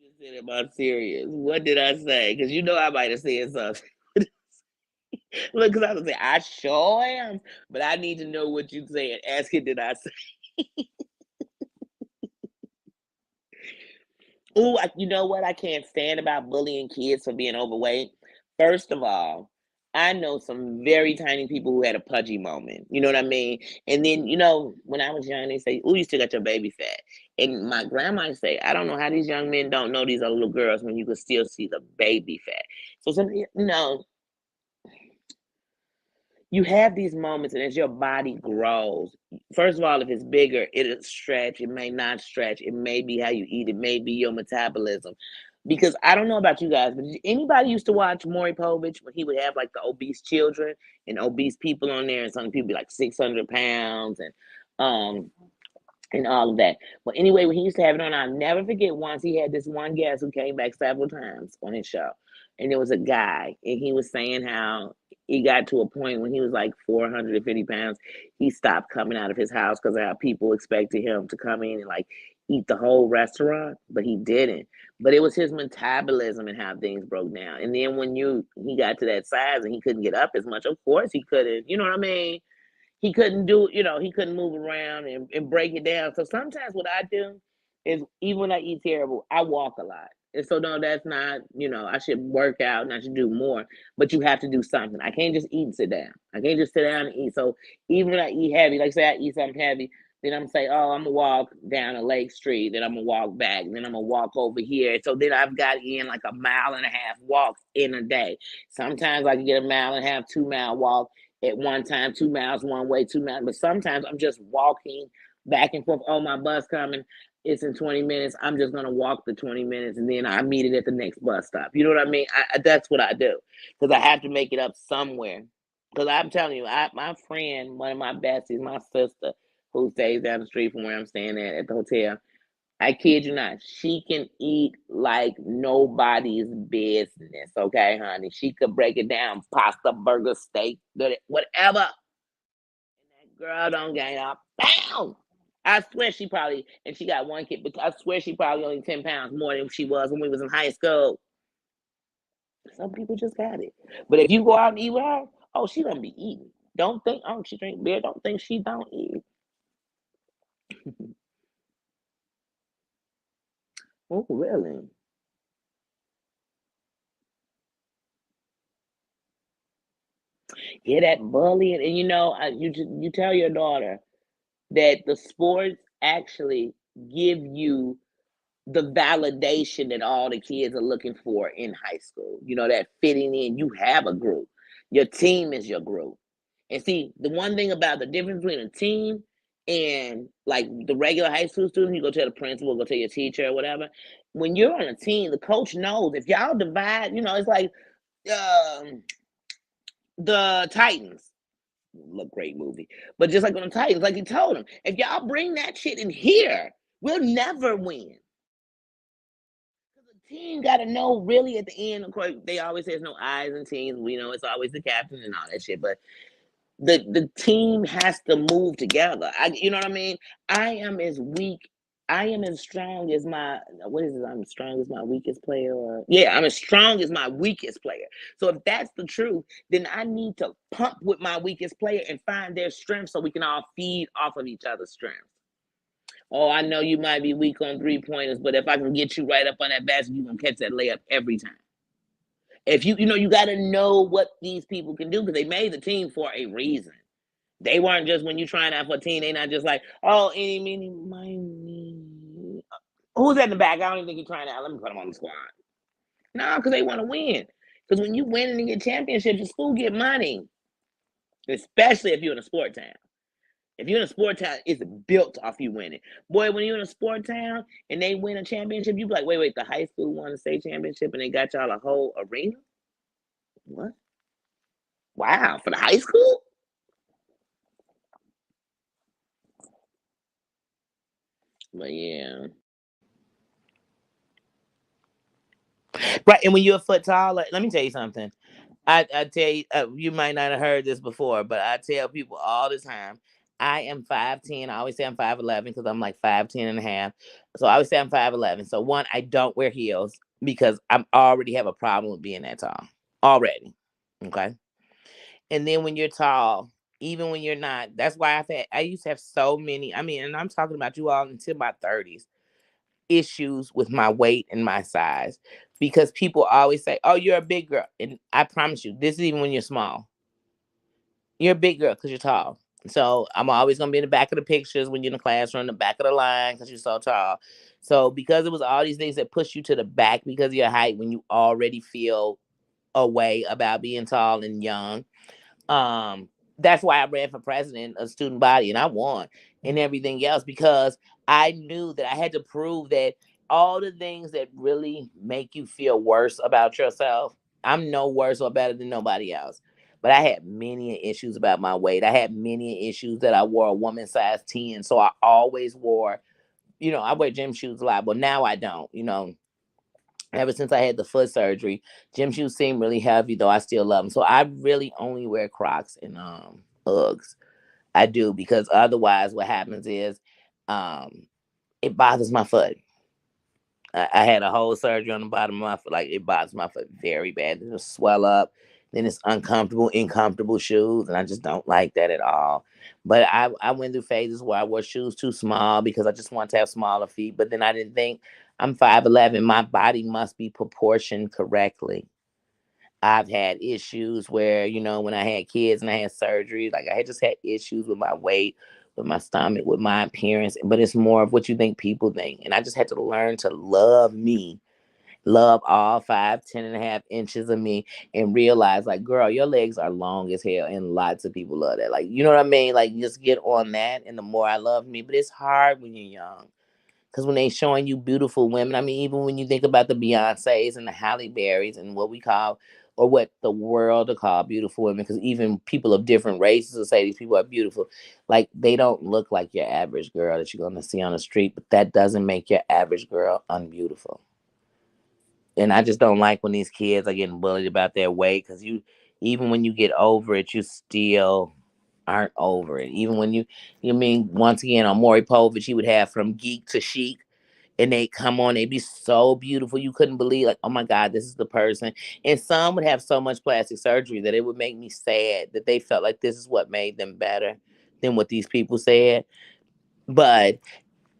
Speaker 1: You just said, am I serious? What did I say? Because you know I might have said something. Look, because I was saying, I sure am. But I need to know what you said. Ask it, did I say? Oh, you know what I can't stand about bullying kids for being overweight? First of all, I know some very tiny people who had a pudgy moment. You know what I mean? And then, when I was young, they say, "Oh, you still got your baby fat." And my grandma used to say, "I don't know how these young men don't know these are little girls when you can still see the baby fat." So, you have these moments, and as your body grows, first of all, if it's bigger, it'll stretch. It may not stretch. It may be how you eat. It may be your metabolism. Because I don't know about you guys, but did anybody used to watch Maury Povich when he would have like the obese children and obese people on there, and some people be like 600 pounds, and and all of that. But anyway, when he used to have it on, I'll never forget once he had this one guest who came back several times on his show. And it was a guy, and he was saying how he got to a point when he was like 450 pounds, he stopped coming out of his house because of how people expected him to come in and like eat the whole restaurant, but he didn't. But it was his metabolism and how things broke down. And then when he got to that size and he couldn't get up as much, of course he couldn't, you know what I mean? He couldn't do, he couldn't move around and break it down. So sometimes what I do is even when I eat terrible, I walk a lot. And so no, that's not, I should work out and I should do more, but you have to do something. I can't just eat and sit down. I can't just sit down and eat. So even when I eat heavy, like say I eat something heavy, then I'm say, oh, I'm gonna walk down a Lake Street, then I'm gonna walk back, then I'm gonna walk over here. So then I've got in like a mile and a half walk in a day. Sometimes I can get a mile and a half, 2 mile walk at one time, 2 miles one way, 2 miles. But sometimes I'm just walking back and forth. Oh, my bus coming. It's in 20 minutes. I'm just going to walk the 20 minutes and then I meet it at the next bus stop. You know what I mean? That's what I do because I have to make it up somewhere. Because I'm telling you, my friend, one of my besties, my sister, who stays down the street from where I'm staying at the hotel, I kid you not, she can eat like nobody's business. Okay, honey. She could break it down, pasta, burger, steak, whatever. And that girl don't gain a pound. I swear she probably, and she got one kid, but I swear she probably only 10 pounds more than she was when we was in high school. Some people just got it. But if you go out and eat with her, oh, she gonna be eating. Don't think, oh, she drink beer. Don't think she don't eat. Oh, really? Yeah, that bullying, and you tell your daughter that the sports actually give you the validation that all the kids are looking for in high school. That fitting in. You have a group. Your team is your group. And see, the one thing about the difference between a team and like the regular high school student, you go tell the principal, go tell your teacher or whatever. When you're on a team, the coach knows if y'all divide, it's like um, the Titans. Look, great movie. But just like on the Titans, like he told him, if y'all bring that shit in here, we'll never win. The team got to know really at the end. Of course, they always say there's no eyes in teams. We know it's always the captain and all that shit. But the team has to move together. You know what I mean? I am as weak. I am as strong as my what is it? I'm as strong as my weakest player. Or yeah, I'm as strong as my weakest player. So if that's the truth, then I need to pump with my weakest player and find their strength so we can all feed off of each other's strength. Oh, I know you might be weak on 3 pointers, but if I can get you right up on that basket, you're gonna catch that layup every time. If you got to know what these people can do because they made the team for a reason. They weren't just when you trying out for a team. They not just like, oh, any, many, miny. Who's at the back? I don't even think he's trying out. Let me put him on the squad. No, because they want to win. Because when you win and get championships, your school get money. Especially if you're in a sport town. If you're in a sport town, it's built off you winning. Boy, when you're in a sport town and they win a championship, you be like, wait, the high school won a state championship and they got y'all a whole arena? What? Wow, for the high school? But yeah. Right, and when you're a foot taller, let me tell you something. I tell you, you might not have heard this before, but I tell people all the time, I am 5'10". I always say I'm 5'11" because I'm like 5'10" and a half. So I always say I'm 5'11". So one, I don't wear heels because I already have a problem with being that tall already. Okay. And then when you're tall, even when you're not, that's why I used to have so many. I mean, and I'm talking about you all until my 30s issues with my weight and my size because people always say, "Oh, you're a big girl," and I promise you, this is even when you're small. You're a big girl because you're tall. So I'm always gonna be in the back of the pictures when you're in the classroom, the back of the line because you're so tall. So because it was all these things that push you to the back because of your height when you already feel a way about being tall and young, um, that's why I ran for president of student body and I won and everything else because I knew that I had to prove that all the things that really make you feel worse about yourself, I'm no worse or better than nobody else. But I had many issues about my weight. I had many issues that I wore a woman size 10. So I always wore, I wear gym shoes a lot, but now I don't. Ever since I had the foot surgery, gym shoes seem really heavy, though I still love them. So I really only wear Crocs and Uggs. I do, because otherwise what happens is um it bothers my foot. I had a whole surgery on the bottom of my foot. Like, it bothers my foot very bad. It'll swell up. Then it's uncomfortable, uncomfortable shoes, and I just don't like that at all. But I went through phases where I wore shoes too small because I just wanted to have smaller feet. But then I didn't think, I'm 5'11". My body must be proportioned correctly. I've had issues where, when I had kids and I had surgery, like I had just had issues with my weight, with my stomach, with my appearance. But it's more of what you think people think. And I just had to learn to love me, love all 5, 10.5 inches of me, and realize, like, girl, your legs are long as hell. And lots of people love that. Like, you know what I mean? Like, just get on that. And the more I love me, but it's hard when you're young. Because when they showing you beautiful women, I mean, even when you think about the Beyoncés and the Halle Berrys and what we call, or what the world will call beautiful women, because even people of different races will say these people are beautiful. Like, they don't look like your average girl that you're going to see on the street, but that doesn't make your average girl unbeautiful. And I just don't like when these kids are getting bullied about their weight, because even when you get over it, you still aren't over it. Even when once again, on Maury Povich, he would have From Geek to Chic, and they come on, they'd be so beautiful. You couldn't believe, like, oh my God, this is the person. And some would have so much plastic surgery that it would make me sad that they felt like this is what made them better than what these people said. But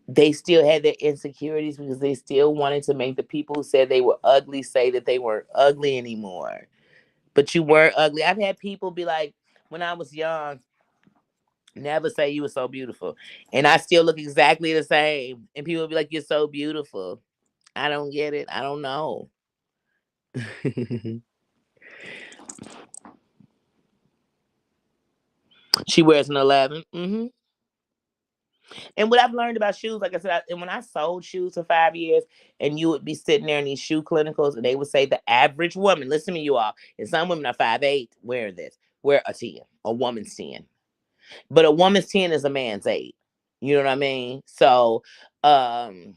Speaker 1: they still had their insecurities because they still wanted to make the people who said they were ugly say that they weren't ugly anymore. But you weren't ugly. I've had people be like, when I was young, never say you were so beautiful. And I still look exactly the same. And people be like, you're so beautiful. I don't get it. I don't know. She wears an 11. And what I've learned about shoes, like I said, and when I sold shoes for 5 years, and you would be sitting there in these shoe clinicals, and they would say the average woman, listen to me, you all, and some women are 5'8", wearing this, wear a 10, a woman's 10. But a woman's 10 is a man's 8. You know what I mean? So, um,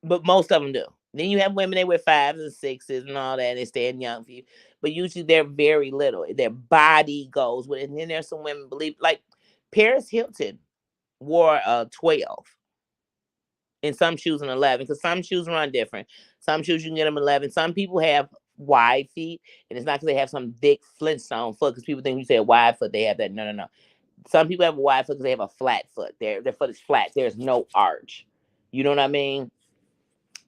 Speaker 1: but most of them do. Then you have women, they wear 5s and 6s and all that, and they stand young for you. But usually they're very little. Their body goes with it. And then there's some women believe, like Paris Hilton wore a 12, and some shoes an 11, because some shoes run different. Some shoes you can get them 11. Some people have wide feet, and it's not because they have some thick Flintstone foot. Because people think you say a wide foot, they have that. No, no, no. Some people have a wide foot because they have a flat foot. Their foot is flat. There's no arch. You know what I mean?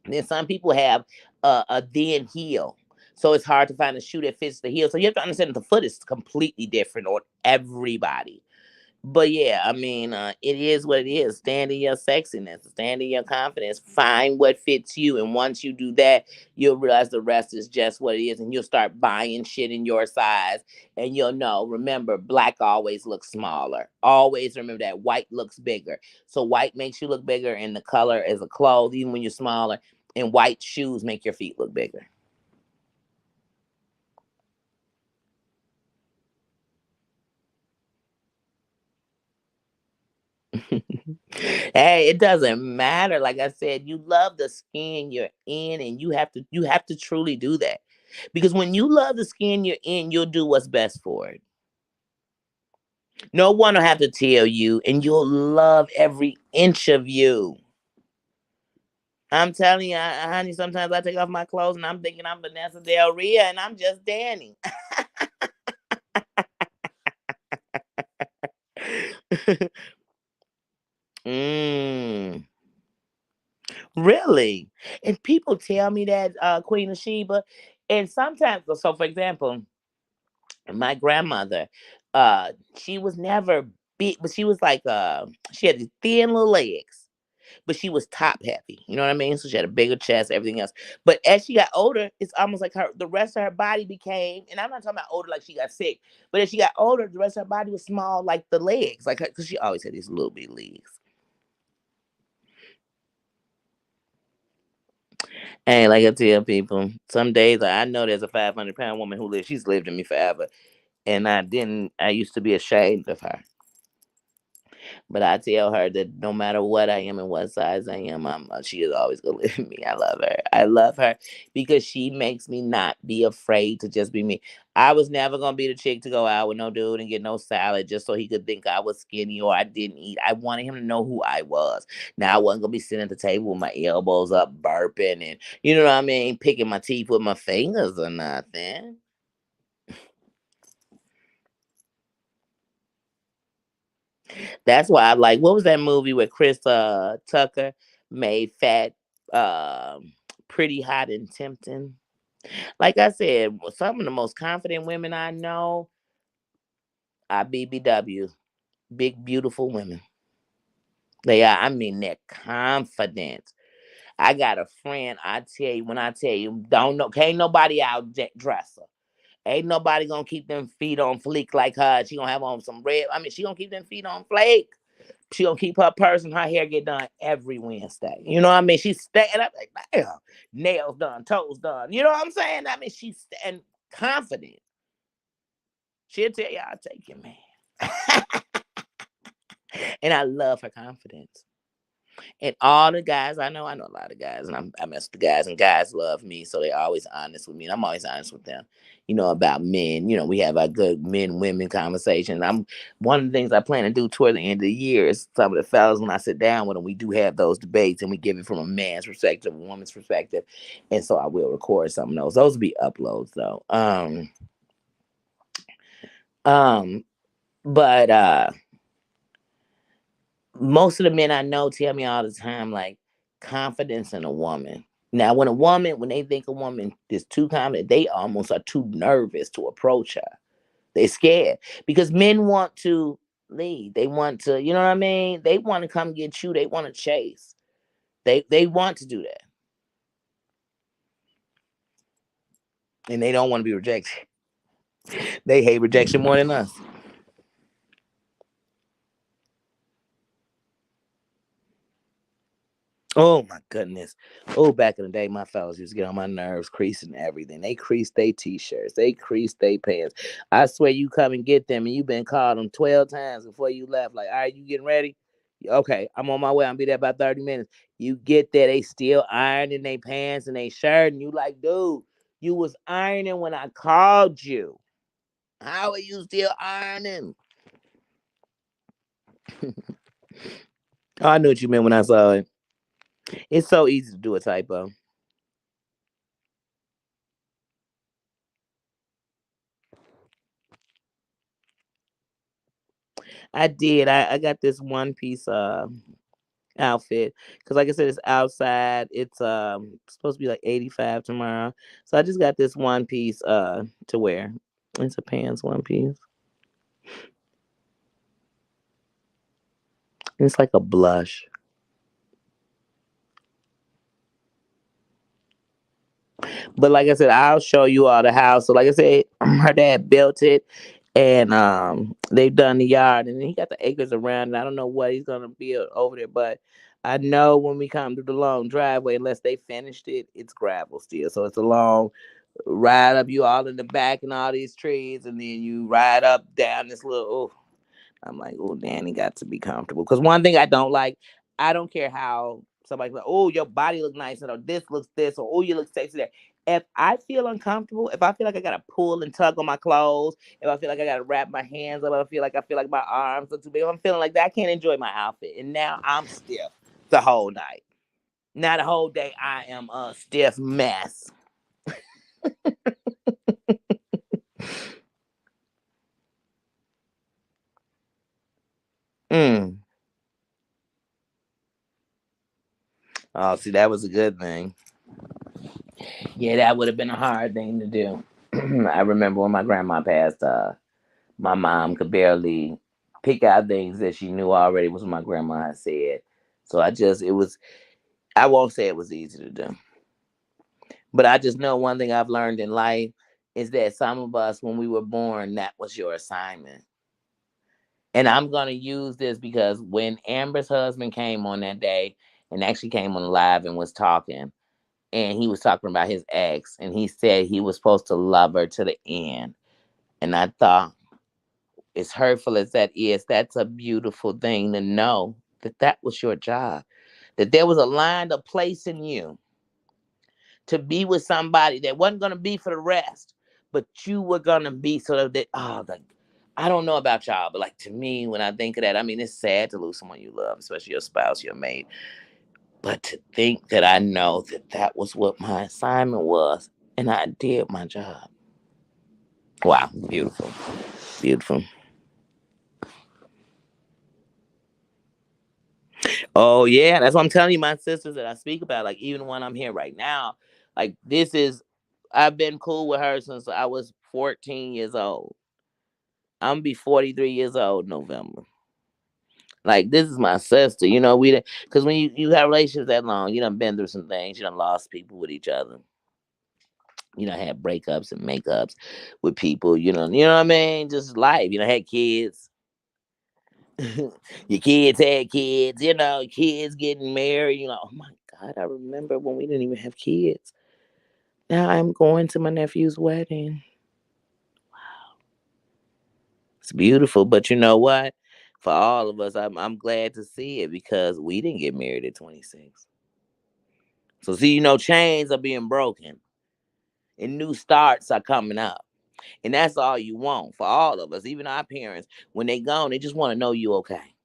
Speaker 1: And then some people have a thin heel. So it's hard to find a shoe that fits the heel. So you have to understand that the foot is completely different on everybody. But yeah, I mean, it is what it is. Stand in your sexiness, stand in your confidence, find what fits you. And once you do that, you'll realize the rest is just what it is. And you'll start buying shit in your size. And you'll know, remember, black always looks smaller. Always remember that white looks bigger. So white makes you look bigger, and the color is a clothes, even when you're smaller. And white shoes make your feet look bigger. Hey, it doesn't matter. Like I said, you love the skin you're in, and you have to truly do that. Because when you love the skin you're in, you'll do what's best for it. No one will have to tell you, and you'll love every inch of you. I'm telling you, honey, sometimes I take off my clothes and I'm thinking I'm Vanessa Del Rio, and I'm just Danny. mm, really? And people tell me that, Queen of Sheba. And sometimes, so for example, my grandmother, she was never big, but she was like, she had these thin little legs, but she was top heavy. You know what I mean? So she had a bigger chest, everything else. But as she got older, it's almost like the rest of her body became, and I'm not talking about older like she got sick, but as she got older, the rest of her body was small, like the legs, like, because she always had these little big legs. And like I tell people, some days I know there's a 500-pound woman who lives. She's lived in me forever. And I used to be ashamed of her. But I tell her that no matter what I am and what size I am, she is always gonna live in me. I love her. I love her because she makes me not be afraid to just be me. I was never gonna be the chick to go out with no dude and get no salad just so he could think I was skinny or I didn't eat. I wanted him to know who I was. Now I wasn't gonna be sitting at the table with my elbows up, burping and you know what I mean, picking my teeth with my fingers or nothing. That's why I like what was that movie with Chris Tucker made fat pretty hot and tempting. Like I said, some of the most confident women I know are BBW, big beautiful women. They are, I mean, they're confident. I got a friend, I tell you, when I tell you, don't know, can't nobody out dress her. Ain't nobody gonna keep them feet on fleek like her. She gonna have on some red. I mean, she gonna keep them feet on flake. She gonna keep her purse and her hair get done every Wednesday. You know what I mean? She's staying up like, damn, nails done, toes done. You know what I'm saying? I mean, she's and confident. She'll tell you, I'll take you, man. And I love her confidence. And all the guys I know a lot of guys, and I mess with the guys, and guys love me, so they're always honest with me, and I'm always honest with them. You know about men. You know we have our good men women conversation. I'm one of the things I plan to do toward the end of the year is some of the fellas when I sit down with them, we do have those debates, and we give it from a man's perspective, a woman's perspective, and so I will record some of those. Those will be uploads though. Um, but most of the men I know tell me all the time, like, confidence in a woman. Now, when they think a woman is too confident, they almost are too nervous to approach her. They scared because men want to lead. They want to, you know what I mean? They want to come get you. They want to chase. They want to do that, and they don't want to be rejected. They hate rejection more than us. Oh my goodness. Oh, back in the day, my fellas used to get on my nerves, creasing everything. They crease their t-shirts, they crease their pants. I swear you come and get them and you been called them 12 times before you left. Like, all right, you getting ready? Okay, I'm on my way. I'll be there about 30 minutes. You get there, they still ironing their pants and they shirt, and you like, dude, you was ironing when I called you. How are you still ironing? Oh, I knew what you meant when I saw it. It's so easy to do a typo. I did. I got this one piece outfit because like I said, it's outside. It's supposed to be like 85 tomorrow. So I just got this one piece to wear. It's a pants one piece. It's like a blush. But like I said, I'll show you all the house. So like I said, her dad built it and they've done the yard and he got the acres around and I don't know what he's gonna build over there, but I know when we come to the long driveway, unless they finished it, it's gravel still. So it's a long ride up you all in the back and all these trees, and then you ride up down this little. Oh, I'm like, oh, Danny got to be comfortable. Because one thing I don't like, I don't care how somebody's like, oh, your body looks nice, or this looks this, or oh, you look sexy there. If I feel uncomfortable, if I feel like I gotta pull and tug on my clothes, if I feel like I gotta wrap my hands up, I feel like my arms are too big. If I'm feeling like that, I can't enjoy my outfit. And now I'm stiff the whole night. Now the whole day I am a stiff mess. Mm. Oh, see, that was a good thing. Yeah, that would have been a hard thing to do. I remember when my grandma passed, my mom could barely pick out things that she knew already was what my grandma had said. So it was, I won't say it was easy to do, but I just know one thing I've learned in life is that some of us, when we were born, that was your assignment. And I'm going to use this because when Amber's husband came on that day and actually came on live and was talking, and he was talking about his ex, and he said he was supposed to love her to the end. And I thought, as hurtful as that is, that's a beautiful thing to know that that was your job, that there was a line of place in you to be with somebody that wasn't going to be for the rest, but you were going to be so that, I don't know about y'all, but like to me, when I think of that, I mean, it's sad to lose someone you love, especially your spouse, your mate. But to think that I know that that was what my assignment was and I did my job. Wow, beautiful, beautiful. Oh yeah, that's what I'm telling you. My sisters that I speak about, like even when I'm here right now, like this is, I've been cool with her since I was 14 years old. I'm gonna be 43 years old in November. Like this is my sister. Because when you have relationships that long, you done been through some things. You done lost people with each other. You know, had breakups and makeups with people. You know what I mean. Just life. Had kids. Your kids had kids. Kids getting married. Oh my God, I remember when we didn't even have kids. Now I'm going to my nephew's wedding. It's beautiful, but you know what? For all of us, I'm glad to see it because we didn't get married at 26. So see, chains are being broken and new starts are coming up. And that's all you want for all of us, even our parents. When they gone, they just want to know you okay.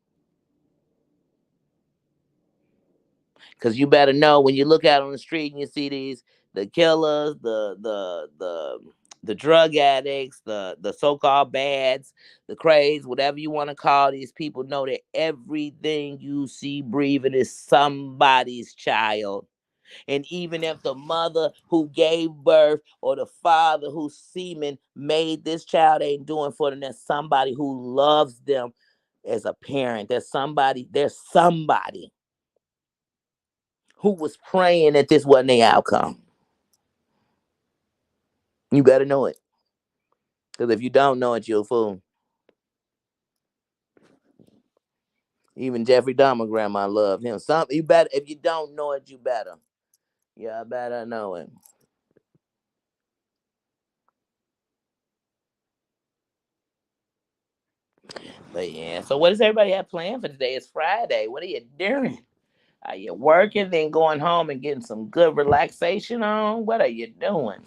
Speaker 1: Because you better know when you look out on the street and you see the killers, the drug addicts, the so-called bads, the craze, whatever you want to call these people, know that everything you see breathing is somebody's child. And even if the mother who gave birth or the father whose semen made this child ain't doing for them, there's somebody who loves them as a parent. There's somebody who was praying that this wasn't the outcome. You better know it. Because if you don't know it, you're a fool. Even Jeffrey Dahmer grandma loved him. You better, if you don't know it, you better. Yeah, I better know it. But yeah, so what does everybody have planned for today? It's Friday. What are you doing? Are you working, then going home and getting some good relaxation on? What are you doing?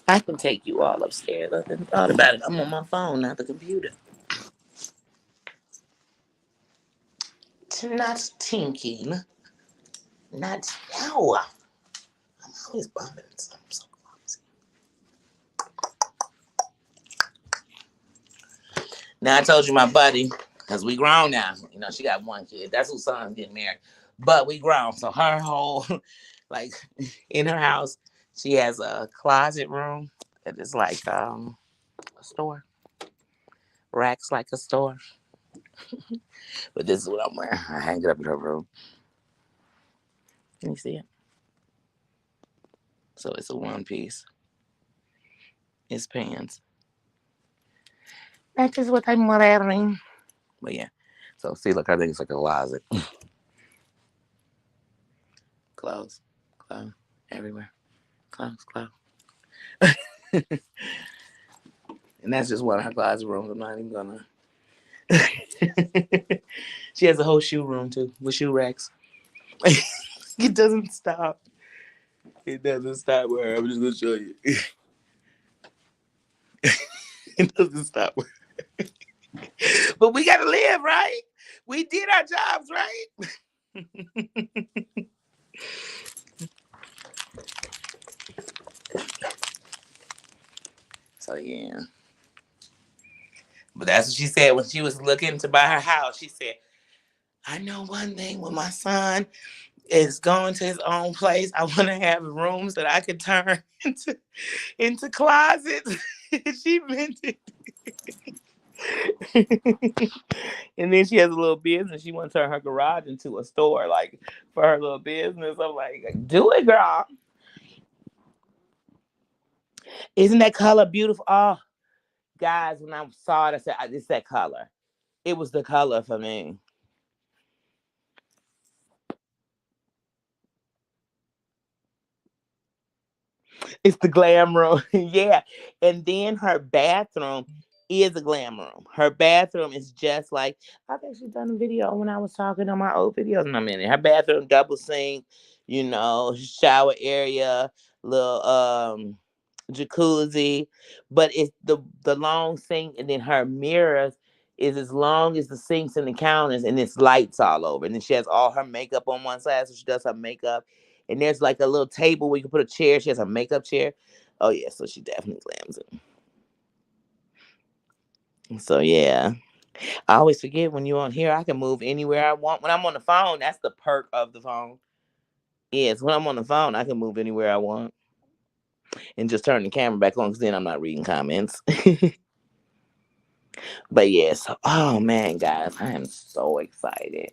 Speaker 1: I can take you all upstairs. I haven't thought about it. I'm on my phone, not the computer. It's not thinking. Not now. I'm always bumping something so close. Now I told you my buddy, because we grown now. She got one kid. That's whose son's getting married. But we grown. So her whole, like, in her house, she has a closet room that is like a store. Racks like a store. But this is what I'm wearing. I hang it up in her room. Can you see it? So it's a one piece. It's pants. That is what I'm wearing. But yeah. So see, look, I think it's like a closet. Clothes. Clothes. Everywhere. Clothes. Clothes. And that's just one of her closet rooms. I'm not even gonna. She has a whole shoe room too, with shoe racks. It doesn't stop. It doesn't stop with her. I'm just gonna show you. It doesn't stop with her. But we gotta live, right? We did our jobs, right? So yeah. But that's what she said when she was looking to buy her house. She said, I know one thing, when my son is going to his own place, I want to have rooms that I could turn into closets. She meant it. And then she has a little business. She wants to turn her garage into a store, like for her little business. I'm like, do it, girl. Isn't that color beautiful? Oh, guys, when I saw it, I said, it's that color. It was the color for me. It's the glam room. Yeah. And then her bathroom is a glam room. Her bathroom is just like I've actually done a video when I was talking on my old videos in a minute. Her bathroom double sink, shower area, little jacuzzi, but it's the long sink, and then her mirrors is as long as the sinks and the counters, and it's lights all over. And then she has all her makeup on one side, so she does her makeup. And there's like a little table where you can put a chair. She has a makeup chair. Oh yeah, so she definitely glams it. So yeah, I always forget when you're on here, I can move anywhere I want. When I'm on the phone, that's the perk of the phone. Yes, when I'm on the phone, I can move anywhere I want and just turn the camera back on because then I'm not reading comments. But yes, oh man, guys, I am so excited.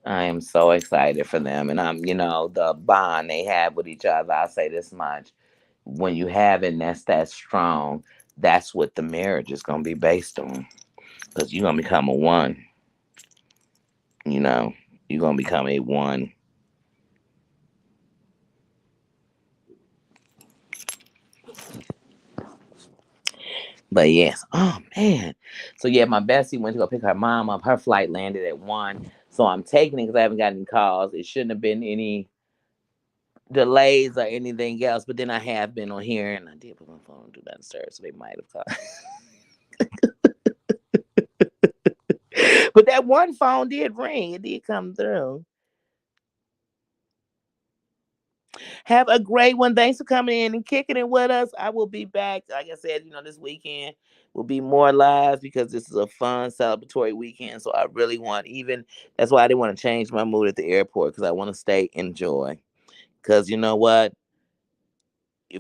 Speaker 1: I am so excited for them. And the bond they have with each other. I'll say this much. When you have it and that's that strong, that's what the marriage is going to be based on. Because you're going to become a one, you know, you're going to become a one. But yes, oh man. So yeah, my bestie went to go pick her mom up. Her flight landed at 1. So I'm taking it because I haven't gotten any calls. It shouldn't have been any delays or anything else. But then I have been on here and I did put my phone on do not disturb, so they might have called. But that one phone did ring. It did come through. Have a great one. Thanks for coming in and kicking it with us. I will be back. Like I said, this weekend will be more live because this is a fun celebratory weekend. So I really want even that's why I didn't want to change my mood at the airport because I want to stay enjoy. Because you know what?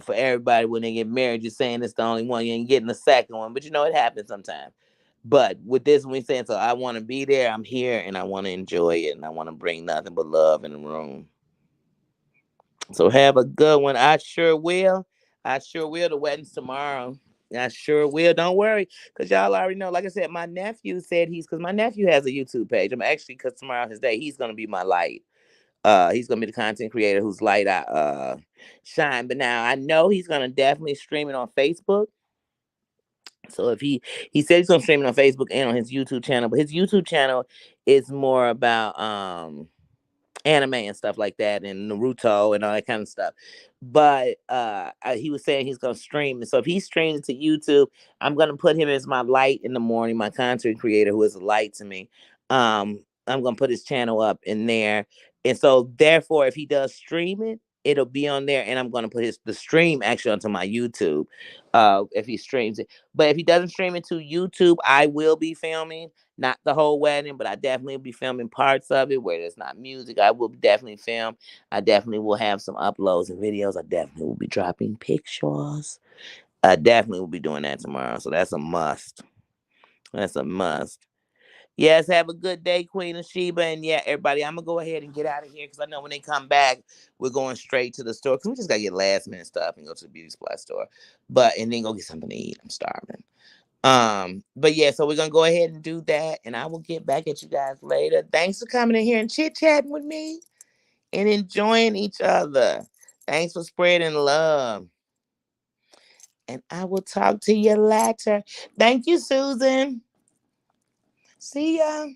Speaker 1: For everybody when they get married, you're saying it's the only one. You ain't getting the second one. But it happens sometimes. But with this one, we saying so I want to be there. I'm here and I want to enjoy it and I want to bring nothing but love in the room. So have a good one. I sure will. I sure will. The wedding's tomorrow. I sure will. Don't worry, because y'all already know. Like I said, my nephew said because my nephew has a YouTube page. I'm actually because tomorrow his day. He's gonna be my light. He's gonna be the content creator whose light I shine. But now I know he's gonna definitely stream it on Facebook. So if he said he's gonna stream it on Facebook and on his YouTube channel, but his YouTube channel is more about anime and stuff like that and Naruto and all that kind of stuff. But he was saying he's gonna stream it. So if he streams to YouTube, I'm gonna put him as my light in the morning, my content creator who is a light to me. I'm gonna put his channel up in there. And so therefore if he does stream it, it'll be on there and I'm gonna put the stream actually onto my YouTube. If he streams it. But if he doesn't stream it to YouTube, I will be filming not the whole wedding, but I definitely will be filming parts of it where there's not music. I will definitely film. I definitely will have some uploads and videos. I definitely will be dropping pictures. I definitely will be doing that tomorrow. So that's a must. That's a must. Yes, have a good day, Queen of Sheba. And yeah, everybody, I'm going to go ahead and get out of here because I know when they come back, we're going straight to the store because we just got to get last minute stuff and go to the beauty supply store. And then go get something to eat. I'm starving. But yeah, so we're gonna go ahead and do that, and I will get back at you guys later. Thanks for coming in here and chit chatting with me and enjoying each other. Thanks for spreading love. And I will talk to you later. Thank you, Susan. See ya.